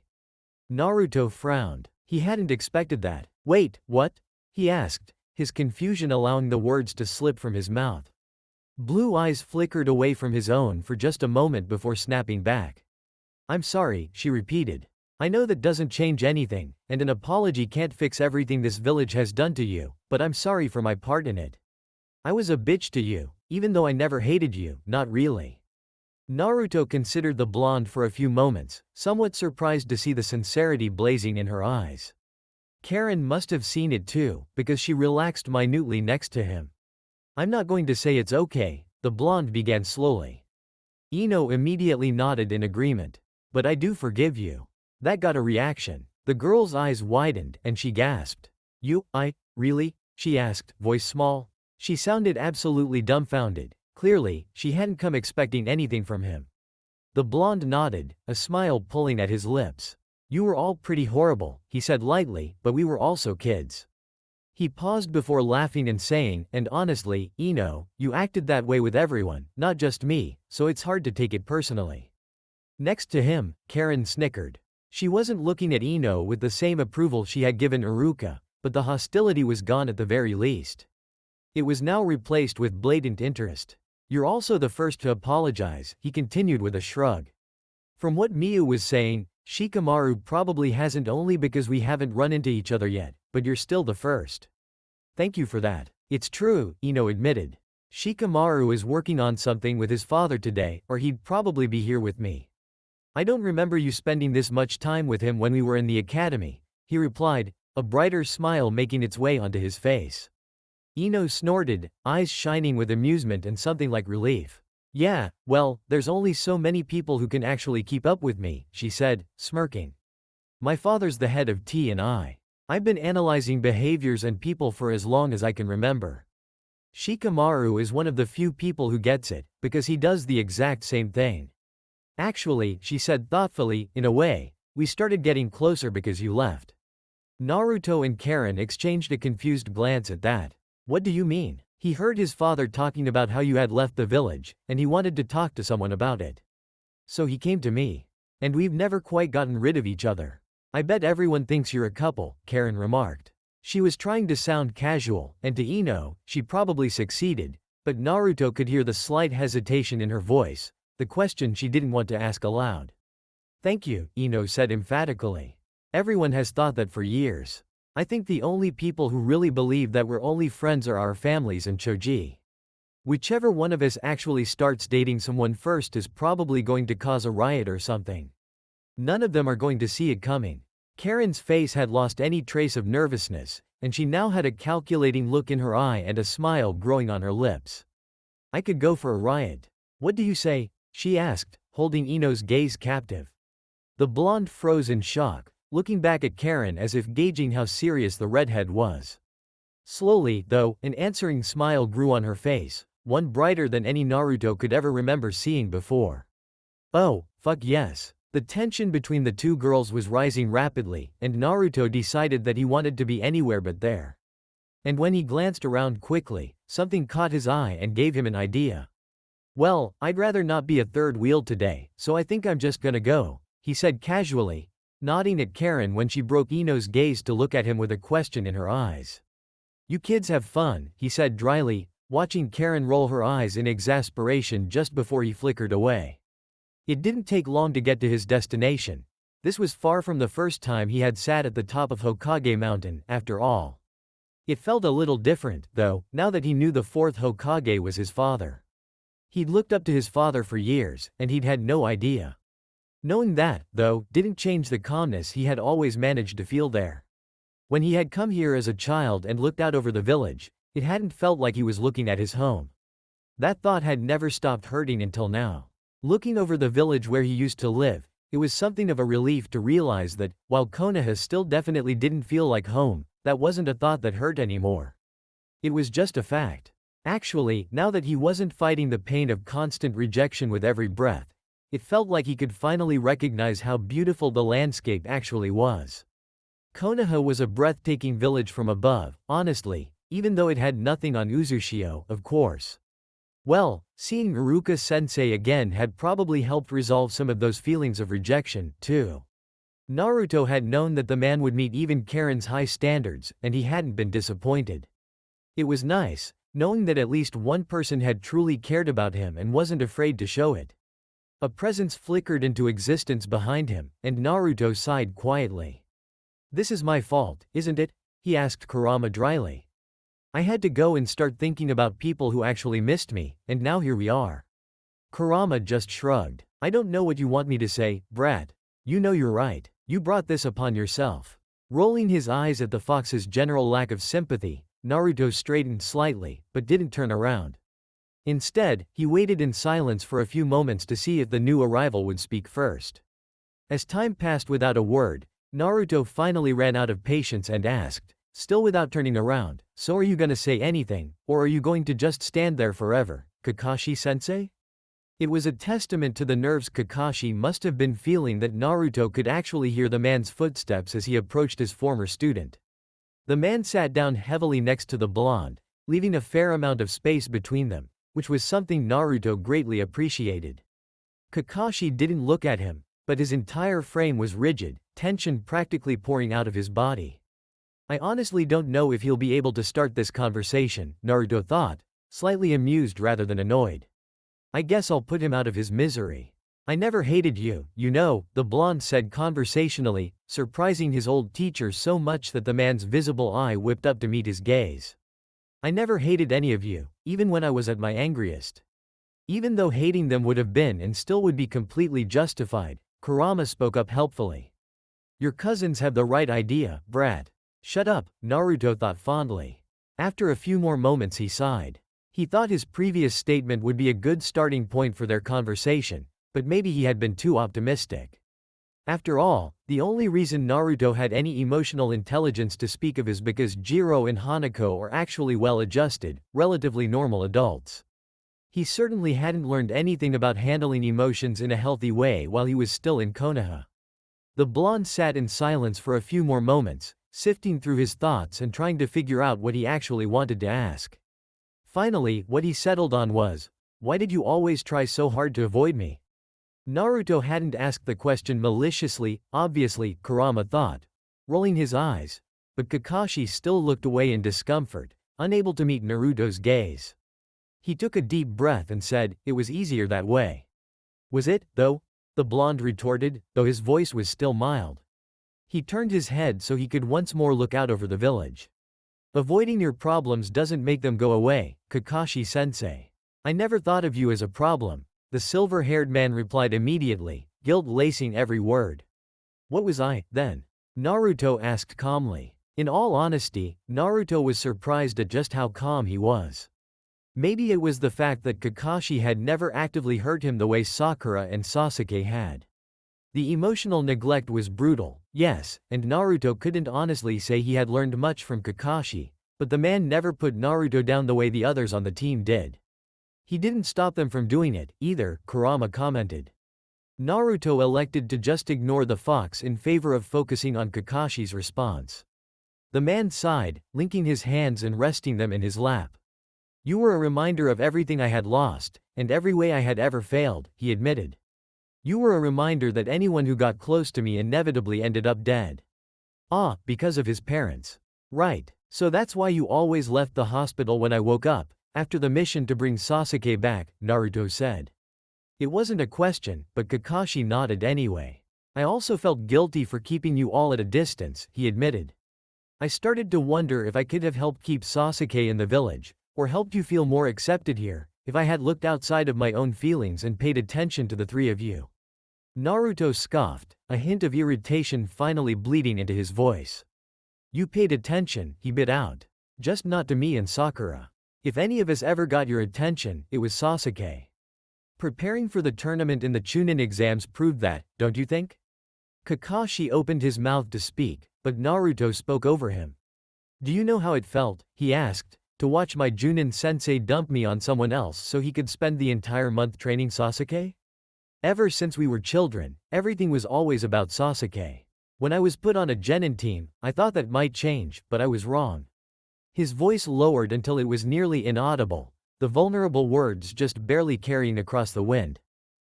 A: Naruto frowned. He hadn't expected that. Wait, what? He asked, his confusion allowing the words to slip from his mouth. Blue eyes flickered away from his own for just a moment before snapping back. I'm sorry, she repeated. I know that doesn't change anything, and an apology can't fix everything this village has done to you, but I'm sorry for my part in it. I was a bitch to you, even though I never hated you, not really. Naruto considered the blonde for a few moments, somewhat surprised to see the sincerity blazing in her eyes. Karen must have seen it too, because she relaxed minutely next to him. I'm not going to say it's okay, the blonde began slowly. Ino immediately nodded in agreement. But I do forgive you. That got a reaction. The girl's eyes widened, and she gasped. Really? She asked, voice small. She sounded absolutely dumbfounded. Clearly, she hadn't come expecting anything from him. The blonde nodded, a smile pulling at his lips. You were all pretty horrible, he said lightly, but we were also kids. He paused before laughing and saying, and honestly, Ino, you acted that way with everyone, not just me, so it's hard to take it personally. Next to him, Karen snickered. She wasn't looking at Ino with the same approval she had given Iruka, but the hostility was gone at the very least. It was now replaced with blatant interest. You're also the first to apologize, he continued with a shrug. From what Miyu was saying, Shikamaru probably hasn't, only because we haven't run into each other yet, but you're still the first. Thank you for that. It's true, Ino admitted. Shikamaru is working on something with his father today, or he'd probably be here with me. I don't remember you spending this much time with him when we were in the academy, he replied, a brighter smile making its way onto his face. Ino snorted, eyes shining with amusement and something like relief. Yeah, well, there's only so many people who can actually keep up with me, she said, smirking. My father's the head of T&I. I've been analyzing behaviors and people for as long as I can remember. Shikamaru is one of the few people who gets it, because he does the exact same thing. Actually, she said thoughtfully, in a way, we started getting closer because you left. Naruto and Karen exchanged a confused glance at that. What do you mean? He heard his father talking about how you had left the village, and he wanted to talk to someone about it. So he came to me. And we've never quite gotten rid of each other. I bet everyone thinks you're a couple, Karen remarked. She was trying to sound casual, and to Ino, she probably succeeded, but Naruto could hear the slight hesitation in her voice, the question she didn't want to ask aloud. Thank you, Ino said emphatically. Everyone has thought that for years. I think the only people who really believe that we're only friends are our families and Choji. Whichever one of us actually starts dating someone first is probably going to cause a riot or something. None of them are going to see it coming. Karen's face had lost any trace of nervousness, and she now had a calculating look in her eye and a smile growing on her lips. I could go for a riot. What do you say? She asked, holding Ino's gaze captive. The blonde froze in shock, looking back at Karen as if gauging how serious the redhead was. Slowly, though, an answering smile grew on her face, one brighter than any Naruto could ever remember seeing before. Oh, fuck yes. The tension between the two girls was rising rapidly, and Naruto decided that he wanted to be anywhere but there. And when he glanced around quickly, something caught his eye and gave him an idea. Well, I'd rather not be a third wheel today, so I think I'm just gonna go, he said casually, nodding at Karen when she broke Ino's gaze to look at him with a question in her eyes. You kids have fun, he said dryly, watching Karen roll her eyes in exasperation just before he flickered away. It didn't take long to get to his destination. This was far from the first time he had sat at the top of Hokage Mountain, after all. It felt a little different, though, now that he knew the fourth Hokage was his father. He'd looked up to his father for years, and he'd had no idea. Knowing that, though, didn't change the calmness he had always managed to feel there. When he had come here as a child and looked out over the village, it hadn't felt like he was looking at his home. That thought had never stopped hurting until now. Looking over the village where he used to live, it was something of a relief to realize that, while Konoha still definitely didn't feel like home, that wasn't a thought that hurt anymore. It was just a fact. Actually, now that he wasn't fighting the pain of constant rejection with every breath, it felt like he could finally recognize how beautiful the landscape actually was. Konoha was a breathtaking village from above, honestly, even though it had nothing on Uzushio, of course. Well, seeing Iruka-sensei again had probably helped resolve some of those feelings of rejection, too. Naruto had known that the man would meet even Karen's high standards, and he hadn't been disappointed. It was nice, knowing that at least one person had truly cared about him and wasn't afraid to show it. A presence flickered into existence behind him, and Naruto sighed quietly. This is my fault, isn't it? He asked Kurama dryly. I had to go and start thinking about people who actually missed me, and now here we are. Kurama just shrugged. I don't know what you want me to say, brat. You know you're right. You brought this upon yourself. Rolling his eyes at the fox's general lack of sympathy, Naruto straightened slightly, but didn't turn around. Instead, he waited in silence for a few moments to see if the new arrival would speak first. As time passed without a word, Naruto finally ran out of patience and asked, still without turning around, so are you gonna say anything, or are you going to just stand there forever, Kakashi-sensei? It was a testament to the nerves Kakashi must have been feeling that Naruto could actually hear the man's footsteps as he approached his former student. The man sat down heavily next to the blonde, leaving a fair amount of space between them, which was something Naruto greatly appreciated. Kakashi didn't look at him, but his entire frame was rigid, tension practically pouring out of his body. I honestly don't know if he'll be able to start this conversation, Naruto thought, slightly amused rather than annoyed. I guess I'll put him out of his misery. I never hated you, you know, the blonde said conversationally, surprising his old teacher so much that the man's visible eye whipped up to meet his gaze. I never hated any of you, even when I was at my angriest. Even though hating them would have been and still would be completely justified, Kurama spoke up helpfully. Your cousins have the right idea, brat. Shut up, Naruto thought fondly. After a few more moments he sighed. He thought his previous statement would be a good starting point for their conversation, but maybe he had been too optimistic. After all, the only reason Naruto had any emotional intelligence to speak of is because Jiro and Hanako are actually well-adjusted, relatively normal adults. He certainly hadn't learned anything about handling emotions in a healthy way while he was still in Konoha. The blonde sat in silence for a few more moments, sifting through his thoughts and trying to figure out what he actually wanted to ask. Finally, what he settled on was, why did you always try so hard to avoid me? Naruto hadn't asked the question maliciously, obviously, Kurama thought, rolling his eyes, but Kakashi still looked away in discomfort, unable to meet Naruto's gaze. He took a deep breath and said, it was easier that way. Was it, though? The blonde retorted, though his voice was still mild. He turned his head so he could once more look out over the village. Avoiding your problems doesn't make them go away, Kakashi-sensei. I never thought of you as a problem, the silver-haired man replied immediately, guilt lacing every word. What was I, then? Naruto asked calmly. In all honesty, Naruto was surprised at just how calm he was. Maybe it was the fact that Kakashi had never actively hurt him the way Sakura and Sasuke had. The emotional neglect was brutal, yes, and Naruto couldn't honestly say he had learned much from Kakashi, but the man never put Naruto down the way the others on the team did. He didn't stop them from doing it, either, Kurama commented. Naruto elected to just ignore the fox in favor of focusing on Kakashi's response. The man sighed, linking his hands and resting them in his lap. You were a reminder of everything I had lost, and every way I had ever failed, he admitted. You were a reminder that anyone who got close to me inevitably ended up dead. Ah, because of his parents. Right, so that's why you always left the hospital when I woke up, after the mission to bring Sasuke back, Naruto said. It wasn't a question, but Kakashi nodded anyway. I also felt guilty for keeping you all at a distance, he admitted. I started to wonder if I could have helped keep Sasuke in the village, or helped you feel more accepted here, if I had looked outside of my own feelings and paid attention to the three of you. Naruto scoffed, a hint of irritation finally bleeding into his voice. You paid attention, he bit out. Just not to me and Sakura. If any of us ever got your attention, it was Sasuke. Preparing for the tournament in the Chunin exams proved that, don't you think? Kakashi opened his mouth to speak, but Naruto spoke over him. Do you know how it felt, he asked, to watch my Junin sensei dump me on someone else so he could spend the entire month training Sasuke? Ever since we were children, everything was always about Sasuke. When I was put on a genin team, I thought that might change, but I was wrong. His voice lowered until it was nearly inaudible, the vulnerable words just barely carrying across the wind.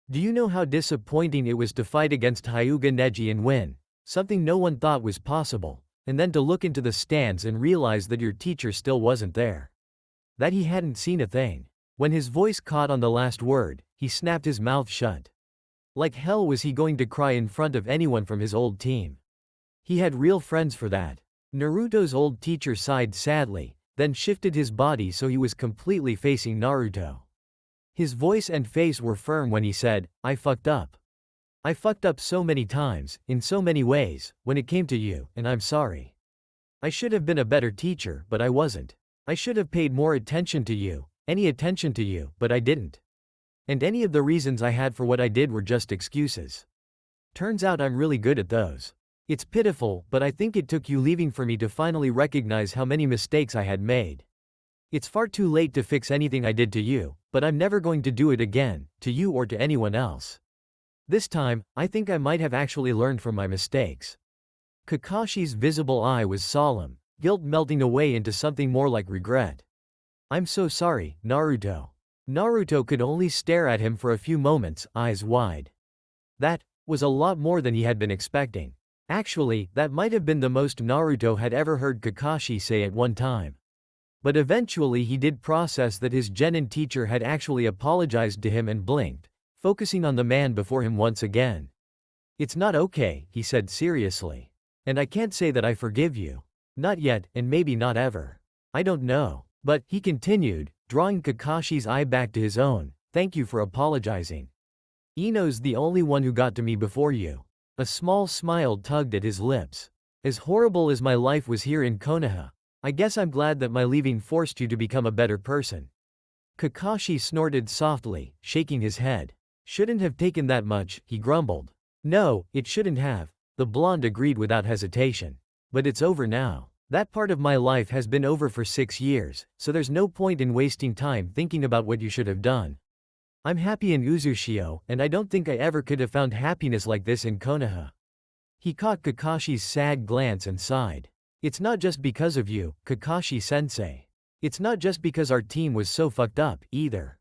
A: Do you know how disappointing it was to fight against Hyuga Neji and win, something no one thought was possible, and then to look into the stands and realize that your teacher still wasn't there? That he hadn't seen a thing. When his voice caught on the last word, he snapped his mouth shut. Like hell was he going to cry in front of anyone from his old team. He had real friends for that. Naruto's old teacher sighed sadly, then shifted his body so he was completely facing Naruto. His voice and face were firm when he said, I fucked up. I fucked up so many times, in so many ways, when it came to you, and I'm sorry. I should have been a better teacher, but I wasn't. I should have paid more attention to you, any attention to you, but I didn't. And any of the reasons I had for what I did were just excuses. Turns out I'm really good at those. It's pitiful, but I think it took you leaving for me to finally recognize how many mistakes I had made. It's far too late to fix anything I did to you, but I'm never going to do it again, to you or to anyone else. This time, I think I might have actually learned from my mistakes. Kakashi's visible eye was solemn, guilt melting away into something more like regret. I'm so sorry, Naruto. Naruto could only stare at him for a few moments, eyes wide. That was a lot more than he had been expecting. Actually, that might have been the most Naruto had ever heard Kakashi say at one time. But eventually he did process that his genin teacher had actually apologized to him and blinked, focusing on the man before him once again. It's not okay, he said seriously. And I can't say that I forgive you. Not yet, and maybe not ever. I don't know. But, he continued, drawing Kakashi's eye back to his own, thank you for apologizing. Ino's the only one who got to me before you. A small smile tugged at his lips. As horrible as my life was here in Konoha, I guess I'm glad that my leaving forced you to become a better person. Kakashi snorted softly, shaking his head. Shouldn't have taken that much, he grumbled. No, it shouldn't have. The blonde agreed without hesitation. But it's over now. That part of my life has been over for 6 years, so there's no point in wasting time thinking about what you should have done. I'm happy in Uzushio, and I don't think I ever could have found happiness like this in Konoha. He caught Kakashi's sad glance and sighed. It's not just because of you, Kakashi-sensei. It's not just because our team was so fucked up, either.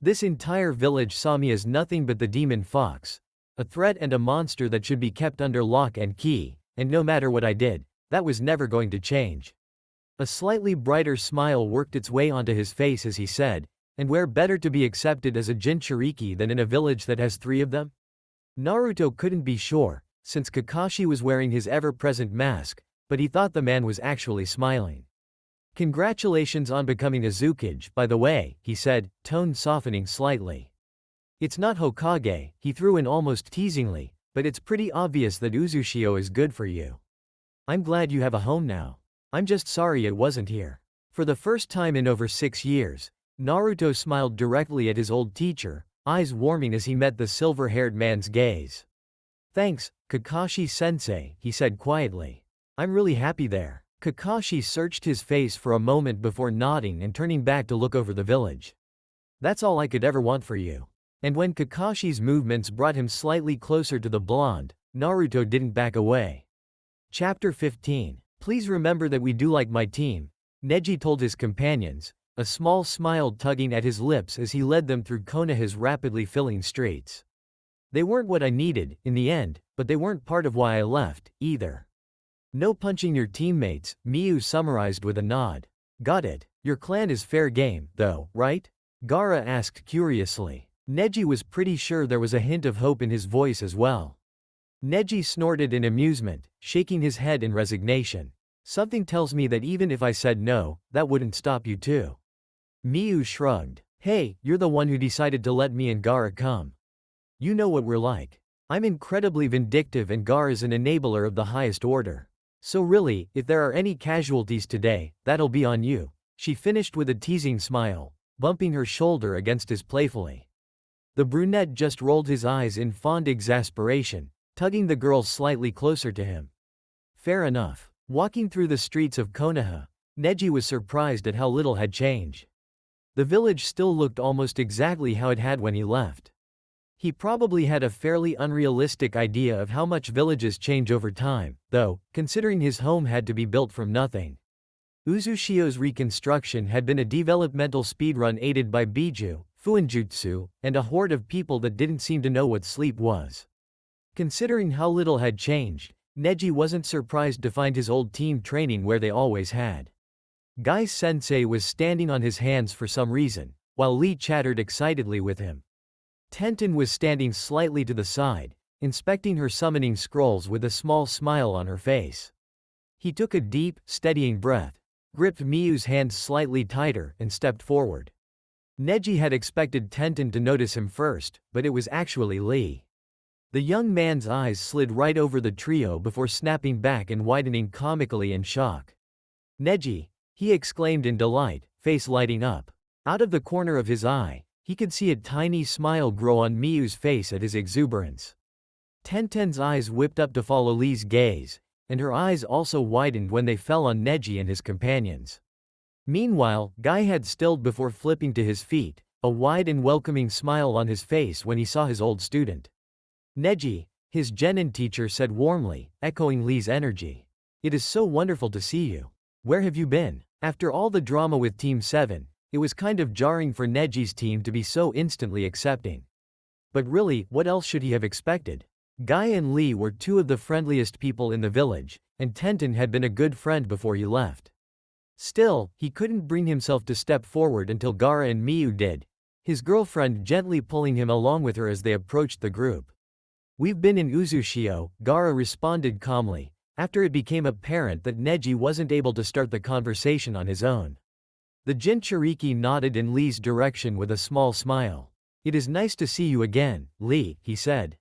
A: This entire village saw me as nothing but the demon fox. A threat and a monster that should be kept under lock and key, and no matter what I did, that was never going to change. A slightly brighter smile worked its way onto his face as he said, and where better to be accepted as a Jinchuriki than in a village that has 3 of them? Naruto couldn't be sure, since Kakashi was wearing his ever-present mask, but he thought the man was actually smiling. Congratulations on becoming a Zukage, by the way, he said, tone softening slightly. It's not Hokage, he threw in almost teasingly, but it's pretty obvious that Uzushio is good for you. I'm glad you have a home now. I'm just sorry it wasn't here. For the first time in over 6 years, Naruto smiled directly at his old teacher, eyes warming as he met the silver-haired man's gaze. Thanks, Kakashi-sensei, he said quietly. I'm really happy there. Kakashi searched his face for a moment before nodding and turning back to look over the village. That's all I could ever want for you. And when Kakashi's movements brought him slightly closer to the blonde, Naruto didn't back away. Chapter 15. Please remember that we do like my team, Neji told his companions, a small smile tugging at his lips as he led them through Konoha's rapidly filling streets. They weren't what I needed, in the end, but they weren't part of why I left, either. No punching your teammates, Miu summarized with a nod. Got it. Your clan is fair game, though, right? Gaara asked curiously. Neji was pretty sure there was a hint of hope in his voice as well. Neji snorted in amusement, shaking his head in resignation. Something tells me that even if I said no, that wouldn't stop you too. Miu shrugged. Hey, you're the one who decided to let me and Gaara come. You know what we're like. I'm incredibly vindictive and Gaara's an enabler of the highest order. So really, if there are any casualties today, that'll be on you. She finished with a teasing smile, bumping her shoulder against his playfully. The brunette just rolled his eyes in fond exasperation, tugging the girl slightly closer to him. Fair enough. Walking through the streets of Konoha, Neji was surprised at how little had changed. The village still looked almost exactly how it had when he left. He probably had a fairly unrealistic idea of how much villages change over time, though, considering his home had to be built from nothing. Uzushio's reconstruction had been a developmental speedrun aided by Biju, Fuinjutsu, and a horde of people that didn't seem to know what sleep was. Considering how little had changed, Neji wasn't surprised to find his old team training where they always had. Guy-sensei was standing on his hands for some reason, while Lee chattered excitedly with him. Tenten was standing slightly to the side, inspecting her summoning scrolls with a small smile on her face. He took a deep, steadying breath, gripped Miyu's hand slightly tighter, and stepped forward. Neji had expected Tenten to notice him first, but it was actually Lee. The young man's eyes slid right over the trio before snapping back and widening comically in shock. "Neji!" he exclaimed in delight, face lighting up. Out of the corner of his eye, he could see a tiny smile grow on Miyu's face at his exuberance. Tenten's eyes whipped up to follow Lee's gaze, and her eyes also widened when they fell on Neji and his companions. Meanwhile, Guy had stilled before flipping to his feet, a wide and welcoming smile on his face when he saw his old student. "Neji," his genin teacher said warmly, echoing Lee's energy. "It is so wonderful to see you. Where have you been?" After all the drama with Team 7, it was kind of jarring for Neji's team to be so instantly accepting. But really, what else should he have expected? Guy and Lee were two of the friendliest people in the village, and Tenten had been a good friend before he left. Still, he couldn't bring himself to step forward until Gaara and Miyu did, his girlfriend gently pulling him along with her as they approached the group. "We've been in Uzushio," Gaara responded calmly, after it became apparent that Neji wasn't able to start the conversation on his own. The Jinchuriki nodded in Lee's direction with a small smile. "It is nice to see you again, Lee," he said.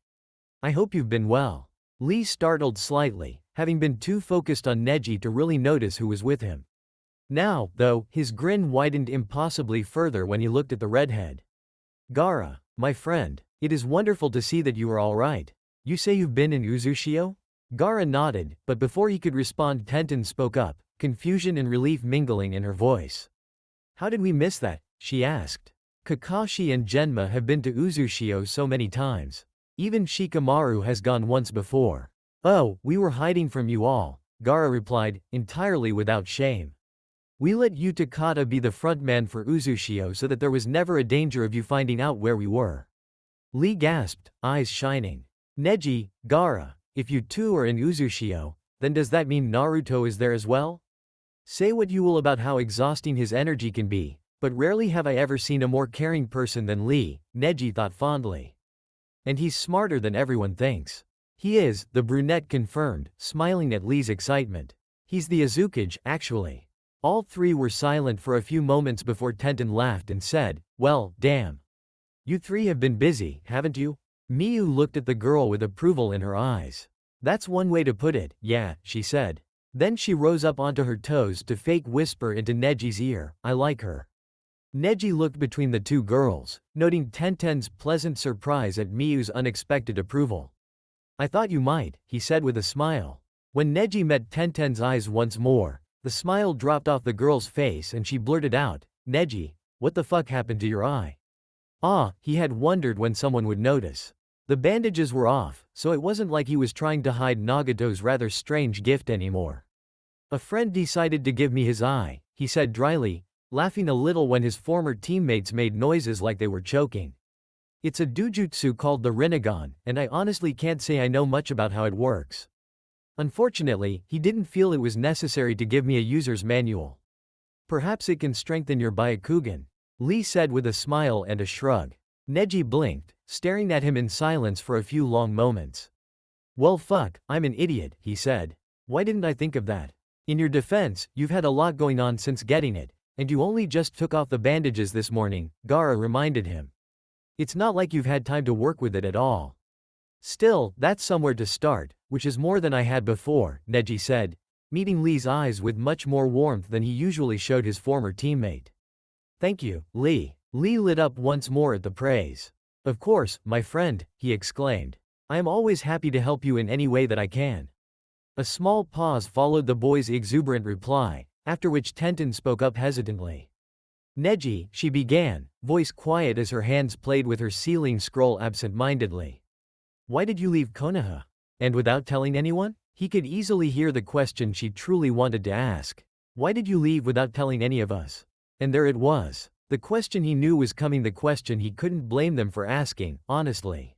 A: "I hope you've been well." Lee startled slightly, having been too focused on Neji to really notice who was with him. Now, though, his grin widened impossibly further when he looked at the redhead. "Gaara, my friend, it is wonderful to see that you are all right. You say you've been in Uzushio?" Gaara nodded, but before he could respond, Tenten spoke up, confusion and relief mingling in her voice. "How did we miss that?" she asked. "Kakashi and Genma have been to Uzushio so many times. Even Shikamaru has gone once before." "Oh, we were hiding from you all," Gaara replied, entirely without shame. "We let you Takata be the frontman for Uzushio so that there was never a danger of you finding out where we were." Lee gasped, eyes shining. "Neji, Gaara, if you two are in Uzushio, then does that mean Naruto is there as well?" Say what you will about how exhausting his energy can be, but rarely have I ever seen a more caring person than Lee, Neji thought fondly. "And he's smarter than everyone thinks." "He is," the brunette confirmed, smiling at Lee's excitement. "He's the Azukage, actually." All three were silent for a few moments before Tenten laughed and said, "Well, damn. You three have been busy, haven't you?" Miyu looked at the girl with approval in her eyes. "That's one way to put it, yeah," she said. Then she rose up onto her toes to fake whisper into Neji's ear, "I like her." Neji looked between the two girls, noting Tenten's pleasant surprise at Miyu's unexpected approval. "I thought you might," he said with a smile. When Neji met Tenten's eyes once more, the smile dropped off the girl's face and she blurted out, "Neji, what the fuck happened to your eye?" He had wondered when someone would notice. The bandages were off, so it wasn't like he was trying to hide Nagato's rather strange gift anymore. "A friend decided to give me his eye," he said dryly, laughing a little when his former teammates made noises like they were choking. "It's a dujutsu called the Rinnegan, and I honestly can't say I know much about how it works. Unfortunately, he didn't feel it was necessary to give me a user's manual. Perhaps it can strengthen your Byakugan," Lee said with a smile and a shrug. Neji blinked, staring at him in silence for a few long moments. "Well fuck, I'm an idiot," he said. "Why didn't I think of that? In your defense, you've had a lot going on since getting it, and you only just took off the bandages this morning," Gaara reminded him. "It's not like you've had time to work with it at all." "Still, that's somewhere to start, which is more than I had before," Neji said, meeting Lee's eyes with much more warmth than he usually showed his former teammate. "Thank you, Lee." Lee lit up once more at the praise. "Of course, my friend," he exclaimed. "I am always happy to help you in any way that I can." A small pause followed the boy's exuberant reply, after which Tenten spoke up hesitantly. "Neji," she began, voice quiet as her hands played with her sealing scroll absent-mindedly. "Why did you leave Konoha? And without telling anyone?" He could easily hear the question she truly wanted to ask. "Why did you leave without telling any of us?" And there it was. The question he knew was coming, the question he couldn't blame them for asking, honestly.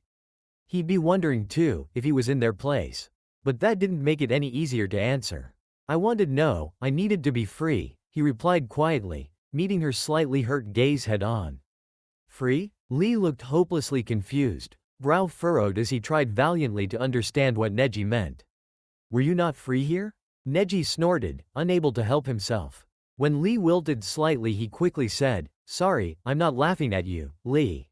A: He'd be wondering too, if he was in their place. But that didn't make it any easier to answer. "I wanted no, I needed to be free," he replied quietly, meeting her slightly hurt gaze head on. "Free?" Lee looked hopelessly confused, brow furrowed as he tried valiantly to understand what Neji meant. "Were you not free here?" Neji snorted, unable to help himself. When Lee wilted slightly, he quickly said, Sorry, I'm not laughing at you, Lee.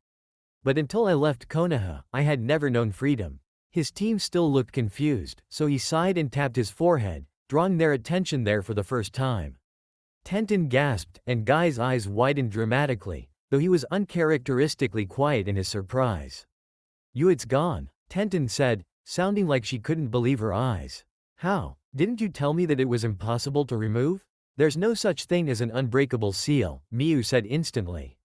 A: But until I left Konoha, I had never known freedom. His team still looked confused, so he sighed and tapped his forehead, drawing their attention there for the first time. Tenten gasped, and Guy's eyes widened dramatically, though he was uncharacteristically quiet in his surprise. It's gone, Tenten said, sounding like she couldn't believe her eyes. How? Didn't you tell me that it was impossible to remove? There's no such thing as an unbreakable seal, Miyu said instantly.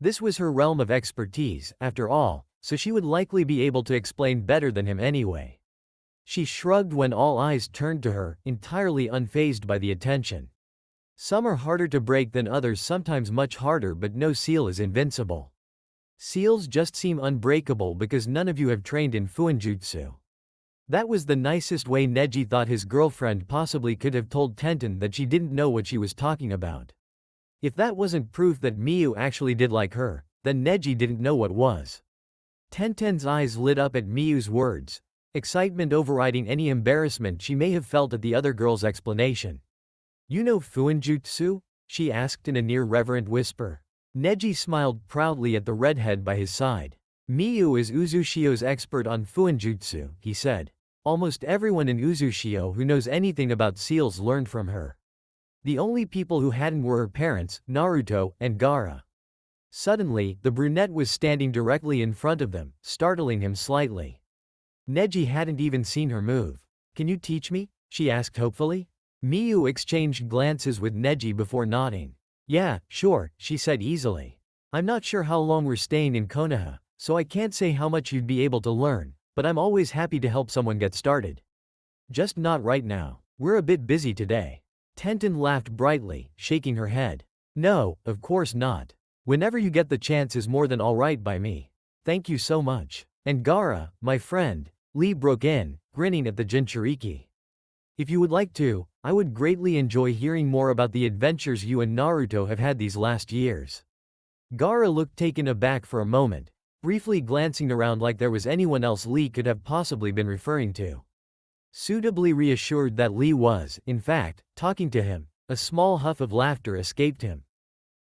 A: This was her realm of expertise, after all, so she would likely be able to explain better than him anyway. She shrugged when all eyes turned to her, entirely unfazed by the attention. Some are harder to break than others, sometimes much harder, but no seal is invincible. Seals just seem unbreakable because none of you have trained in fuinjutsu. That was the nicest way Neji thought his girlfriend possibly could have told Tenten that she didn't know what she was talking about. If that wasn't proof that Miyu actually did like her, then Neji didn't know what was. Tenten's eyes lit up at Miyu's words, excitement overriding any embarrassment she may have felt at the other girl's explanation. You know fuinjutsu? She asked in a near-reverent whisper. Neji smiled proudly at the redhead by his side. Miyu is Uzushio's expert on fuinjutsu, he said. Almost everyone in Uzushio who knows anything about seals learned from her. The only people who hadn't were her parents, Naruto, and Gaara. Suddenly, the brunette was standing directly in front of them, startling him slightly. Neji hadn't even seen her move. Can you teach me? She asked hopefully. Miyu exchanged glances with Neji before nodding. Yeah, sure, she said easily. I'm not sure how long we're staying in Konoha, so I can't say how much you'd be able to learn, but I'm always happy to help someone get started. Just not right now. We're a bit busy today. Tenten laughed brightly, shaking her head. No, of course not. Whenever you get the chance is more than all right by me. Thank you so much. And Gaara, my friend, Lee broke in, grinning at the Jinchuriki. If you would like to, I would greatly enjoy hearing more about the adventures you and Naruto have had these last years. Gaara looked taken aback for a moment, briefly glancing around like there was anyone else Lee could have possibly been referring to. Suitably reassured that Lee was, in fact, talking to him, a small huff of laughter escaped him.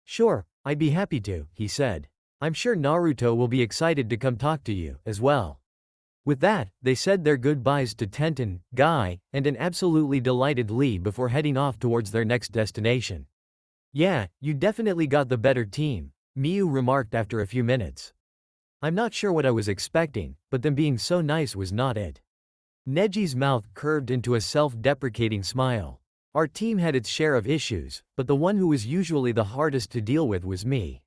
A: Sure, I'd be happy to, he said. I'm sure Naruto will be excited to come talk to you, as well. With that, they said their goodbyes to Tenten, Guy, and an absolutely delighted Lee before heading off towards their next destination. Yeah, you definitely got the better team, Miyu remarked after a few minutes. I'm not sure what I was expecting, but them being so nice was not it. Neji's mouth curved into a self-deprecating smile. Our team had its share of issues, but the one who was usually the hardest to deal with was me.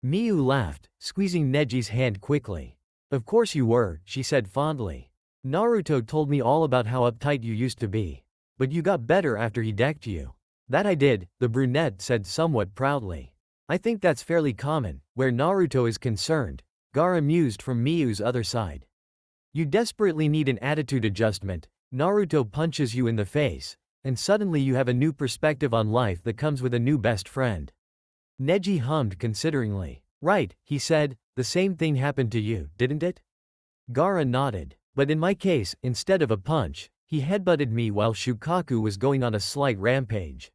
A: Miyu laughed, squeezing Neji's hand quickly. Of course you were, she said fondly. Naruto told me all about how uptight you used to be. But you got better after he decked you. That I did, the brunette said somewhat proudly. I think that's fairly common, where Naruto is concerned, Gaara mused from Miyu's other side. You desperately need an attitude adjustment, Naruto punches you in the face, and suddenly you have a new perspective on life that comes with a new best friend. Neji hummed consideringly. Right, he said, the same thing happened to you, didn't it? Gaara nodded. But in my case, instead of a punch, he headbutted me while Shukaku was going on a slight rampage.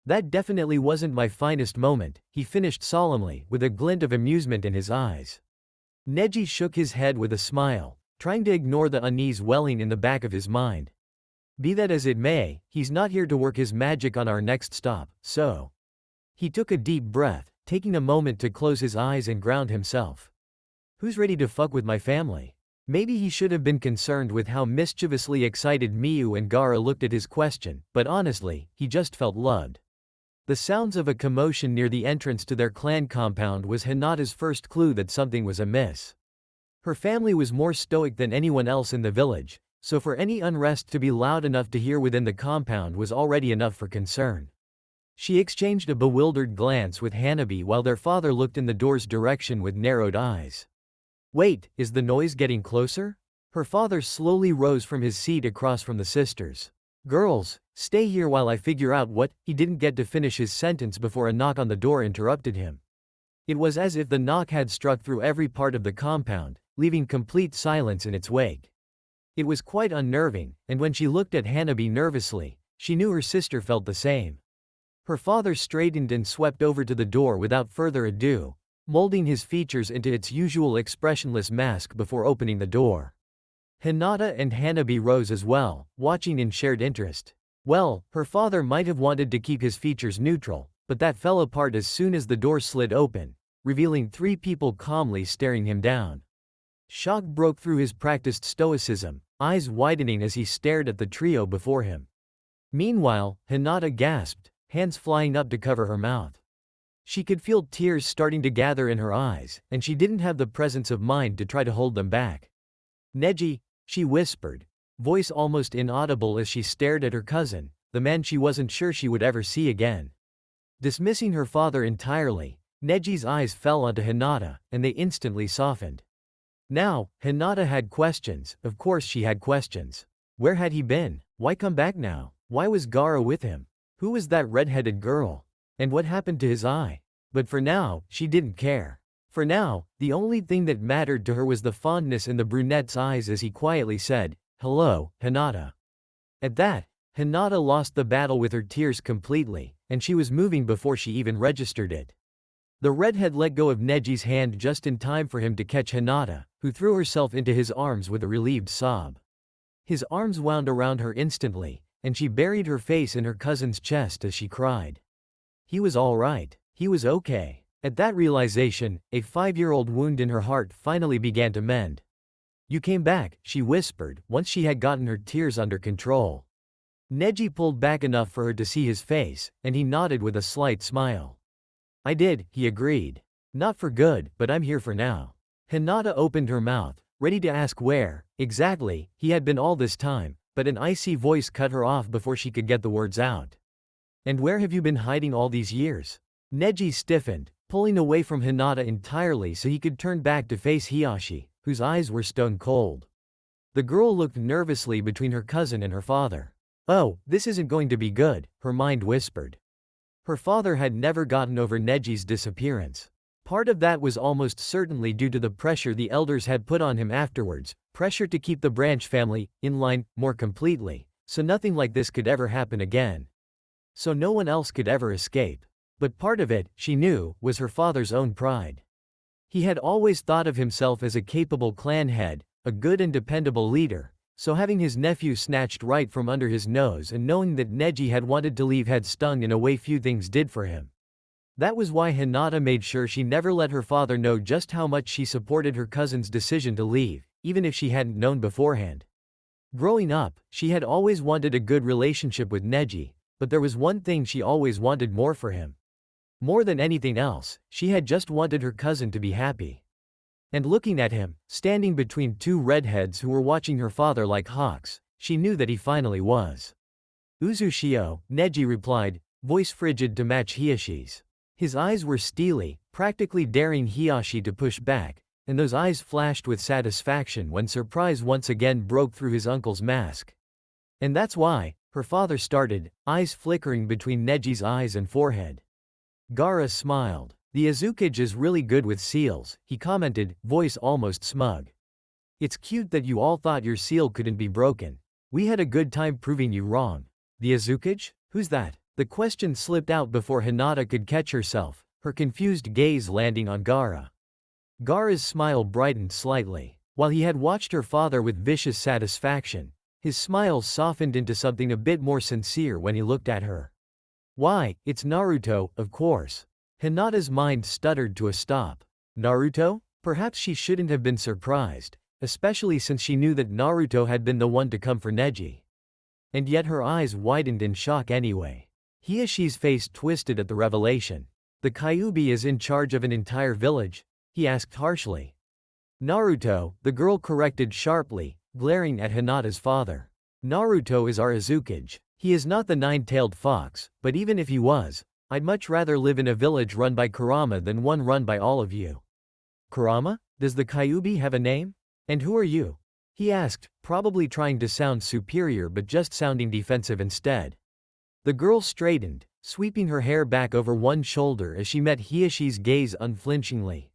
A: That definitely wasn't my finest moment, he finished solemnly, with a glint of amusement in his eyes. Neji shook his head with a smile, trying to ignore the unease welling in the back of his mind. Be that as it may, he's not here to work his magic on our next stop, so. He took a deep breath, taking a moment to close his eyes and ground himself. Who's ready to fuck with my family? Maybe he should have been concerned with how mischievously excited Miyu and Gaara looked at his question, but honestly, he just felt loved. The sounds of a commotion near the entrance to their clan compound was Hinata's first clue that something was amiss. Her family was more stoic than anyone else in the village, so for any unrest to be loud enough to hear within the compound was already enough for concern. She exchanged a bewildered glance with Hanabi while their father looked in the door's direction with narrowed eyes. Wait, is the noise getting closer? Her father slowly rose from his seat across from the sisters. Girls, stay here while I figure out what. He didn't get to finish his sentence before a knock on the door interrupted him. It was as if the knock had struck through every part of the compound, leaving complete silence in its wake. It was quite unnerving, and when she looked at Hanabi nervously, she knew her sister felt the same. Her father straightened and swept over to the door without further ado, molding his features into its usual expressionless mask before opening the door. Hinata and Hanabi rose as well, watching in shared interest. Well, her father might have wanted to keep his features neutral, but that fell apart as soon as the door slid open, revealing 3 people calmly staring him down. Shock broke through his practiced stoicism, eyes widening as he stared at the trio before him. Meanwhile, Hinata gasped, hands flying up to cover her mouth. She could feel tears starting to gather in her eyes, and she didn't have the presence of mind to try to hold them back. "Neji," she whispered, voice almost inaudible as she stared at her cousin, the man she wasn't sure she would ever see again. Dismissing her father entirely, Neji's eyes fell onto Hinata, and they instantly softened. Now, Hinata had questions, of course she had questions. Where had he been? Why come back now? Why was Gaara with him? Who was that red-headed girl? And what happened to his eye? But for now, she didn't care. For now, the only thing that mattered to her was the fondness in the brunette's eyes as he quietly said, "Hello, Hinata." At that, Hinata lost the battle with her tears completely, and she was moving before she even registered it. The redhead let go of Neji's hand just in time for him to catch Hinata, who threw herself into his arms with a relieved sob. His arms wound around her instantly, and she buried her face in her cousin's chest as she cried. He was all right. He was okay. At that realization, a 5-year-old wound in her heart finally began to mend. "You came back," she whispered, once she had gotten her tears under control. Neji pulled back enough for her to see his face, and he nodded with a slight smile. "I did," he agreed. "Not for good, but I'm here for now." Hinata opened her mouth, ready to ask where, exactly, he had been all this time, but an icy voice cut her off before she could get the words out. "And where have you been hiding all these years?" Neji stiffened, pulling away from Hinata entirely so he could turn back to face Hiyashi, whose eyes were stone cold. The girl looked nervously between her cousin and her father. "Oh, this isn't going to be good," her mind whispered. Her father had never gotten over Neji's disappearance. Part of that was almost certainly due to the pressure the elders had put on him afterwards, pressure to keep the Branch family in line more completely, so nothing like this could ever happen again. So no one else could ever escape. But part of it, she knew, was her father's own pride. He had always thought of himself as a capable clan head, a good and dependable leader, so having his nephew snatched right from under his nose and knowing that Neji had wanted to leave had stung in a way few things did for him. That was why Hinata made sure she never let her father know just how much she supported her cousin's decision to leave, even if she hadn't known beforehand. Growing up, she had always wanted a good relationship with Neji, but there was one thing she always wanted more for him. More than anything else, she had just wanted her cousin to be happy. And looking at him, standing between 2 redheads who were watching her father like hawks, she knew that he finally was. "Uzushio," Neji replied, voice frigid to match Hiyashi's. His eyes were steely, practically daring Hiyashi to push back, and those eyes flashed with satisfaction when surprise once again broke through his uncle's mask. "And that's why," her father started, eyes flickering between Neji's eyes and forehead. Gaara smiled. "The Azukage is really good with seals," he commented, voice almost smug. "It's cute that you all thought your seal couldn't be broken. We had a good time proving you wrong." "The Azukage? Who's that?" The question slipped out before Hinata could catch herself, her confused gaze landing on Gaara. Gaara's smile brightened slightly. While he had watched her father with vicious satisfaction, his smile softened into something a bit more sincere when he looked at her. "Why, it's Naruto, of course." Hinata's mind stuttered to a stop. Naruto? Perhaps she shouldn't have been surprised, especially since she knew that Naruto had been the one to come for Neji. And yet her eyes widened in shock anyway. Hiyashi's face twisted at the revelation. "The Kyuubi is in charge of an entire village?" he asked harshly. "Naruto," the girl corrected sharply, glaring at Hinata's father. "Naruto is our Azukage. He is not the 9-tailed fox, but even if he was, I'd much rather live in a village run by Kurama than one run by all of you." "Kurama? Does the Kyuubi have a name? And who are you?" he asked, probably trying to sound superior but just sounding defensive instead. The girl straightened, sweeping her hair back over one shoulder as she met Hiyashi's gaze unflinchingly.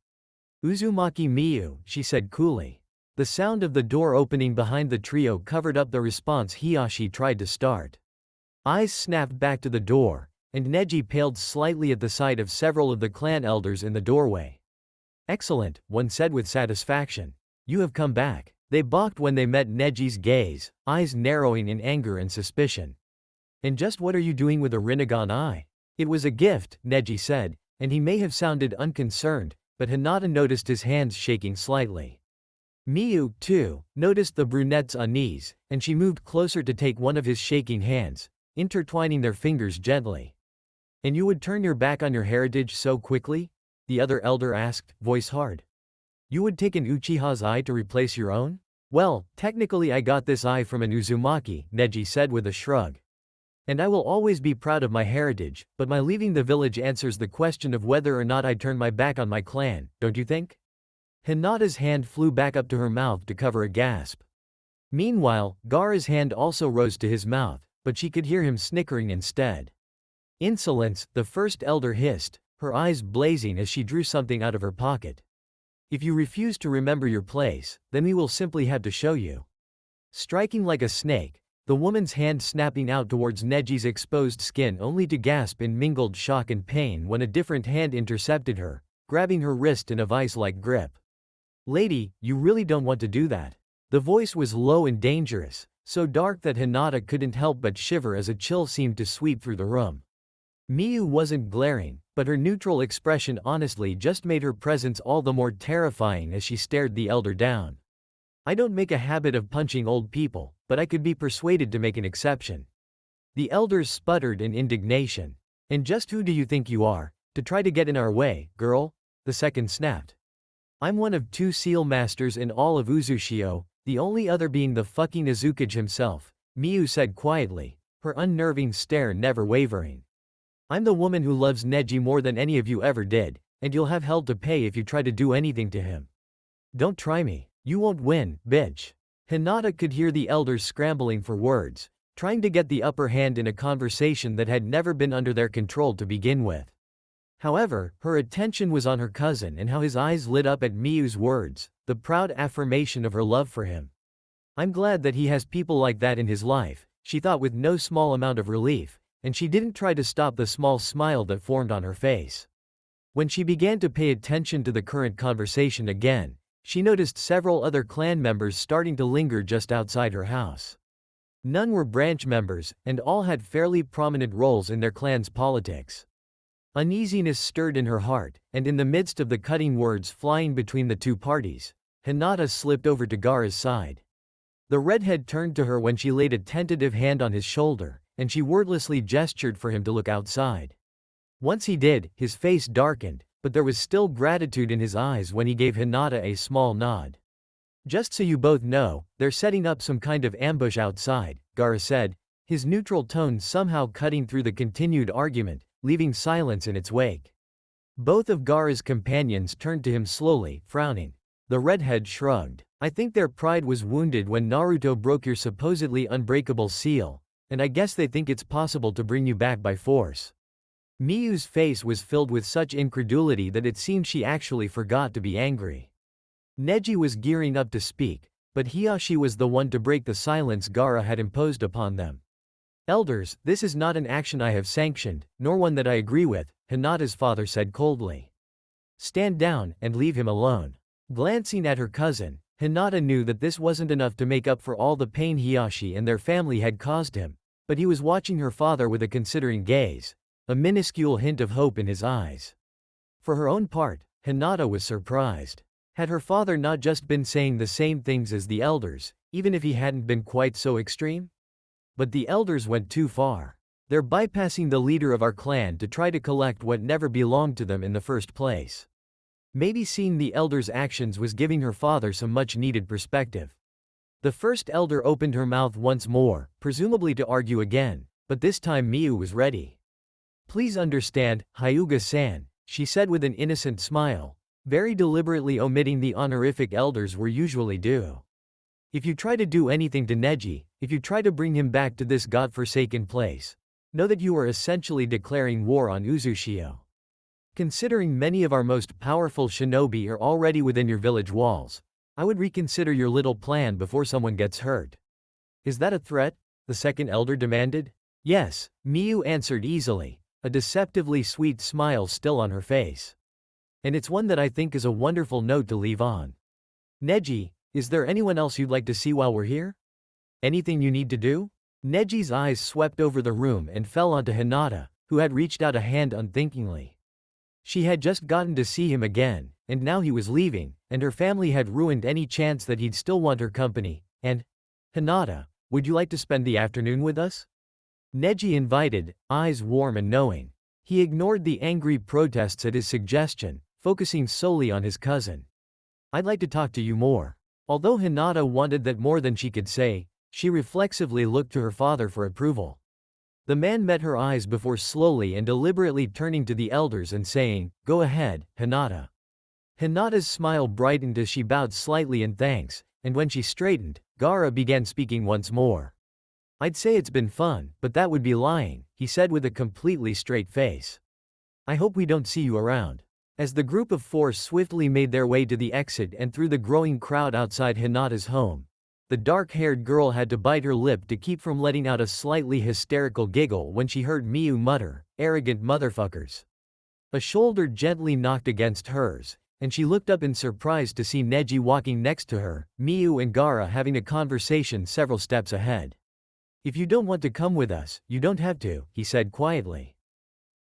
A: "Uzumaki Miyu," she said coolly. The sound of the door opening behind the trio covered up the response Hiyashi tried to start. Eyes snapped back to the door, and Neji paled slightly at the sight of several of the clan elders in the doorway. "Excellent," one said with satisfaction. "You have come back." They balked when they met Neji's gaze, eyes narrowing in anger and suspicion. "And just what are you doing with a Rinnegan eye?" "It was a gift," Neji said, and he may have sounded unconcerned, but Hinata noticed his hands shaking slightly. Miyu, too, noticed the brunette's unease, and she moved closer to take one of his shaking hands, intertwining their fingers gently. "And you would turn your back on your heritage so quickly?" the other elder asked, voice hard. "You would take an Uchiha's eye to replace your own?" "Well, technically I got this eye from an uzumaki," Neji said with a shrug. "And I will always be proud of my heritage, but my leaving the village answers the question of whether or not I turn my back on my clan, don't you think?" Hinata's hand flew back up to her mouth to cover a gasp. Meanwhile, Gaara's hand also rose to his mouth, but she could hear him snickering instead. "Insolence," the first elder hissed, her eyes blazing as she drew something out of her pocket. "If you refuse to remember your place, then we will simply have to show you." Striking like a snake, the woman's hand snapping out towards Neji's exposed skin only to gasp in mingled shock and pain when a different hand intercepted her, grabbing her wrist in a vice-like grip. "Lady, you really don't want to do that." The voice was low and dangerous, so dark that Hinata couldn't help but shiver as a chill seemed to sweep through the room. Miyu wasn't glaring, but her neutral expression honestly just made her presence all the more terrifying as she stared the elder down. "I don't make a habit of punching old people, but I could be persuaded to make an exception." The elders sputtered in indignation. "And just who do you think you are, to try to get in our way, girl?" the second snapped. "I'm one of 2 seal masters in all of Uzushio, the only other being the fucking Azukage himself," Miyu said quietly, her unnerving stare never wavering. "I'm the woman who loves Neji more than any of you ever did, and you'll have hell to pay if you try to do anything to him. Don't try me. You won't win, bitch." Hinata could hear the elders scrambling for words, trying to get the upper hand in a conversation that had never been under their control to begin with. However, her attention was on her cousin and how his eyes lit up at Miyu's words, the proud affirmation of her love for him. "I'm glad that he has people like that in his life," she thought with no small amount of relief, and she didn't try to stop the small smile that formed on her face. When she began to pay attention to the current conversation again, she noticed several other clan members starting to linger just outside her house. None were branch members, and all had fairly prominent roles in their clan's politics. Uneasiness stirred in her heart, and in the midst of the cutting words flying between the two parties, Hinata slipped over to Gaara's side. The redhead turned to her when she laid a tentative hand on his shoulder, and she wordlessly gestured for him to look outside. Once he did, his face darkened, but there was still gratitude in his eyes when he gave Hinata a small nod. "Just so you both know, they're setting up some kind of ambush outside," Gaara said, his neutral tone somehow cutting through the continued argument, leaving silence in its wake. Both of Gaara's companions turned to him slowly, frowning. The redhead shrugged. "I think their pride was wounded when Naruto broke your supposedly unbreakable seal, and I guess they think it's possible to bring you back by force." Miyu's face was filled with such incredulity that it seemed she actually forgot to be angry. Neji was gearing up to speak, but Hiyashi was the one to break the silence Gaara had imposed upon them. "Elders, this is not an action I have sanctioned, nor one that I agree with," Hinata's father said coldly. "Stand down, and leave him alone." Glancing at her cousin, Hinata knew that this wasn't enough to make up for all the pain Hiyashi and their family had caused him, but he was watching her father with a considering gaze, a minuscule hint of hope in his eyes. For her own part, Hinata was surprised. Had her father not just been saying the same things as the elders, even if he hadn't been quite so extreme? But the elders went too far. They're bypassing the leader of our clan to try to collect what never belonged to them in the first place. Maybe seeing the elders' actions was giving her father some much-needed perspective. The first elder opened her mouth once more, presumably to argue again, but this time Miyu was ready. "Please understand, Hyuga-san," she said with an innocent smile, very deliberately omitting the honorific elders were usually due. "If you try to do anything to Neji, if you try to bring him back to this godforsaken place, know that you are essentially declaring war on Uzushio. Considering many of our most powerful shinobi are already within your village walls, I would reconsider your little plan before someone gets hurt." "Is that a threat?" the second elder demanded. "Yes," Miyu answered easily, a deceptively sweet smile still on her face. And it's one that I think is a wonderful note to leave on. Neji, is there anyone else you'd like to see while we're here? Anything you need to do? Neji's eyes swept over the room and fell onto Hinata, who had reached out a hand unthinkingly. She had just gotten to see him again, and now he was leaving, and her family had ruined any chance that he'd still want her company, and… Hinata, would you like to spend the afternoon with us? Neji invited, eyes warm and knowing. He ignored the angry protests at his suggestion, focusing solely on his cousin. I'd like to talk to you more. Although Hinata wanted that more than she could say, she reflexively looked to her father for approval. The man met her eyes before slowly and deliberately turning to the elders and saying, "Go ahead, Hinata." Hinata's smile brightened as she bowed slightly in thanks, and when she straightened, Gaara began speaking once more. "I'd say it's been fun, but that would be lying," he said with a completely straight face. "I hope we don't see you around." As the group of four swiftly made their way to the exit and through the growing crowd outside Hinata's home, the dark-haired girl had to bite her lip to keep from letting out a slightly hysterical giggle when she heard Miu mutter, "Arrogant motherfuckers." A shoulder gently knocked against hers, and she looked up in surprise to see Neji walking next to her, Miu and Gaara having a conversation several steps ahead. "If you don't want to come with us, you don't have to," he said quietly.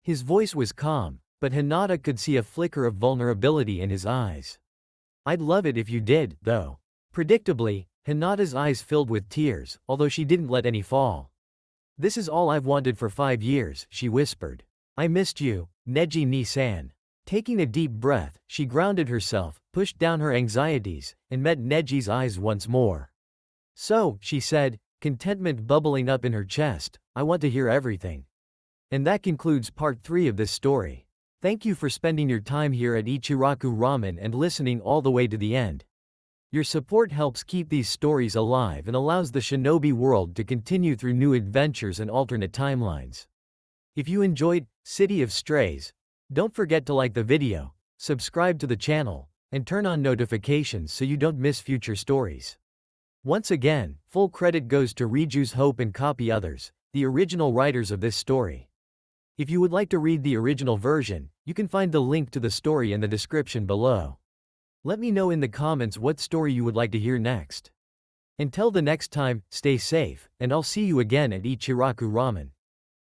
A: His voice was calm, but Hinata could see a flicker of vulnerability in his eyes. "I'd love it if you did, though." Predictably, Hinata's eyes filled with tears, although she didn't let any fall. "This is all I've wanted for 5 years," she whispered. "I missed you, Neji-ni-san." Taking a deep breath, she grounded herself, pushed down her anxieties, and met Neji's eyes once more. "So," she said, contentment bubbling up in her chest, "I want to hear everything." And that concludes part 3 of this story. Thank you for spending your time here at Ichiraku Ramen and listening all the way to the end. Your support helps keep these stories alive and allows the shinobi world to continue through new adventures and alternate timelines. If you enjoyed City of Strays, don't forget to like the video, subscribe to the channel, and turn on notifications so you don't miss future stories. Once again, full credit goes to RijusHope and CopyOthers, the original writers of this story. If you would like to read the original version, you can find the link to the story in the description below. Let me know in the comments what story you would like to hear next. Until the next time, stay safe, and I'll see you again at Ichiraku Ramen.